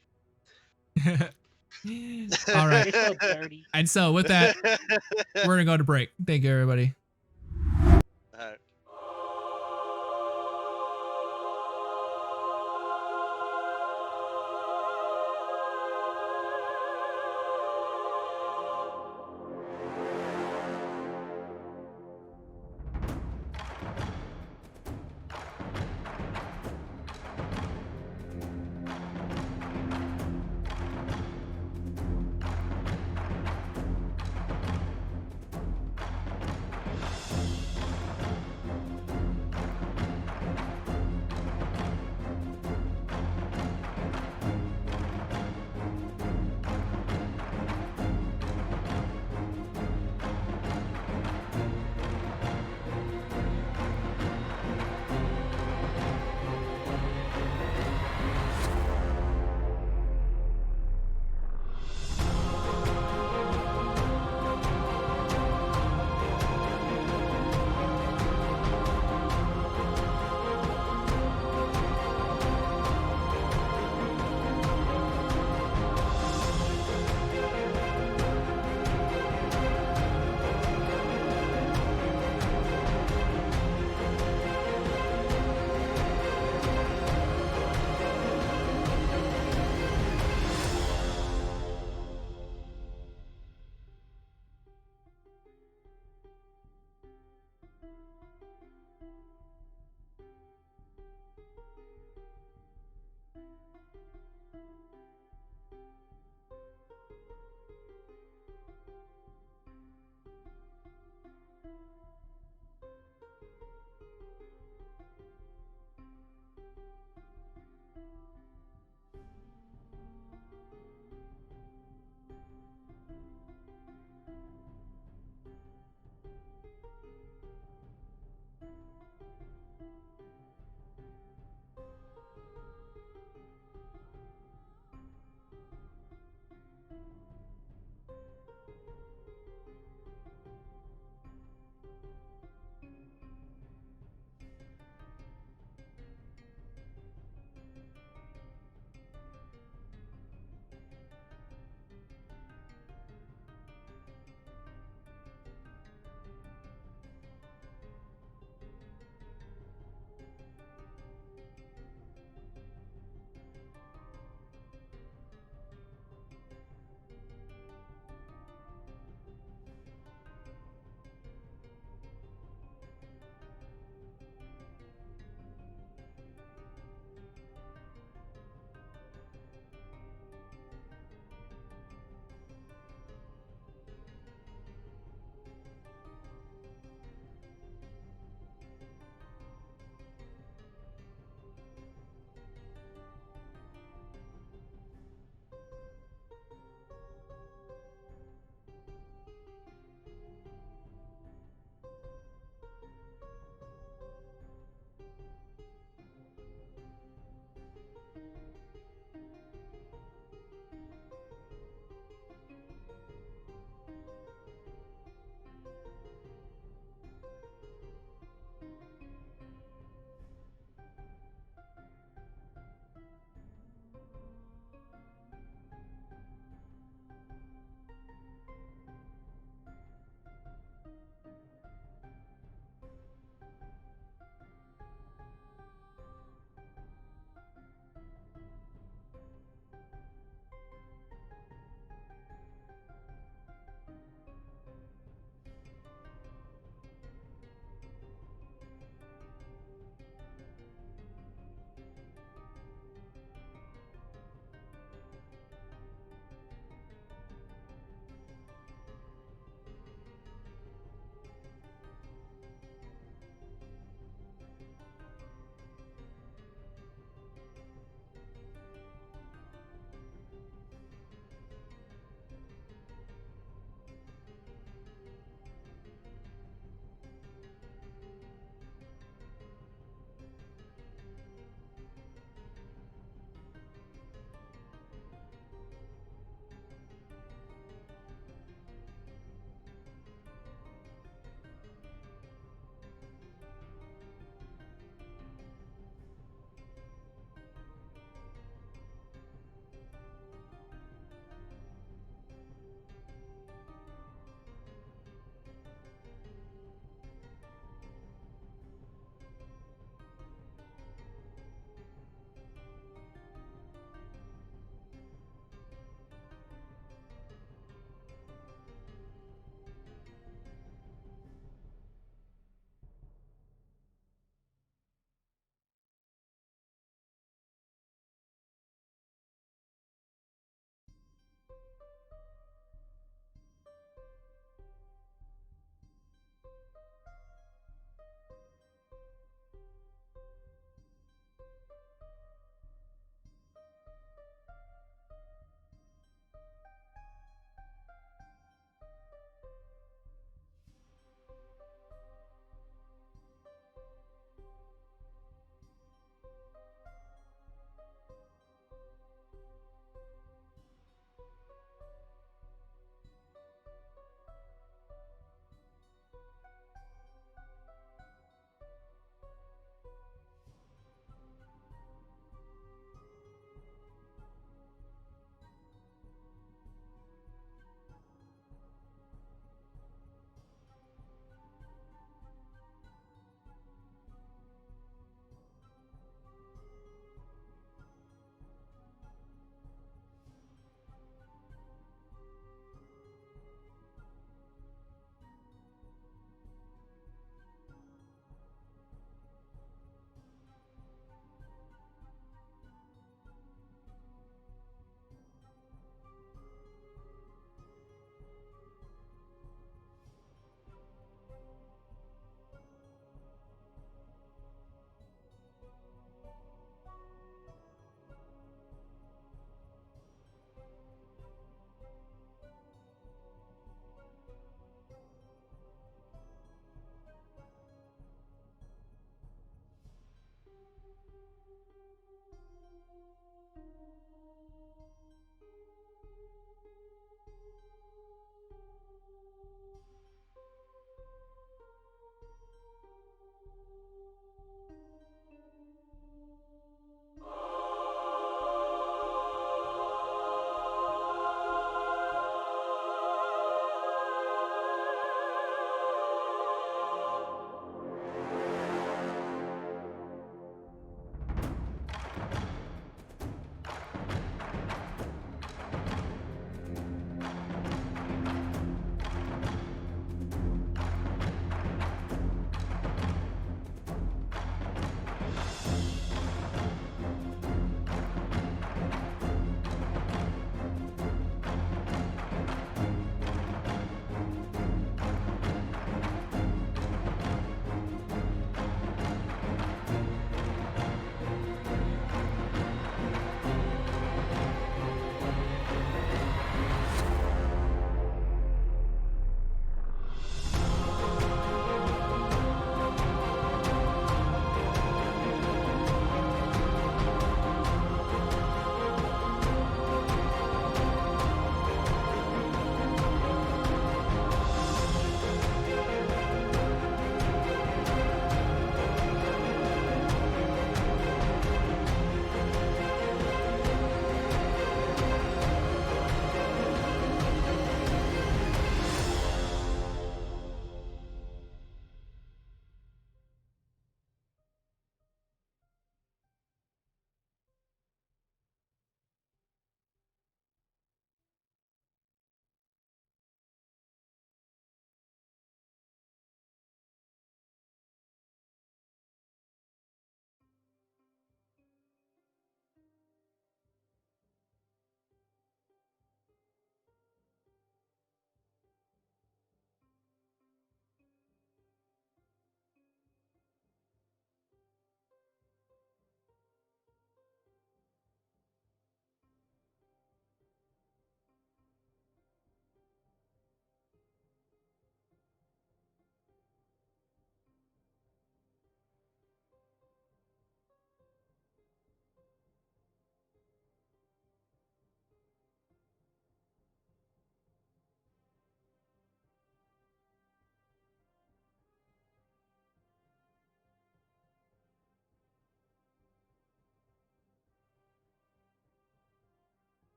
All right. It's so dirty. And so with that, we're gonna go to break. Thank you, everybody. Alright.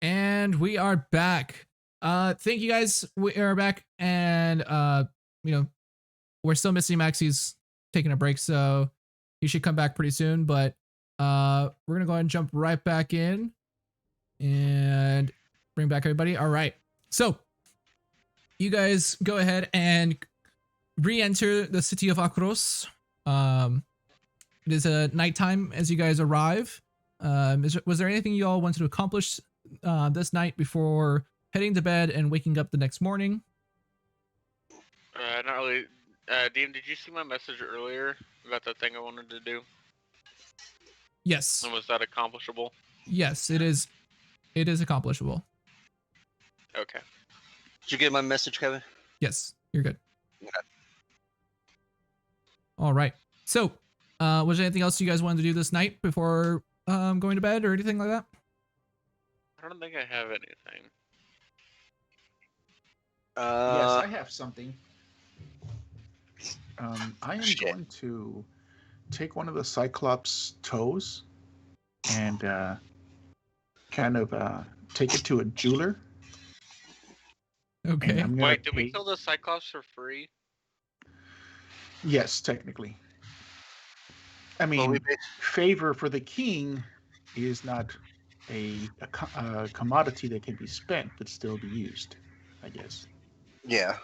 And we are back. Thank you guys. We are back, and you know, we're still missing Max. He's taking a break, so he should come back pretty soon. But we're gonna go ahead and jump right back in and bring back everybody. All right. So you guys go ahead and re-enter the city of Akros. It is a nighttime as you guys arrive. Was there anything you all wanted to accomplish this night before heading to bed and waking up the next morning? Not really. Dean, did you see my message earlier about that thing I wanted to do? Yes. And was that accomplishable? Yes, it is. It is accomplishable. Okay. Did you get my message, Kevin? Yes, you're good. Okay. All right. So, was there anything else you guys wanted to do this night before going to bed or anything like that? I don't think I have anything. Yes, I have something. I am Shit. going to take one of the Cyclops toes and kind of take it to a jeweler. Okay. And I'm gonna Wait, did we pay- kill the Cyclops for free? Yes, technically. I mean, Well, we favor for the king is not a commodity that can be spent, but still be used, I guess. yeah.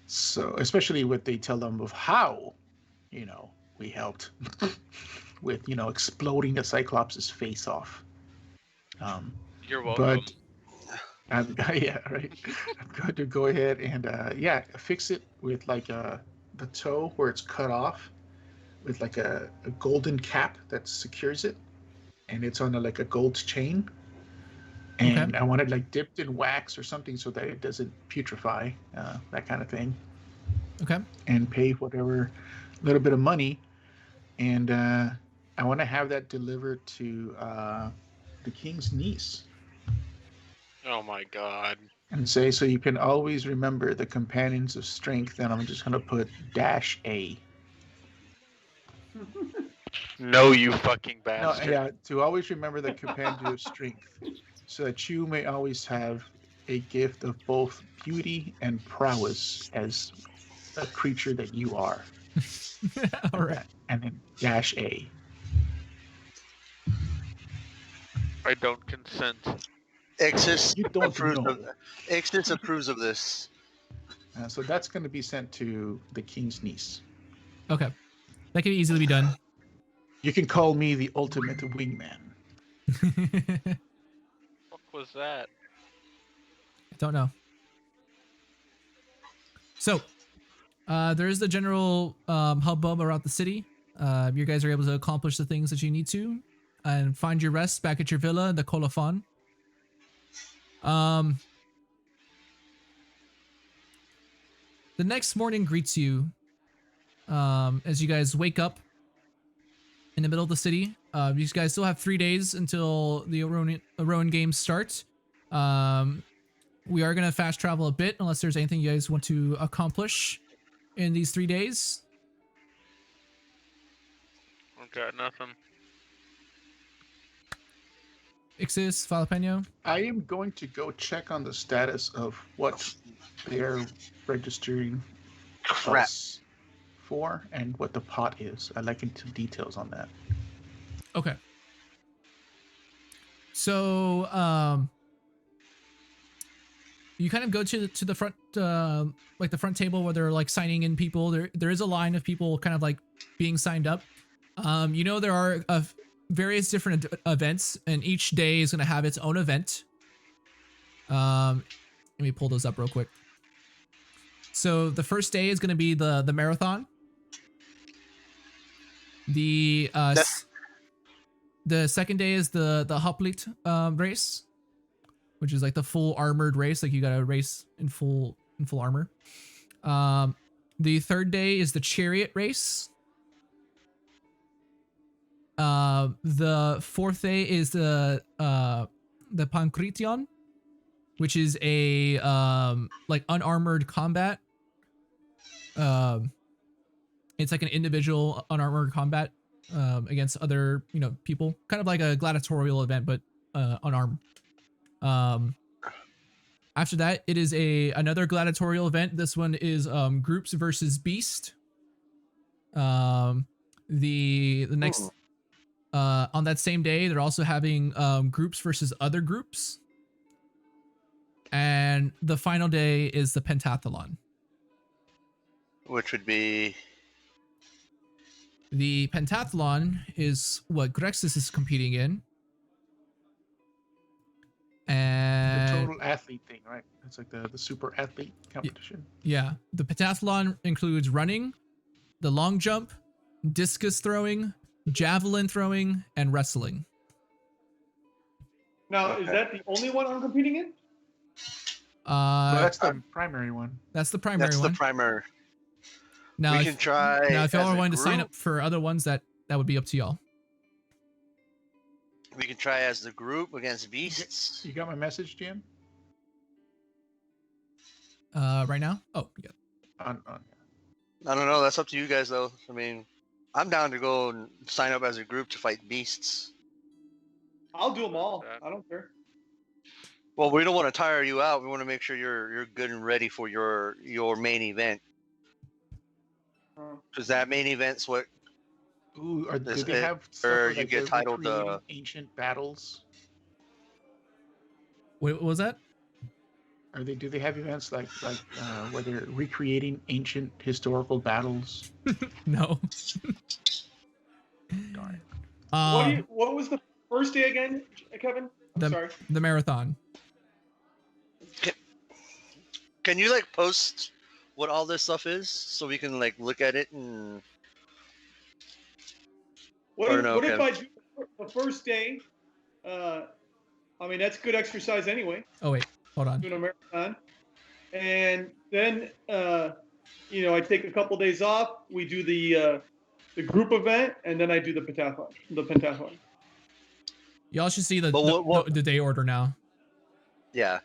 So, especially what they tell them of how, we helped with, exploding the Cyclops' face off. You're welcome. But yeah, right. I'm going to go ahead and fix it with like the toe where it's cut off, with like a golden cap that secures it, and it's on a gold chain. And I want it like dipped in wax or something so that it doesn't putrefy, that kind of thing. Okay. And pay whatever little bit of money, and I want to have that delivered to the king's niece. Oh my god. And say, so you can always remember the companions of strength, and I'm just gonna put -A. No, you fucking No, bastard. yeah, to always remember the companions of strength, so that you may always have a gift of both beauty and prowess as a creature that you are. All right. And then -A. I don't consent. Exis You don't approves know. of Exis approves of this. So that's going to be sent to the king's niece. Okay. That can easily be done. You can call me the ultimate wingman. What was that? Don't know. So, there is the general hubbub around the city. You guys are able to accomplish the things that you need to and find your rest back at your villa, the Colophon. The next morning greets you as you guys wake up in the middle of the city. You guys still have 3 days until the Iroan Games start. We are going to fast travel a bit unless there's anything you guys want to accomplish in these 3 days. I've got nothing. Ixis, Falapeno. I am going to go check on the status of what they're registering Crap. us for and what the pot is. I'd like into details on that. Okay. So, you kind of go to the front, like the front table where they're like signing in people. There is a line of people kind of like being signed up. There are various different events, and each day is going to have its own event. Let me pull those up real quick. So the first day is going to be the marathon. The second day is the hoplite race, which is like the full armored race. Like you got to race in full armor. The third day is the chariot race. The fourth day is the Pankration, which is a like unarmored combat. It's like an individual unarmored combat against other people, kind of like a gladiatorial event, but unarmed. After that, it is another gladiatorial event. This one is groups versus beast. The next on that same day, they're also having groups versus other groups. And the final day is the pentathlon. Which would be The pentathlon is what Grexis is competing in. The And total athlete thing, right? It's like the super athlete competition. yeah, the pentathlon includes running, the long jump, discus throwing, javelin throwing, and wrestling. Now, is that the only one I'm competing in? Well, that's the primary one. That's the primary that's one. the primary. Now, We can try. now, if y'all as are a wanting to sign group. up for other ones, that would be up to y'all. We can try as the group against beasts. You got my message, Jim? Right now? Oh, yeah. On. I don't know. That's up to you guys, though. I mean, I'm down to go and sign up as a group to fight beasts. I'll do them all. I don't care. Well, we don't want to tire you out. We want to make sure you're good and ready for your main event. Because that main event's what. Ooh, do This- they have stuff or where, you like, get they're titled, recreating ancient battles? Wait, what was that? Do they have events like where they're recreating ancient historical battles? No. Darn. What was the first day again, Kevin? I'm sorry. The marathon. Can you like post what all this stuff is so we can like look at it and? What Or if, no, what if Kev? I do the first day? I mean, that's good exercise anyway, Oh wait, hold on. doing a marathon. And then, I take a couple days off. We do the group event, and then I do the pentathlon. Y'all should see the But the day order now. Yeah.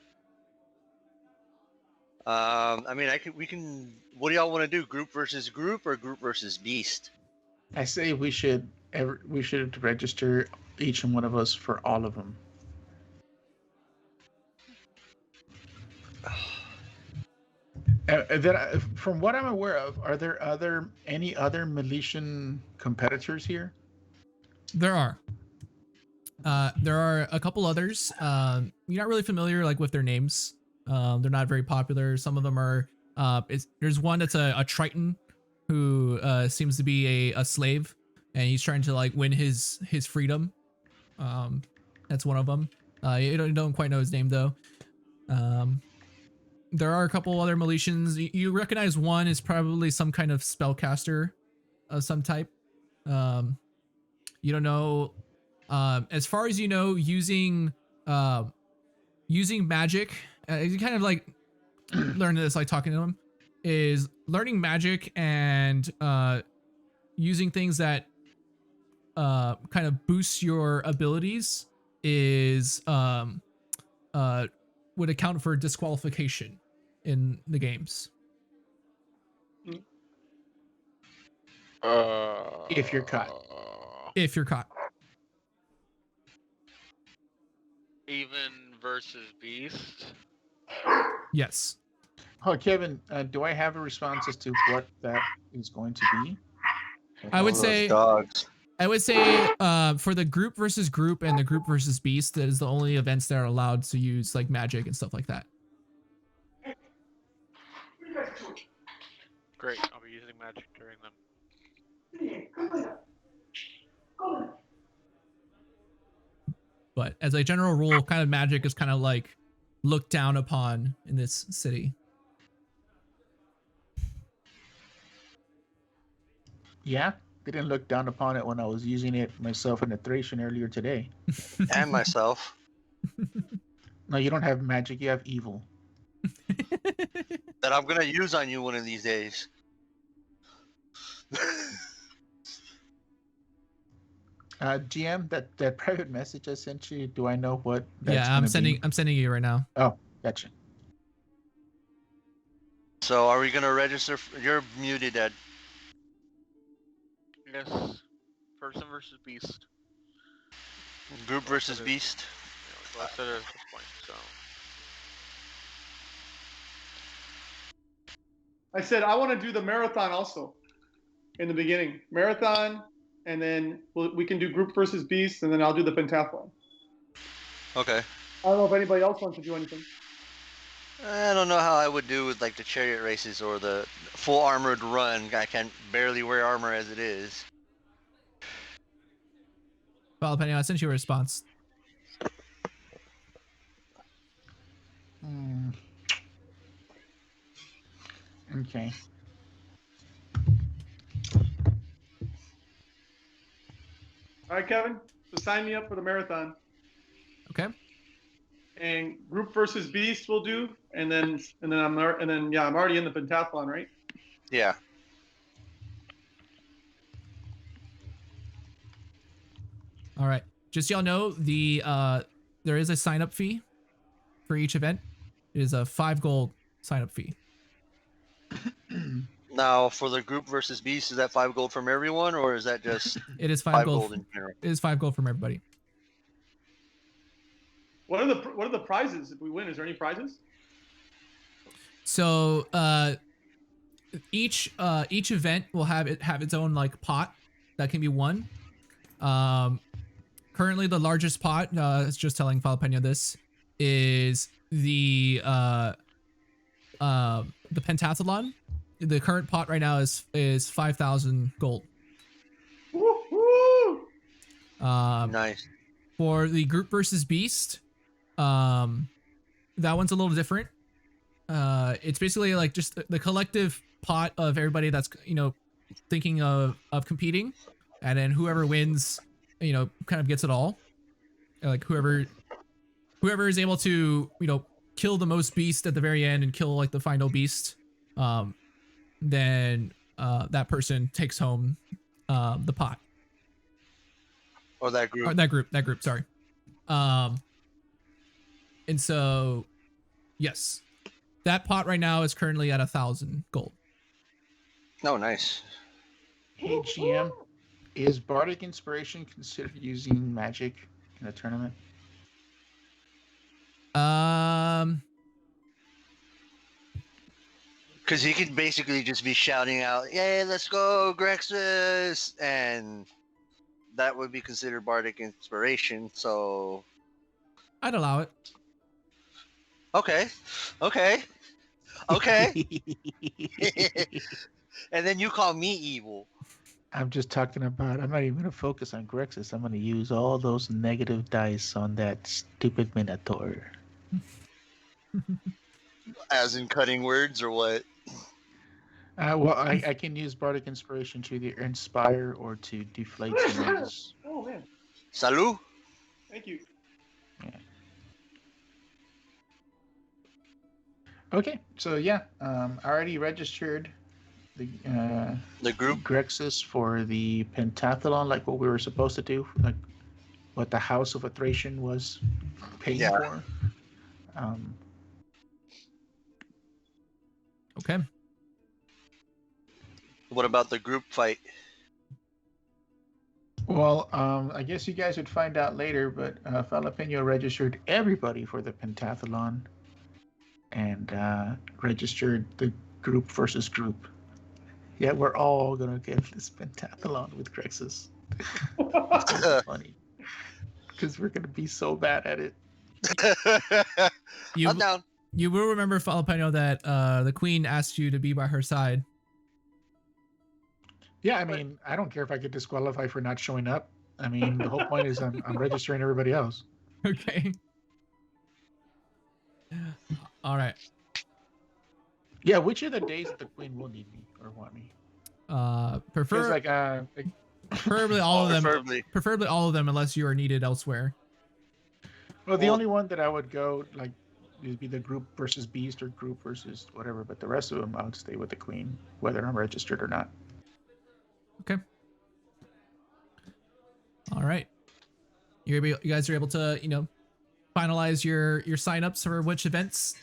I mean, we can. What do y'all want to do? Group versus group or group versus beast? I say we should register each and one of us for all of them. From what I'm aware of, are there any other Miletian competitors here? There are. There are a couple others. You're not really familiar like with their names. They're not very popular. Some of them are. There's one that's a Triton who seems to be a slave, and he's trying to like win his freedom. That's one of them. You don't quite know his name though. There are a couple other Miletians. You recognize one is probably some kind of spellcaster of some type. You don't know. As far as you know, using magic, you kind of like learn this like talking to him, is learning magic and using things that kind of boost your abilities is would account for disqualification in the games. If you're caught. If you're caught. Even versus beast. Yes. Oh, Kevin, do I have a response as to what that is going to be? I would Those say dogs. for the group versus group and the group versus beast, that is the only events that are allowed to use like magic and stuff like that. Great, I'll be using magic during them. But as a general rule, kind of magic is kind of like looked down upon in this city. Yeah, they didn't look down upon it when I was using it myself in the Thracian earlier today. And myself. No, you don't have magic, you have evil. That I'm gonna use on you one of these days. GM, that private message I sent you, do I know what that's Yeah, I'm sending you right now. Oh, gotcha. So are we gonna register? You're muted, Ed. Yes. Person versus beast. Group versus beast. Well, I said it at this point, so. I said I want to do the marathon also in the beginning. Marathon, and then we can do group versus beast, and then I'll do the pentathlon. Okay. I don't know if anybody else wants to do anything. I don't know how I would do with like the chariot races or the full armored run. I can barely wear armor as it is. Well, depending, I sent you a response. Okay. All right, Kevin. So sign me up for the marathon. Okay. And group versus beast we'll do, and then I'm already in the pentathlon, right? Yeah. All right. Just so y'all know, there is a sign up fee for each event. It is a 5 gold sign up fee. Now for the group versus beast, is that 5 gold from everyone, or is that just It is 5 5 gold. gold in general? It is 5 gold from everybody. What are the prizes if we win? Is there any prizes? So each event will have its own like pot that can be won. Currently the largest pot, is just telling Falapena this, is the pentathlon. The current pot right now is 5,000 gold. Woo-hoo! Nice. For the group versus beast, that one's a little different. It's basically like just the collective pot of everybody that's, you know, thinking of competing, and then whoever wins, you know, kind of gets it all. Like whoever is able to, you know, kill the most beast at the very end and kill like the final beast, then that person takes home the pot. Or that group. Or that group, sorry. And so yes, that pot right now is currently at 1,000 gold. Oh, nice. Hey, GM, is Bardic Inspiration considered using magic in a tournament? Because he could basically just be shouting out, "Yay, let's go, Grexus!" And that would be considered bardic inspiration. So, I'd allow it. okay. And then you call me evil. I'm just talking about, I'm not even going to focus on Grexus. I'm going to use all those negative dice on that stupid Minotaur. As in cutting words or what? Well, I can use Bardic Inspiration to either inspire or to deflate some mages. Oh man, Salud. thank you. Yeah. Okay, so yeah, I already registered The group. Grexus for the pentathlon, like what we were supposed to do, like what the House of Thracian was paying for. Okay. What about the group fight? Well, I guess you guys would find out later, but Falapeno registered everybody for the pentathlon and registered the group versus group. Yeah, we're all gonna get this pentathlon with Grexus. It's funny because we're gonna be so bad at it. I'm down. You will remember, Falapeno, that the queen asked you to be by her side. Yeah, I mean, I don't care if I get disqualified for not showing up. I mean, the whole point is I'm registering everybody else. Okay. All right. Yeah, which are the days that the queen will need me or want me? Preferably all of them. Preferably all of them, unless you are needed elsewhere. Well, the only one that I would go like would be the group versus beast or group versus whatever, but the rest of them I would stay with the queen, whether I'm registered or not. Okay. All right. You guys are able to, you know, finalize your signups for which events.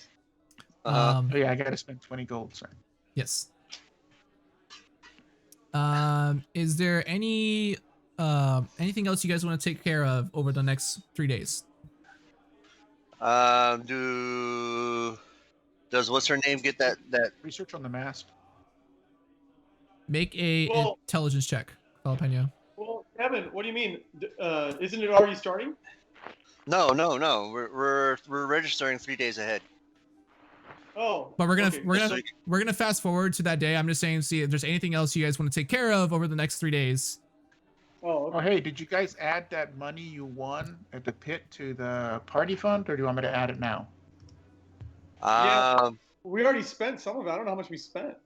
Oh yeah, I gotta spend 20 gold, sorry. Yes. Is there any anything else you guys want to take care of over the next 3 days? Does what's her name get that? Research on the mask. Make a Well- intelligence check, Jalapeno. Well, Kevin, what do you mean? Isn't it already starting? No. We're registering 3 days ahead. Oh. But we're okay. gonna fast forward to that day. I'm just saying, see if there's anything else you guys want to take care of over the next 3 days. Oh, okay. Oh, hey, did you guys add that money you won at the pit to the party fund, or do you want me to add it now? Yeah. We already spent some of it. I don't know how much we spent.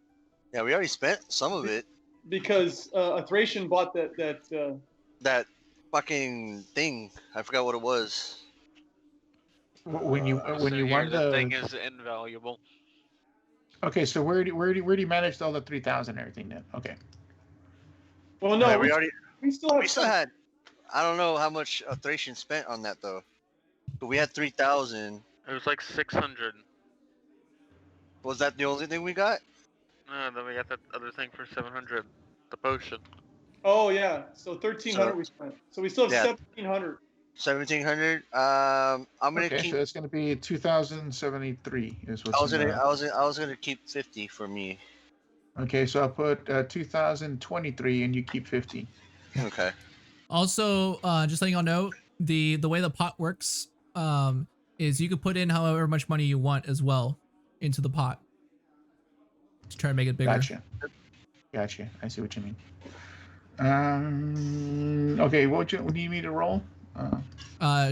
Yeah, we already spent some of it. Because a Thracian bought That fucking thing. I forgot what it was. When you So here, won the thing the. is invaluable. Okay, so where do you manage all the 3,000 and everything then? Okay. Well, no, Yeah, we still have. we still had. I don't know how much Thracian spent on that though. But we had 3,000. It was like 600. Was that the only thing we got? Then we got that other thing for 700. The potion. Oh yeah, so 1,300 So- we spent. So we still have Yeah. 1,700. 1,700. I'm gonna Okay, keep. so that's going to be 2,073 is what's I was in gonna. the- I was gonna keep 50 for me. Okay, so I'll put 2,023 and you keep 50. Okay. Also, just letting y'all know, the way the pot works is you can put in however much money you want as well into the pot to try to make it bigger. Gotcha. I see what you mean. Okay, what do you need me to roll?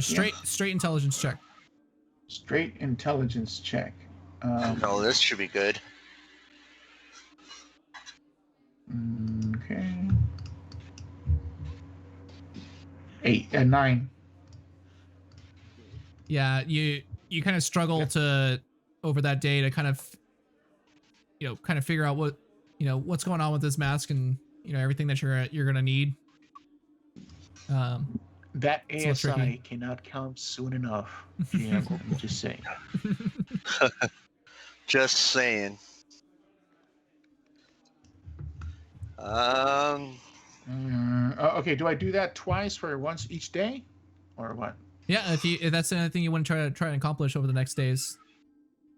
Straight intelligence check. Straight intelligence check. Oh, this should be good. Okay. 8 and 9. Yeah, you kind of struggle to over that day to kind of figure out what's going on with this mask and everything that you're gonna need. That It's a little ASI tricky. cannot come soon enough. GM, let me just say. Just saying. Okay, do I do that twice for once each day, or what? Yeah, if that's anything you want to try and accomplish over the next days.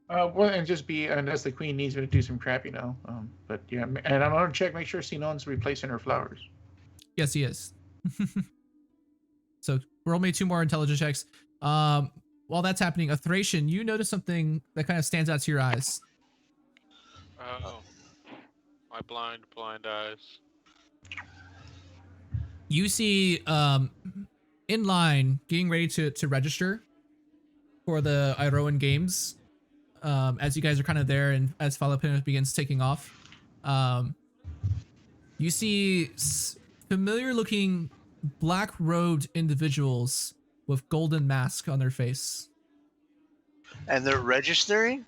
Well, and just be unless the queen needs me to do some crap, But yeah, and I'm gonna check, make sure Sinon's replacing her flowers. Yes, he is. So roll me 2 more intelligence checks. While that's happening, a Thracian, you notice something that kind of stands out to your eyes. Oh. My blind eyes. You see, in line, getting ready to register for the Iroan Games. As you guys are kind of there, and as Falapinus begins taking off, you see familiar-looking black-robed individuals with golden masks on their face. And they're registering?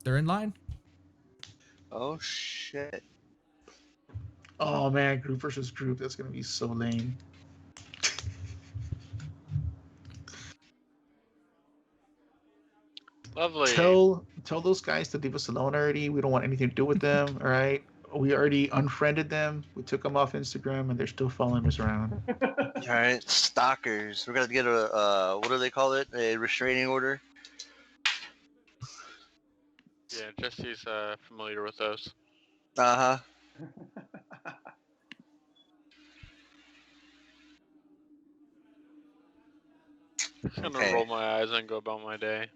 They're in line. Oh shit. Oh man, group versus group, that's gonna be so lame. Lovely. Tell those guys to leave us alone already. We don't want anything to do with them. All right. We already unfriended them. We took them off Instagram, and they're still following us around. Alright, stalkers. We're gonna get a what do they call it? A restraining order. Yeah, Jesse's familiar with those. Uh-huh. I'm gonna Okay. roll my eyes and go about my day.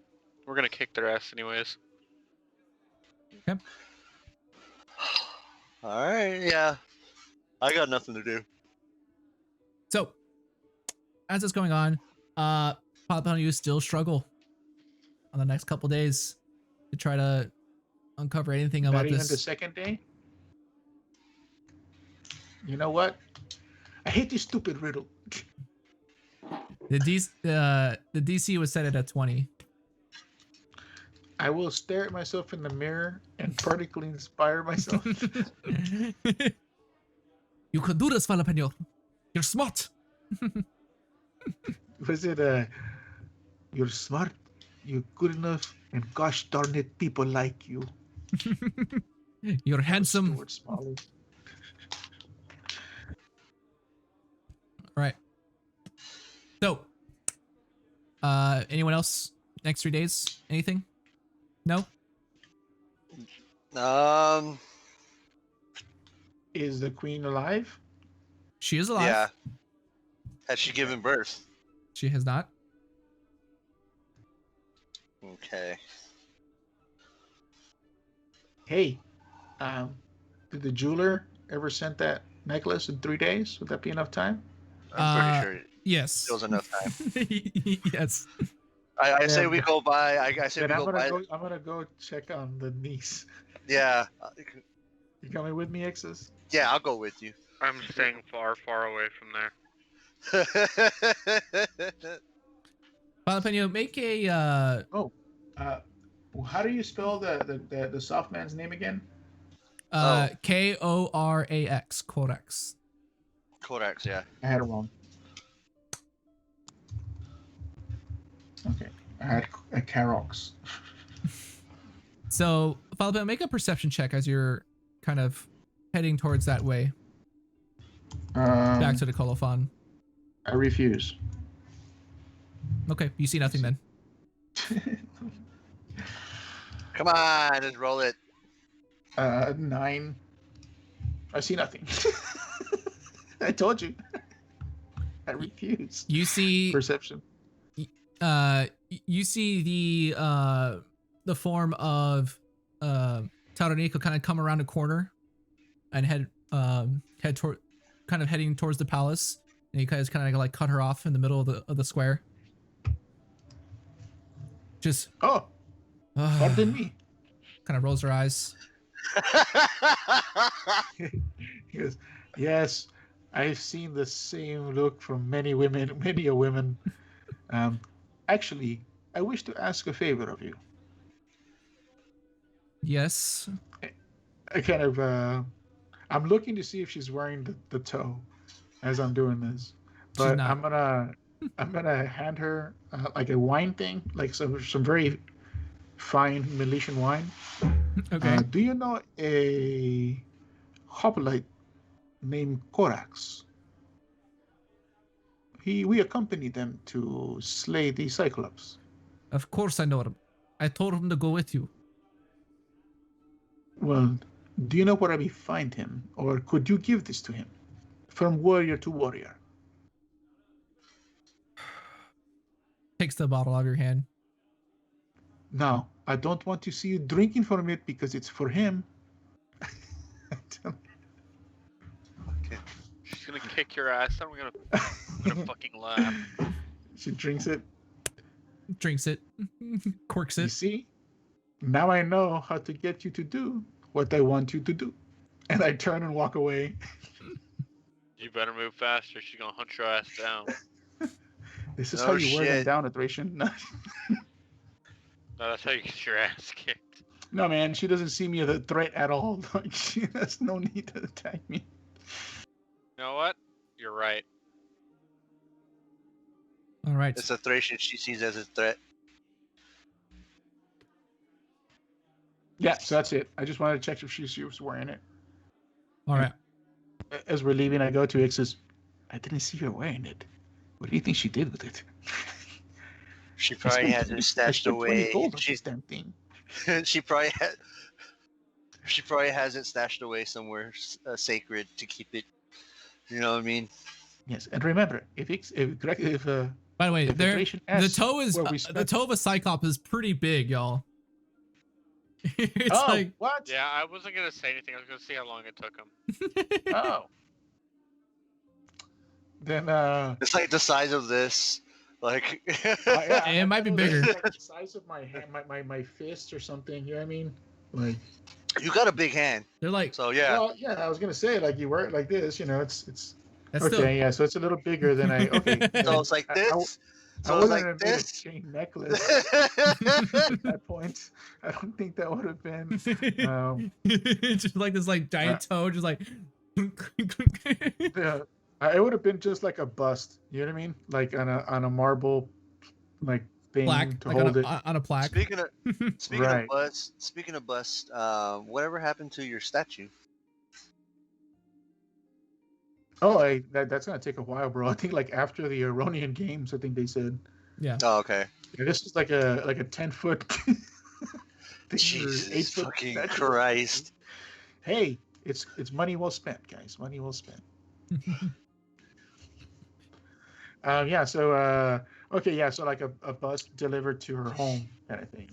We're gonna kick their ass anyways. Alright, yeah. I got nothing to do. So, as it's going on, Papa, you still struggle on the next couple days to try to uncover anything about Not even this. the second day. You know what? I hate this stupid riddle. The DC was set at 20. I will stare at myself in the mirror and particularly inspire myself. You can do this, Jalapeno. You're smart. Was it you're smart, you're good enough, and gosh darn it, people like you. You're handsome. Stuart Smalley. Right. So, anyone else Next 3 days? Anything? No? Is the queen alive? She is alive. Yeah. Has she given birth? She has not. Okay. Hey, did the jeweler ever send that necklace in 3 days? Would that be enough time? I'm pretty sure Yes. it was enough time. Yes. I say Yeah, we go by. I say Then we I'm go gonna by. go. I'm gonna go check on the niece. Yeah. You coming with me, Exes? Yeah, I'll go with you. I'm staying far, far away from there. Jalapeno, make a How do you spell the soft man's name again? Korax, Korax. Codex, yeah. I had it wrong. Okay, I had a Carox. So, Jalapeno, make a perception check as you're kind of heading towards that way, back to the colophon. I refuse. Okay, you see nothing then. Come on, just roll it. 9. I see nothing. I told you. I refuse. You see Perception. you see the form of Taraniko kind of come around a corner and head toward, kind of heading towards the palace, and you guys kind of like cut her off in the middle of the square. Just Oh, pardon me. kind of rolls her eyes. He goes, yes, I've seen the same look from many women, many a woman. Actually, I wish to ask a favor of you. Yes. I kind of, I'm looking to see if she's wearing the toe as I'm doing this, but not. I'm gonna hand her like a wine thing, like some very fine Milesian wine. Okay. Do you know a hoplite named Corax? We accompanied them to slay the Cyclops. Of course I know him. I told him to go with you. Well, do you know where we find him, or could you give this to him? From warrior to warrior. Takes the bottle out of your hand. Now, I don't want to see you drinking from it because it's for him. She's gonna kick your ass. I'm gonna fucking laugh. She drinks it. Drinks it. Corks You it. see? Now I know how to get you to do what I want you to do. And I turn and walk away. You better move faster. She's gonna hunt your ass down. This is Oh, how you wear them shit. down, Iteration. No, that's how you get your ass kicked. No, man, she doesn't see me as a threat at all. Like, she has no need to attack me. You know what? You're right. All right. It's a Thracian she sees as a threat. Yeah, so that's it. I just wanted to check if she was wearing it. All right. As we're leaving, I go to Ix's. I didn't see her wearing it. What do you think she did with it? She probably has it stashed away. She's damn thing. She probably has it stashed away somewhere sacred to keep it. You know what I mean? Yes, and remember, if By the way, if the there Thracian the asks toe is where we the spent- toe of a cyclops is pretty big, y'all. It's oh, like what? Yeah, I wasn't gonna say anything. I was gonna see how long it took him. Oh. Then It's like the size of this. Like yeah, It might be I know bigger. it's like the size of my hand, my fist or something. You know what I mean? Like, you got a big hand. they're like So yeah. well, yeah. I was gonna say like you wear it like this. You know, it's that's okay. still Yeah, so it's a little bigger than I. Okay. So it's like this. I So it's wouldn't like have made a this. chain necklace at that point. I don't think that would have been. just like this like giant toe, just like Yeah, it would have been just like a bust. You know what I mean? Like on a marble, like thing plaque, to like hold it. on a plaque. Speaking Right. of bust, whatever happened to your statue? Oh, that's gonna take a while, bro. I think like after the Ironian Games, I think they said. Yeah. Oh, okay. Yeah, this is like a 10-foot Jesus 8-foot fucking statue. Christ. Hey, it's money well spent, guys. Money well spent. Yeah. So okay. Yeah. So like a bus delivered to her home kind of thing,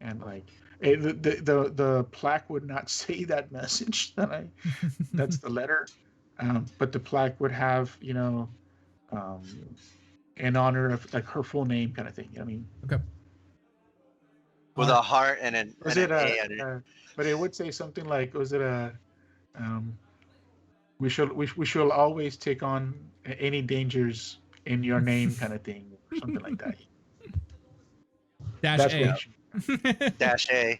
and like the plaque would not say that message that's the letter, but the plaque would have um, in honor of like her full name kind of thing. You know what I mean? Okay. With Alright. a heart and an Was and it an A under it. but it would say something like, was it um, we shall always take on any dangers in your name kind of thing, or something like that. Dash That's A. what she. Dash A.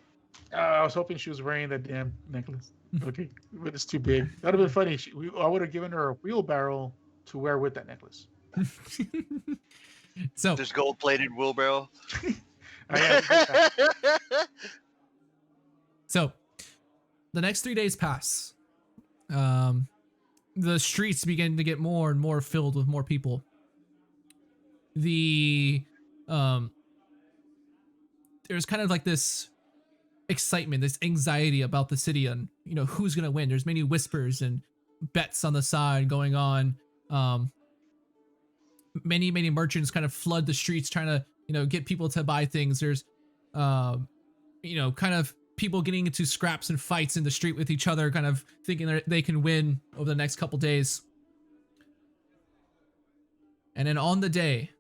I was hoping she was wearing that damn necklace. Okay, but it's too big. That'd have been funny. I would have given her a wheelbarrow to wear with that necklace. So There's gold-plated wheelbarrow. So, the next 3 days pass. The streets begin to get more and more filled with more people. There's kind of like this excitement, this anxiety about the city and who's gonna win. There's many whispers and bets on the side going on. Many merchants kind of flood the streets trying to get people to buy things. There's kind of people getting into scraps and fights in the street with each other, kind of thinking that they can win over the next couple days. And then on the day,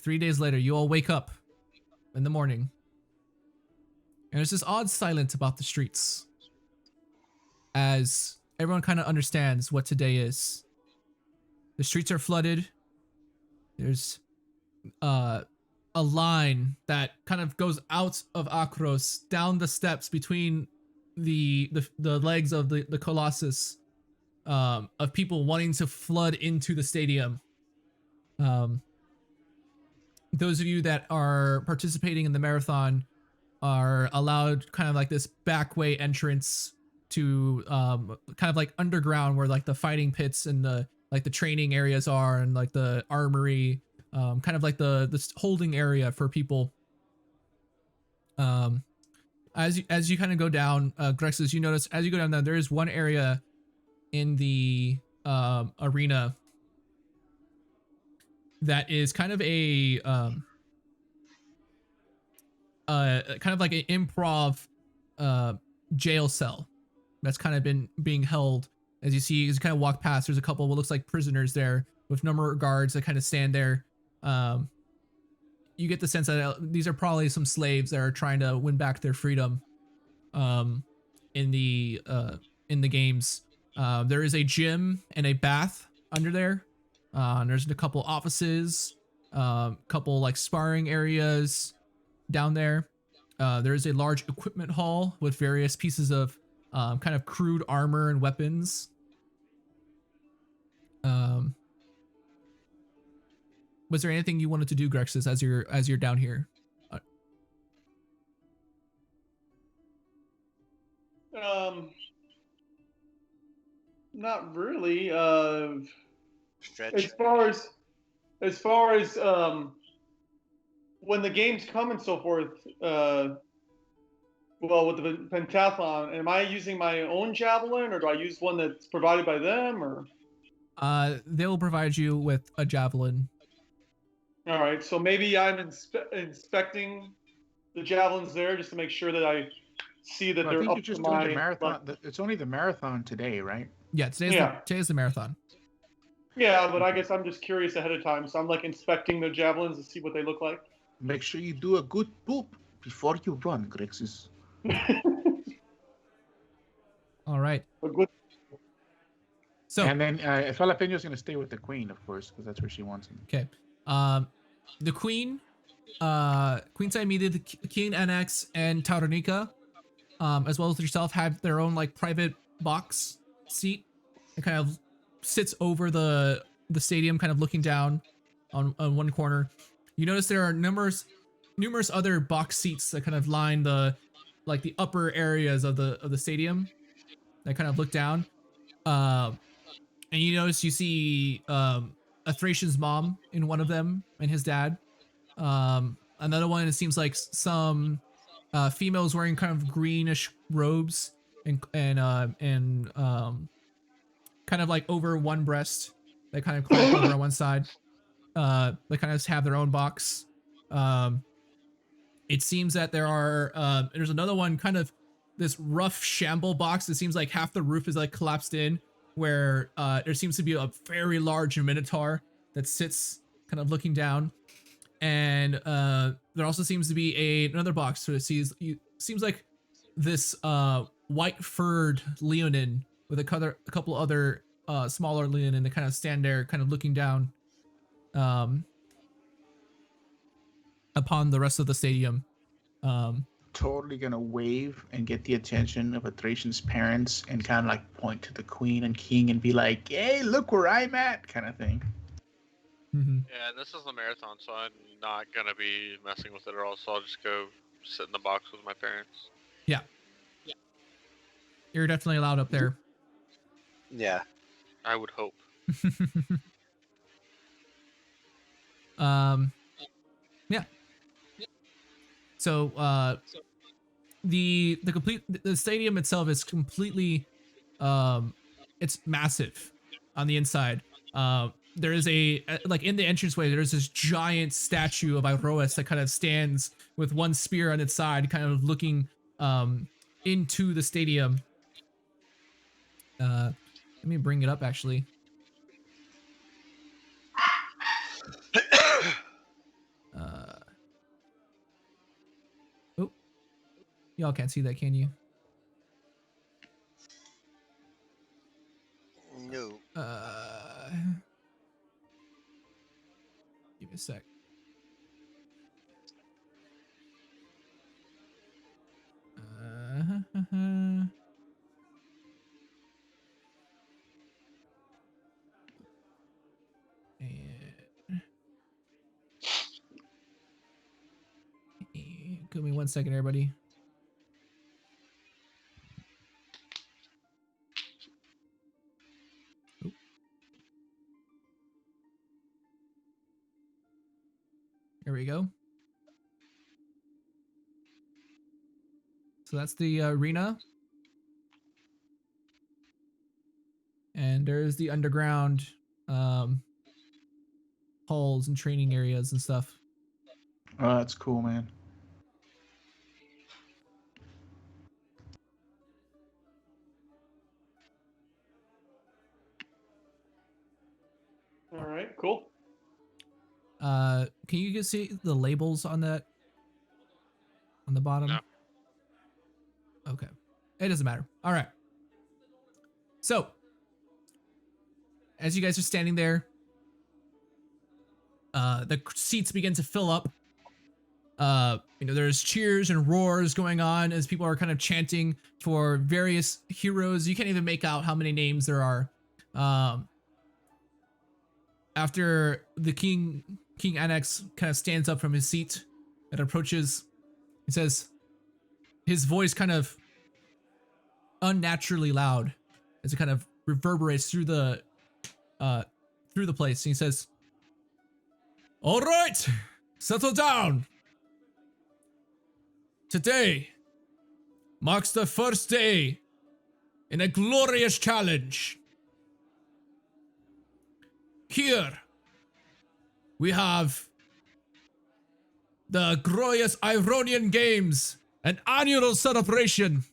3 days later, you all wake up in the morning, and there's this odd silence about the streets as everyone kind of understands what today is. The streets are flooded. There's a line that kind of goes out of Akros down the steps between the legs of the Colossus, of people wanting to flood into the stadium. Those of you that are participating in the marathon are allowed kind of like this back way entrance to kind of like underground, where like the fighting pits and the training areas are, and like the armory, kind of like the holding area for people. As you kind of go down, Grexus, you notice as you go down there is one area in the arena that is kind of a kind of like an improv jail cell that's kind of been being held. As you kind of walk past, there's a couple of what looks like prisoners there with number of guards that kind of stand there. You get the sense that these are probably some slaves that are trying to win back their freedom in the games. There is a gym and a bath under there. There's a couple offices, couple like sparring areas down there. There is a large equipment hall with various pieces of kind of crude armor and weapons. Was there anything you wanted to do, Grexus, as you're down here? Not really. Stretch. As far as when the games come and so forth, well, with the pentathlon, am I using my own javelin, or do I use one that's provided by them, or? They will provide you with a javelin. All right, so maybe I'm inspecting the javelins there just to make sure that I see that I they're think up you're just to doing my the marathon. It's only the marathon today, right? Yeah, today's the marathon. Yeah, but I guess I'm just curious ahead of time, so I'm like inspecting the javelins to see what they look like. Make sure you do a good poop before you run, Grexus. All right. A good. So And then Jalapeno's going to stay with the queen, of course, because that's where she wants him. okay. The queen, Queen Cymede, the King NX, and Tauronica, as well as yourself, have their own like private box seat. It kind of sits over the stadium, kind of looking down on one corner. You notice there are numerous other box seats that kind of line the upper areas of the stadium that kind of look down. And you notice you see a Thracian's mom in one of them and his dad. Another one, it seems like some females wearing kind of greenish robes and kind of like over one breast. They kind of clamp over on one side. They kind of have their own box. It seems that there's another one, kind of this rough shamble box. It seems like half the roof is like collapsed in, where there seems to be a very large minotaur that sits kind of looking down. And there also seems to be another box. So it seems like this white furred leonin with a couple other smaller leonin that kind of stand there, kind of looking down upon the rest of the stadium. Totally gonna wave and get the attention of a Thracian's parents and kind of like point to the queen and king and be like, "Hey, look where I'm at," kind of thing. Mm-hmm. Yeah, this is a marathon, so I'm not gonna be messing with it at all. So I'll just go sit in the box with my parents. Yeah. You're definitely allowed up there. Yeah. I would hope. Yeah. So the stadium itself is completely it's massive on the inside. There is like in the entranceway, there's this giant statue of Iroas that kind of stands with one spear on its side, kind of looking into the stadium. Let me bring it up actually. Oh, y'all can't see that, can you? No. Give me a sec. Give me 1 second, everybody. Oop. There we go. So that's the arena. And there's the underground halls and training areas and stuff. Oh, that's cool, man. All right, cool. Can you just see the labels on that? On the bottom? No. Okay. It doesn't matter. All right. So, as you guys are standing there, the seats begin to fill up. There's cheers and roars going on as people are kind of chanting for various heroes. You can't even make out how many names there are. After the King Annex kind of stands up from his seat and approaches, he says, his voice kind of unnaturally loud as it kind of reverberates through the place. And he says, "All right, settle down. Today marks the first day in a glorious challenge. Here we have the glorious Iroan Games, an annual celebration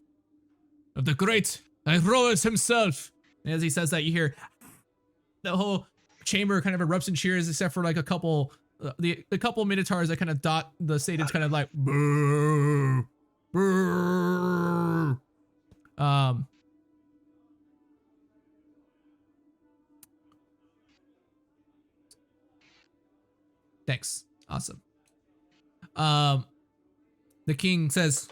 of the great Iroas himself." And as he says that, you hear the whole chamber kind of erupts in cheers, except for like a couple, the couple minotaurs that kind of dot the stadium's kind of like, boo, boo. Thanks. Awesome. The king says,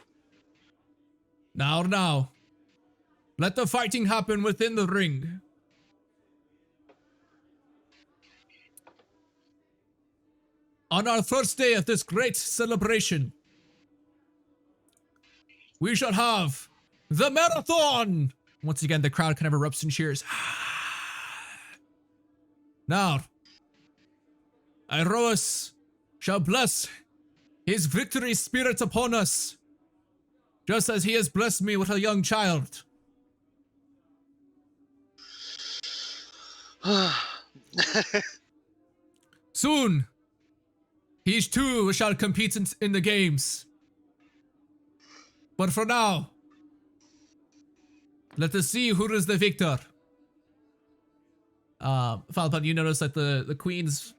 Now, let the fighting happen within the ring. On our first day of this great celebration, we shall have the marathon. Once again, the crowd kind of erupts in cheers. Now, Iroas shall bless his victory spirit upon us, just as he has blessed me with a young child. Soon, he too shall compete in the games. But for now, let us see who is the victor. Falcon, you notice that the queen's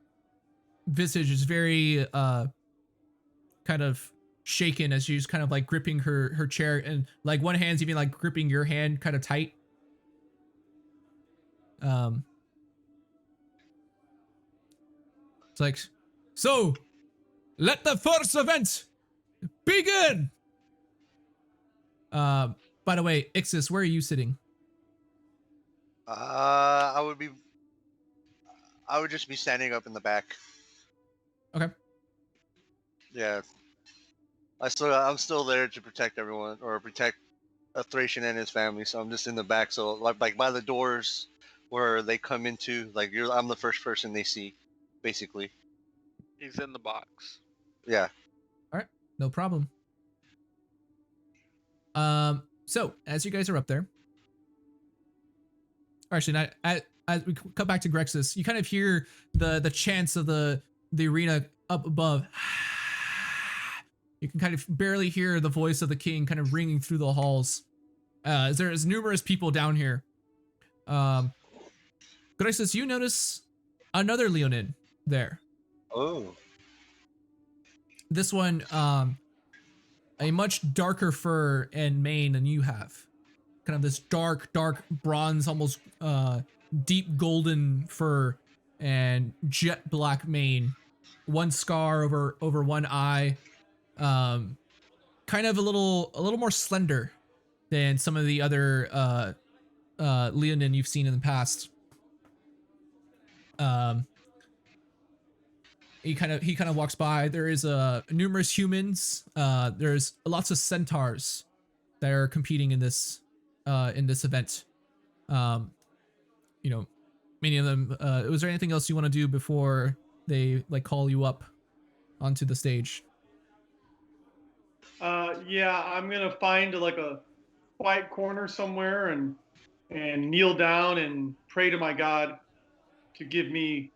visage is very kind of shaken as she's kind of like gripping her chair, and like one hand's even like gripping your hand kind of tight. It's like, so let the first event begin. By the way, Ixis, where are you sitting? I would just be standing up in the back. Okay. Yeah. I'm still there to protect everyone, or protect a Thracian and his family. So I'm just in the back. So like by the doors where they come into, like I'm the first person they see, basically. He's in the box. Yeah. All right, no problem. So as you guys are up there, or actually, not as we come back to Grexus, you kind of hear the chants of the arena up above. You can kind of barely hear the voice of the king kind of ringing through the halls. There's numerous people down here. Grexus, you notice another Leonin there. Oh. This one, a much darker fur and mane than you have. Kind of this dark bronze, almost deep golden fur and jet black mane. One scar over one eye. Kind of a little more slender than some of the other Leonin you've seen in the past. He kind of walks by. There is numerous humans. There's lots of centaurs that are competing in this event. You know, many of them. Was there anything else you want to do before they like call you up onto the stage? Yeah, I'm gonna find like a quiet corner somewhere and kneel down and pray to my God to give me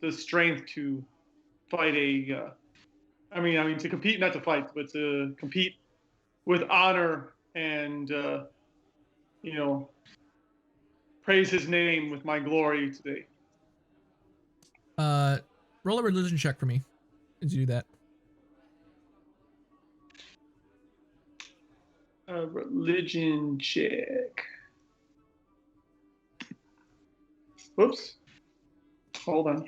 the strength to fight I mean to compete, not to fight, but to compete with honor and you know, praise his name with my glory today. Roll a religion check for me as you do that. A religion check. Whoops. Hold on.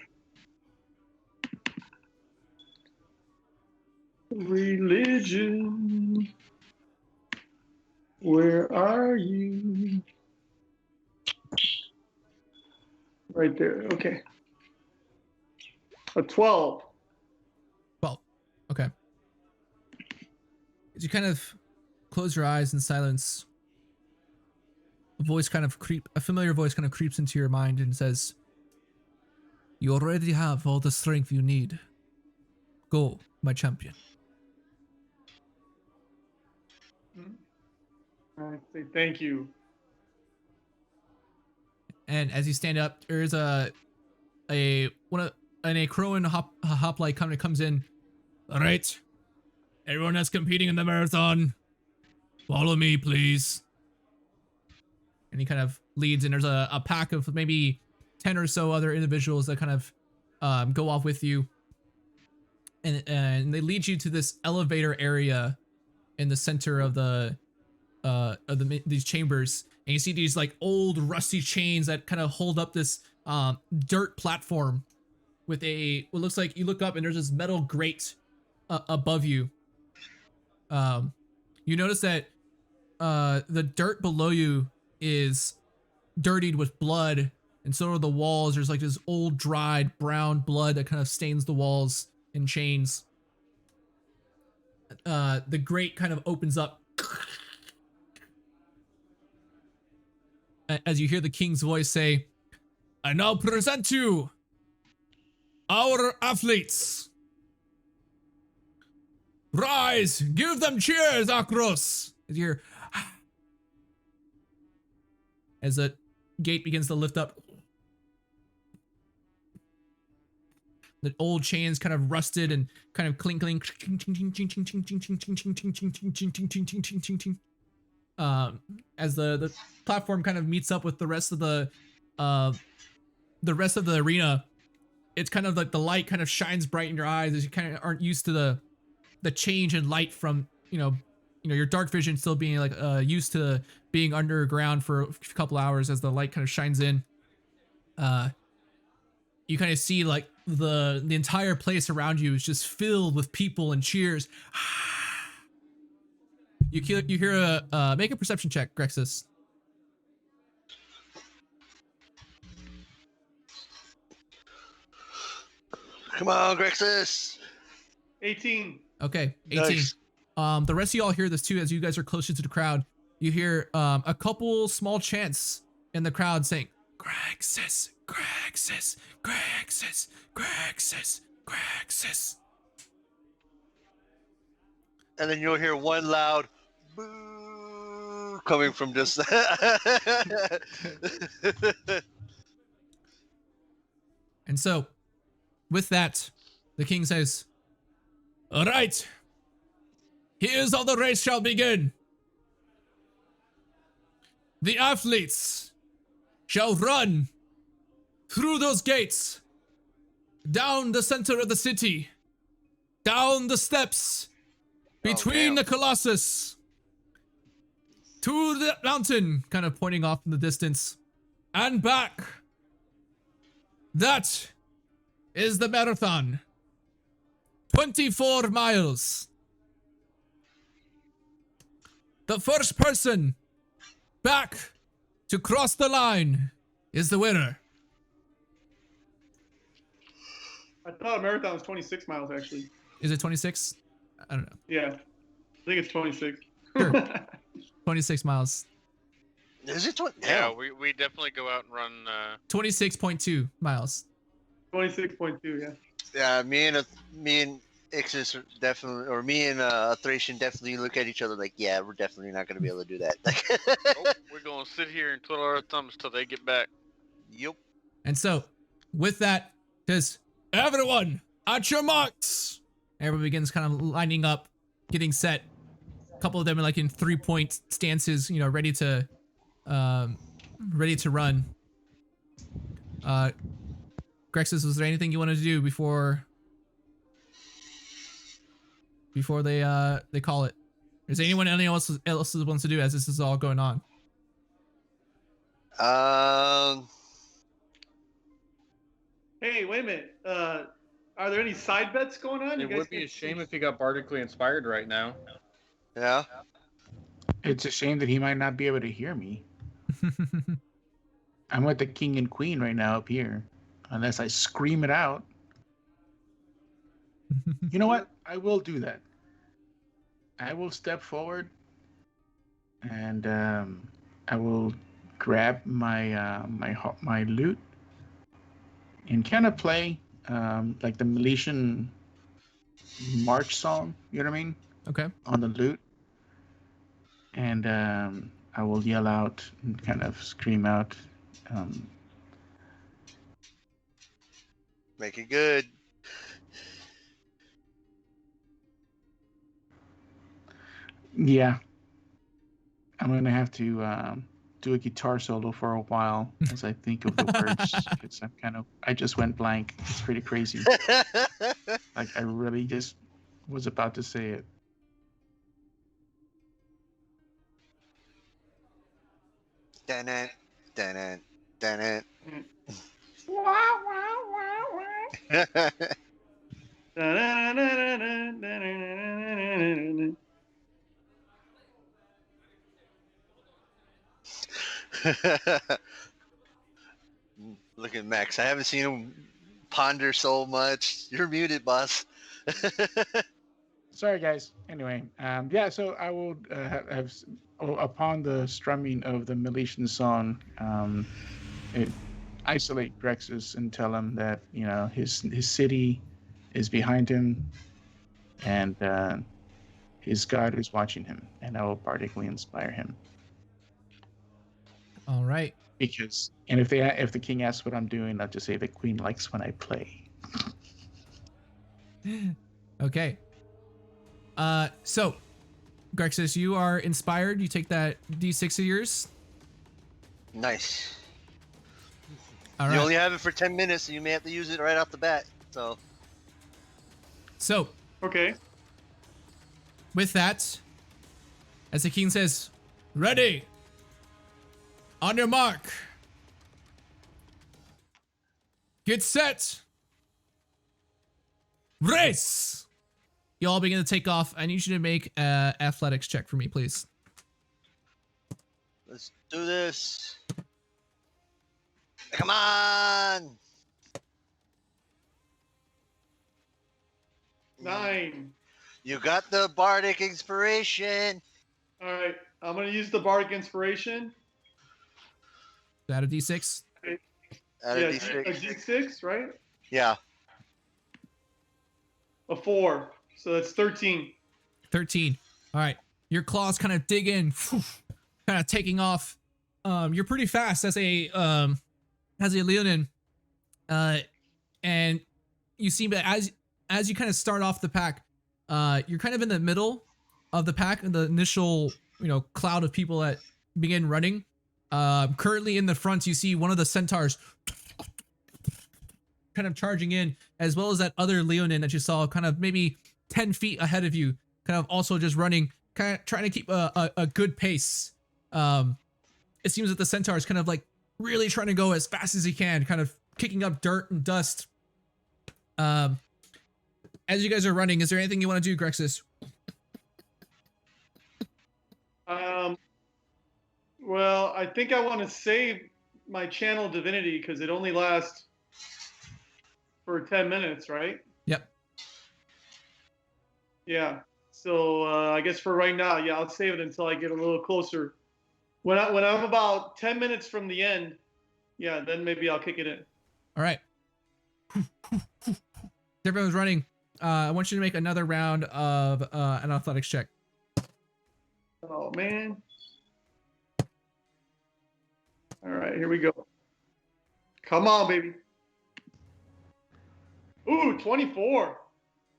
Religion. Where are you? Right there. Okay. A 12. 12. Okay. As you kind of close your eyes in silence, a familiar voice kind of creeps into your mind and says, "You already have all the strength you need. Go, my champion." I say thank you. And as you stand up, there's a Crowan hoplite comes in. All right, everyone that's competing in the marathon, follow me, please. And he kind of leads, and there's a pack of maybe 10 or so other individuals that kind of go off with you, and they lead you to this elevator area in the center of these chambers. And you see these like old rusty chains that kind of hold up this dirt platform with what looks like, you look up and there's this metal grate above you. You notice that the dirt below you is dirtied with blood, and so are the walls. There's like this old dried brown blood that kind of stains the walls and chains. The grate kind of opens up as you hear the king's voice say, "I now present you our athletes. Rise, give them cheers, Akros. As the gate begins to lift up, the old chains kind of rusted and kind of clinking. As the platform kind of meets up with the rest of the arena, it's kind of like the light kind of shines bright in your eyes as you kind of aren't used to the change in light from your dark vision still being like used to being underground for a couple hours. As the light kind of shines in, you kind of see like the entire place around you is just filled with people and cheers. You hear a make a perception check, Grexus. Come on, Grexus. 18. Okay, 18. Nice. The rest of y'all hear this too as you guys are closer to the crowd. You hear a couple small chants in the crowd saying, Grexus, Grexus, Grexus, Grexus, Grexus. And then you'll hear one loud boo coming from just. And so, with that, the king says, all right, here's how the race shall begin. The athletes shall run through those gates, down the center of the city, down the steps, between the Colossus, to the mountain, kind of pointing off in the distance, and back. That is the marathon. 24 miles. The first person back to cross the line is the winner. I thought a marathon was 26 miles, actually. Is it 26? I don't know. Yeah. I think it's 26. Sure. 26 miles. Is it 20? Yeah, we definitely go out and run. 26.2 miles. 26.2, yeah. Yeah, me and Ixis are definitely, or me and Thracian definitely look at each other like, yeah, we're definitely not going to be able to do that. Nope, we're going to sit here and twiddle our thumbs till they get back. Yep. And so, with that, says, everyone at your marks. Everyone begins kind of lining up, getting set. A couple of them are like in 3-point stances, ready to run. Grexus, was there anything you wanted to do before they call it? Is anyone else wants to do as this is all going on? Hey, wait a minute. Are there any side bets going on? It would be a shame if he got bardically inspired right now. Yeah. It's a shame that he might not be able to hear me. I'm with the king and queen right now up here. Unless I scream it out. You know what? I will do that. I will step forward and I will grab my my lute and kind of play like the Milesian march song, you know what I mean? Okay. On the lute. And I will yell out and kind of scream out. Make it good. Yeah. I'm going to have to do a guitar solo for a while as I think of the words. Because I just went blank. It's pretty crazy. Like, I really just was about to say it. Dun it, dun it, dun it. Look at Max. I haven't seen him ponder so much. You're muted, boss. Sorry, guys. Anyway, yeah. So I will have upon the strumming of the Milesian song, isolate Grexus and tell him that his city is behind him, and his god is watching him, and I will bardically inspire him. All right. And if the king asks what I'm doing, I'll just say the queen likes when I play. Okay. So, Grexus, you are inspired. You take that D6 of yours. Nice. All You right. only have it for 10 minutes, so you may have to use it right off the bat. So, Okay. with that, as the king says, ready, on your mark, get set, race. You all begin to take off. I need you to make an athletics check for me, please. Let's do this. Come on! 9. You got the bardic inspiration. All right. I'm gonna use the bardic inspiration. Is that a D6? Add Yeah, a a D6. D6, right? Yeah. A 4. So that's 13. 13. All right. Your claws kind of dig in, kind of taking off. You're pretty fast as a Leonin. And you see that as you kind of start off the pack, you're kind of in the middle of the pack, and the initial, cloud of people that begin running. Currently in the front, you see one of the centaurs kind of charging in, as well as that other Leonin that you saw kind of maybe 10 feet ahead of you, kind of also just running, kind of trying to keep a good pace. It seems that the centaur is kind of like really trying to go as fast as he can, kind of kicking up dirt and dust. As you guys are running, is there anything you want to do, Grexus? Well, I think I want to save my channel divinity because it only lasts for 10 minutes, right? Yep. Yeah. So I guess for right now, yeah, I'll save it until I get a little closer. When I'm about 10 minutes from the end, yeah, then maybe I'll kick it in. All right. Everyone's running. I want you to make another round of an athletics check. Oh, man. All right, here we go. Come on, baby. Ooh, 24.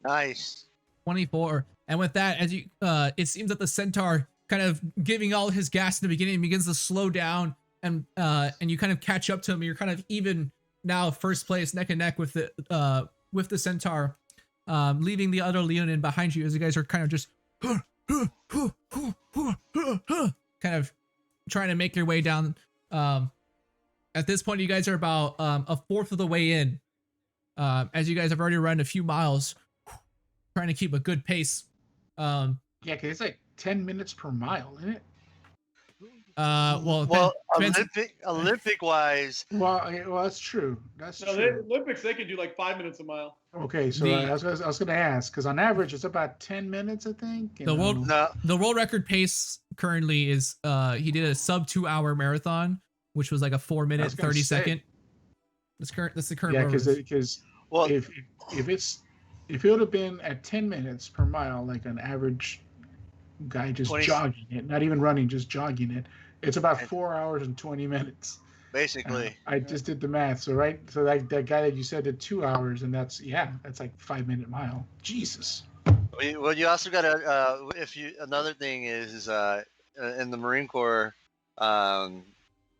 Nice. 24. And with that, as you, it seems that the centaur, kind of giving all his gas in the beginning, begins to slow down, and you kind of catch up to him. And you're kind of even now, first place, neck and neck with the centaur, leaving the other Leonin behind you as you guys are kind of just kind of trying to make your way down. At this point, you guys are about a fourth of the way in, as you guys have already run a few miles, trying to keep a good pace. Yeah, because it's like 10 minutes per mile, isn't it? Well, Olympic wise. Well, that's true. That's No, true. Olympics, they can do like 5 minutes a mile. Okay, so I was going to ask, because on average it's about 10 minutes, I think. The world record pace currently is he did a sub 2 hour marathon, which was like a 4 minute 30 second. That's the current. Yeah, because Well, if it would have been at 10 minutes per mile, like an average guy just jogging it, not even running, just jogging it, it's about 4 hours and 20 minutes. Basically. I just did the math. So that guy that you said did 2 hours, and that's like 5 minute mile. Jesus. Well, you also got to, another thing is in the Marine Corps,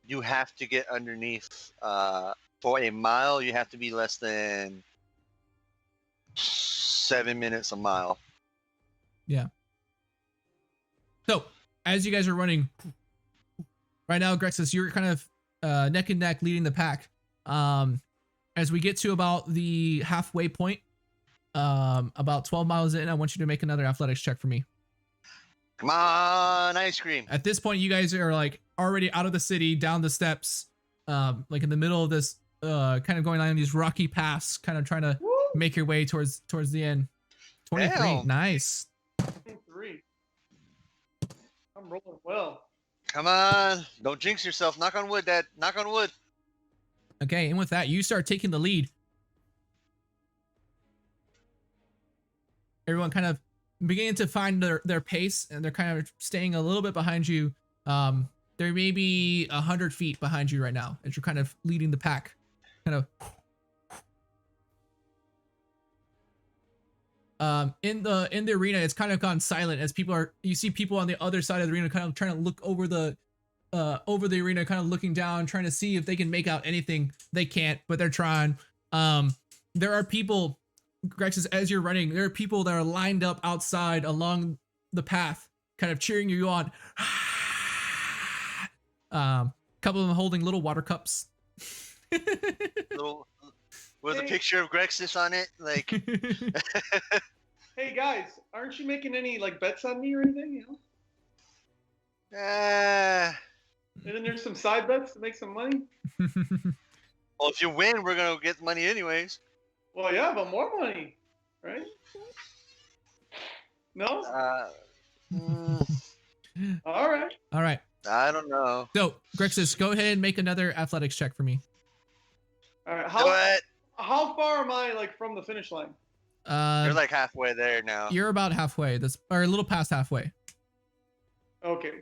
you have to get underneath, for a mile, you have to be less than 7 minutes a mile. Yeah. So, as you guys are running, right now, Grexus, you're kind of neck and neck leading the pack. As we get to about the halfway point, about 12 miles in, I want you to make another athletics check for me. Come on, ice cream. At this point, you guys are like already out of the city, down the steps, like in the middle of this, kind of going on these rocky paths, kind of trying to make your way towards the end. 23, Damn. nice. 23. I'm rolling well. Come on. Don't jinx yourself. Knock on wood, Dad. Knock on wood. Okay, and with that, you start taking the lead. Everyone kind of beginning to find their pace, and they're kind of staying a little bit behind you. There may be 100 feet behind you right now as you're kind of leading the pack. Kind of. In the arena, it's kind of gone silent as you see people on the other side of the arena kind of trying to look over the arena, kind of looking down, trying to see if they can make out anything. They can't, but they're trying. There are people, Grexus, as you're running, there are people that are lined up outside along the path, kind of cheering you on. Couple of them holding little water cups. Little with a picture of Grexus on it, like. Hey guys, aren't you making any like bets on me or anything? You know? And then there's some side bets to make some money. Well, if you win, we're gonna get money anyways. Well, yeah, but more money, right? No. All right. All right. I don't know. So, Grexus, go ahead and make another athletics check for me. All right. Do it. How far am I like from the finish line? You're like halfway there now. You're about halfway. Or a little past halfway. Okay.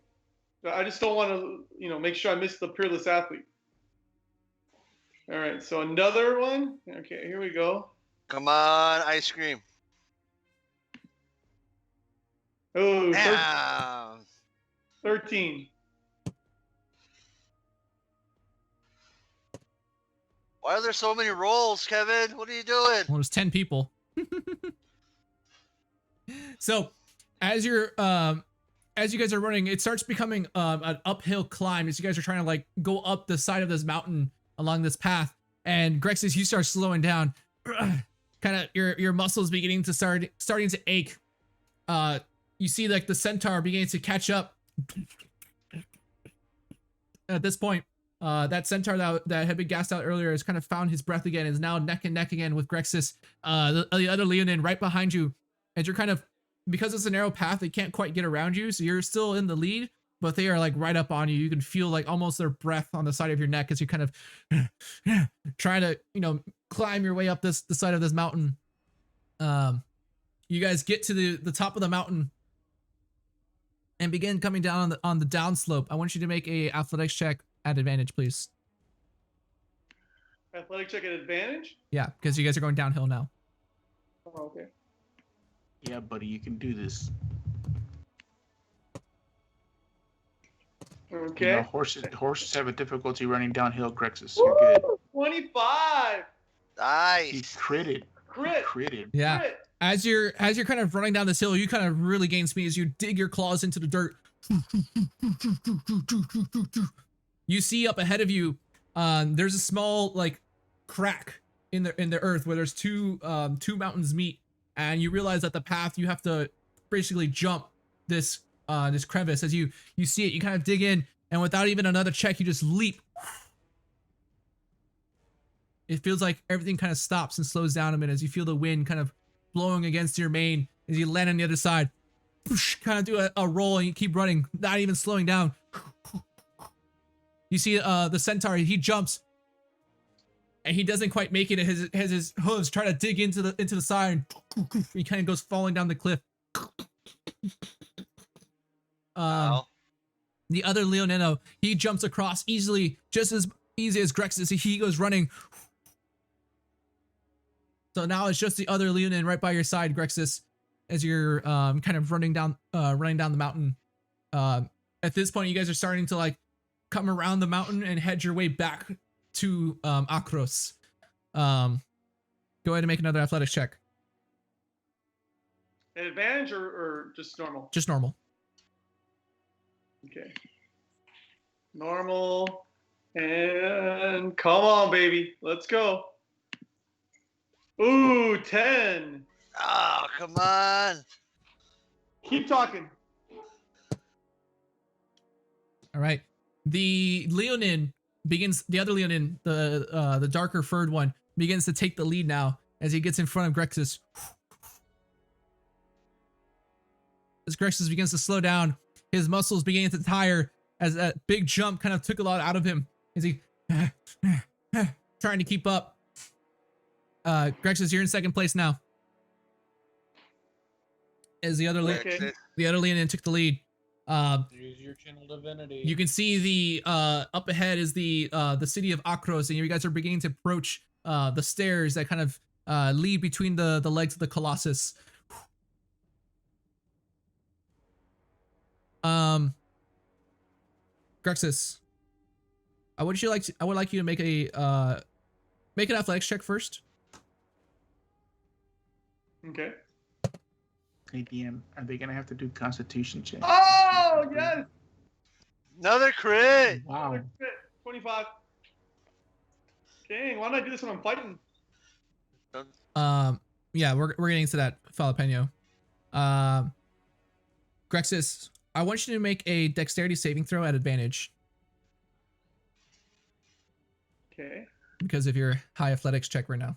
I just don't want to, make sure I miss the peerless athlete. All right. So another one. Okay. Here we go. Come on, ice cream. Oh, Damn. 13. Why are there so many rolls, Kevin? What are you doing? Well, there's 10 people. So, as you guys are running, it starts becoming an uphill climb as you guys are trying to like go up the side of this mountain along this path. And Grexus, you start slowing down. Kind of your muscles beginning to starting to ache. You see like the centaur beginning to catch up. At this point, that centaur that had been gassed out earlier has kind of found his breath again, is now neck and neck again with Grexus. The other Leonin right behind you, and you're kind of, because it's a narrow path, they can't quite get around you, so you're still in the lead, but they are like right up on you. You can feel like almost their breath on the side of your neck as you kind of trying to, climb your way up the side of this mountain. You guys get to the top of the mountain and begin coming down on the downslope. I want you to make a athletics check at advantage, please. Athletic check at advantage? Yeah, because you guys are going downhill now. Oh, okay. Yeah, buddy, you can do this. Okay. Horses have a difficulty running downhill, Grexus. You're good. 25. He Nice. critted. Crit. Critted. Yeah. Crit. As you're kind of running down this hill, you kind of really gain speed as you dig your claws into the dirt. You see up ahead of you, there's a small like crack in the earth where there's two mountains meet, and you realize that the path, you have to basically jump this crevice. As you see it, you kind of dig in, and without even another check, you just leap. It feels like everything kind of stops and slows down a minute as you feel the wind kind of blowing against your mane as you land on the other side. Kind of do a roll and you keep running, not even slowing down. You see the centaur, he jumps and he doesn't quite make it. His hooves try to dig into the side. He kind of goes falling down the cliff. Wow. The other Leonino, he jumps across easily, just as easy as Grexus. He goes running. So now it's just the other Leonin right by your side, Grexus, as you're kind of running down the mountain. At this point, you guys are starting to like come around the mountain and head your way back to Akros. Go ahead and make another athletics check. An advantage or just normal? Just normal. Okay. Normal. And come on, baby. Let's go. Ooh, 10. Oh, come on. Keep talking. All right. The Leonin begins. The other Leonin, the darker furred one, begins to take the lead now as he gets in front of Grexus. As Grexus begins to slow down, his muscles begin to tire as that big jump kind of took a lot out of him. As he trying to keep up. Grexus, you're in second place now. As the other Okay. Leonin took the lead. Use your channel divinity. You can see the up ahead is the city of Akros, and you guys are beginning to approach the stairs that kind of lead between the legs of the Colossus. Grexus, I would like you to make an athletics check first. Okay. Hey, DM, are they gonna have to do Constitution checks? Oh yes. Another crit. Wow. Another crit. 25. Dang, why don't I do this when I'm fighting? Yeah, we're getting to that, Jalapeno. Grexus, I want you to make a dexterity saving throw at advantage Okay. because of your high athletics check right now.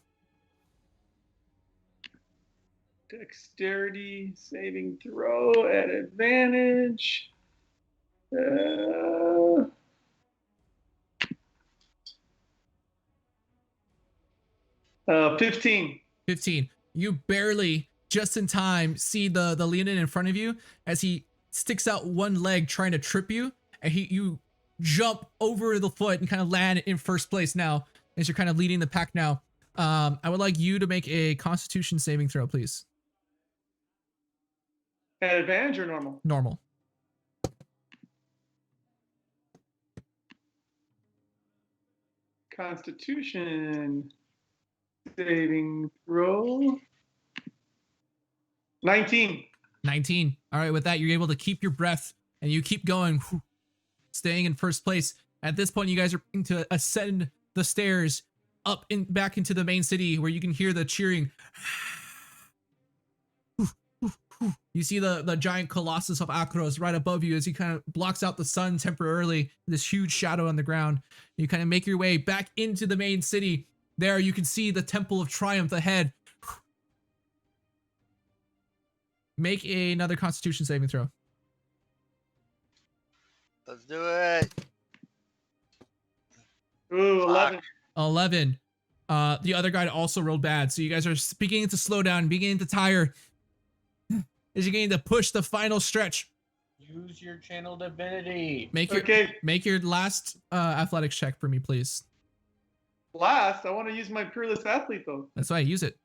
Dexterity saving throw at advantage. 15. 15. You barely, just in time, see the Leonin in front of you as he sticks out one leg trying to trip you, and you jump over the foot and kind of land in first place now as you're kind of leading the pack now. I would like you to make a Constitution saving throw, please. At advantage or normal? Normal. Constitution saving throw. 19. 19. All right, with that, you're able to keep your breath and you keep going, staying in first place. At this point, you guys are going to ascend the stairs up and back into the main city where you can hear the cheering. You see the giant Colossus of Akros right above you as he kind of blocks out the sun temporarily, this huge shadow on the ground. You kind of make your way back into the main city. There you can see the Temple of Triumph ahead. Make another Constitution saving throw. Let's do it. Ooh, 11. 11. The other guy also rolled bad, so you guys are beginning to slow down, beginning to tire. As you're getting to push the final stretch. Use your channel divinity. Make your last athletics check for me, please. Last, I want to use my Peerless Athlete, though. That's right, use it.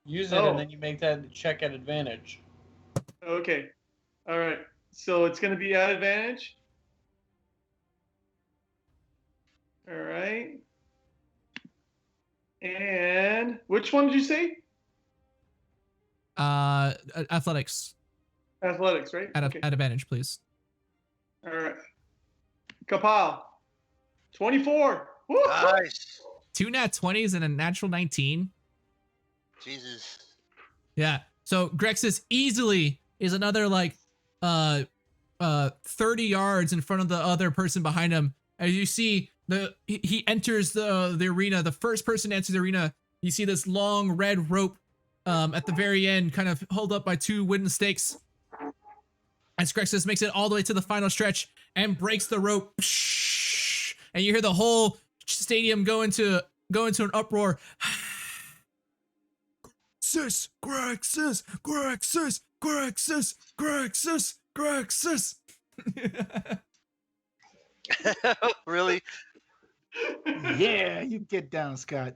Use it, and then you make that check at advantage. Okay. All right. So it's going to be at advantage. All right. And which one did you say? Athletics. Athletics, right? At Okay. advantage, please. All right. Kapow. 24. Woo! Nice. 2 nat 20s and a natural 19. Jesus. Yeah. So Grexus easily is another like 30 yards in front of the other person behind him. As you see he enters the arena, the first person to enter the arena, you see this long red rope at the very end, kind of held up by 2 wooden stakes. As Grexus makes it all the way to the final stretch and breaks the rope. And you hear the whole stadium go into an uproar. Grexus, Grexus, Grexus, Grexus, Grexus, Grexus. Really? Yeah, you get down, Scott.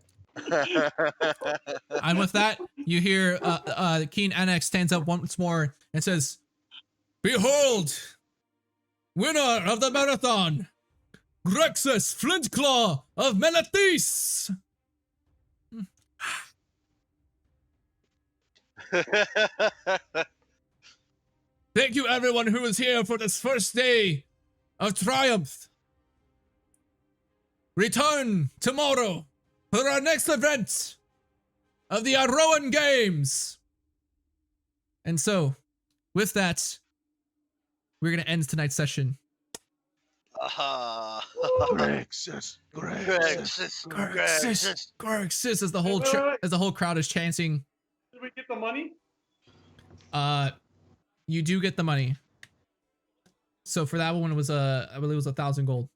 And with that, you hear Keen Annex stands up once more and says, "Behold, winner of the marathon, Grexus Flintclaw of Melathis." Thank you everyone who is here for this first day of triumph. Return tomorrow for our next event of the Iroan Games. And so, with that, we're going to end tonight's session. Grexus, Grexus, Grexus, Grexus, as the whole as the whole crowd is chanting. Did we get the money? You do get the money. So for that one, it was I believe it was 1,000 gold.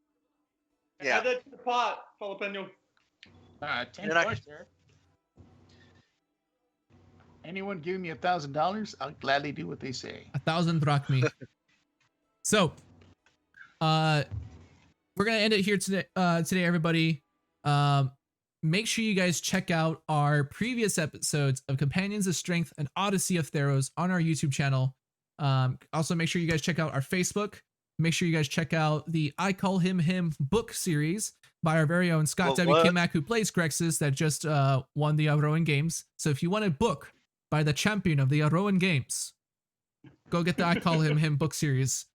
Yeah. Add that to the pot, Jalapeno. 10 You're not- for sir. Anyone giving me $1,000, I'll gladly do what they say. 1,000 drachmi. So, we're gonna end it here today. Today, everybody. Make sure you guys check out our previous episodes of Companions of Strength and Odyssey of Theros on our YouTube channel. Also, make sure you guys check out our Facebook. Make sure you guys check out the I Call Him book series by our very own Scott W. What? Kimack, who plays Grexus, that just won the Iroan Games. So if you want a book by the champion of the Iroan Games, go get the I Call Him book series.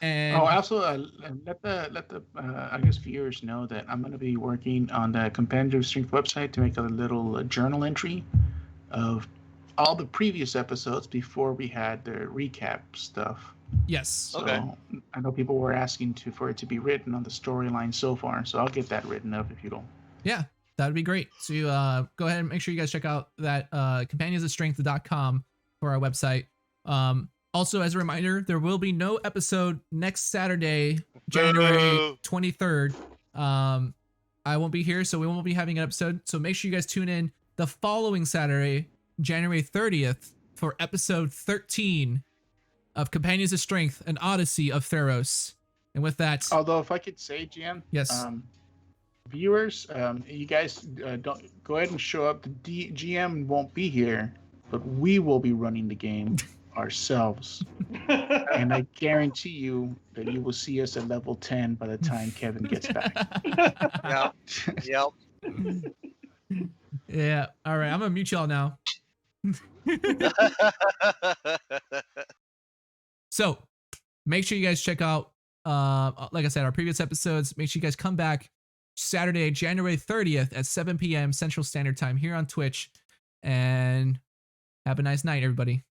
And also let the I guess viewers know that I'm going to be working on the Competitive Strength website to make a little journal entry of all the previous episodes before we had the recap stuff. yes, So Okay. I know people were asking for it to be written on the storyline so far, so I'll get that written up if you don't. yeah, that'd be great. So go ahead and make sure you guys check out that companionsofstrength.com for our website. Also, as a reminder, there will be no episode next Saturday, January 23rd. I won't be here, so we won't be having an episode. So make sure you guys tune in the following Saturday, January 30th, for episode 13 of Companions of Strength and Odyssey of Theros. And with that, Although, if I could say, GM, yes. Viewers, you guys don't go ahead and show up. The GM won't be here, but we will be running the game ourselves. And I guarantee you that you will see us at level 10 by the time Kevin gets back. Yep. Yeah. All right. I'm gonna mute y'all now. So make sure you guys check out, like I said, our previous episodes. Make sure you guys come back Saturday, January 30th at 7 p.m. Central Standard Time here on Twitch. And have a nice night, everybody.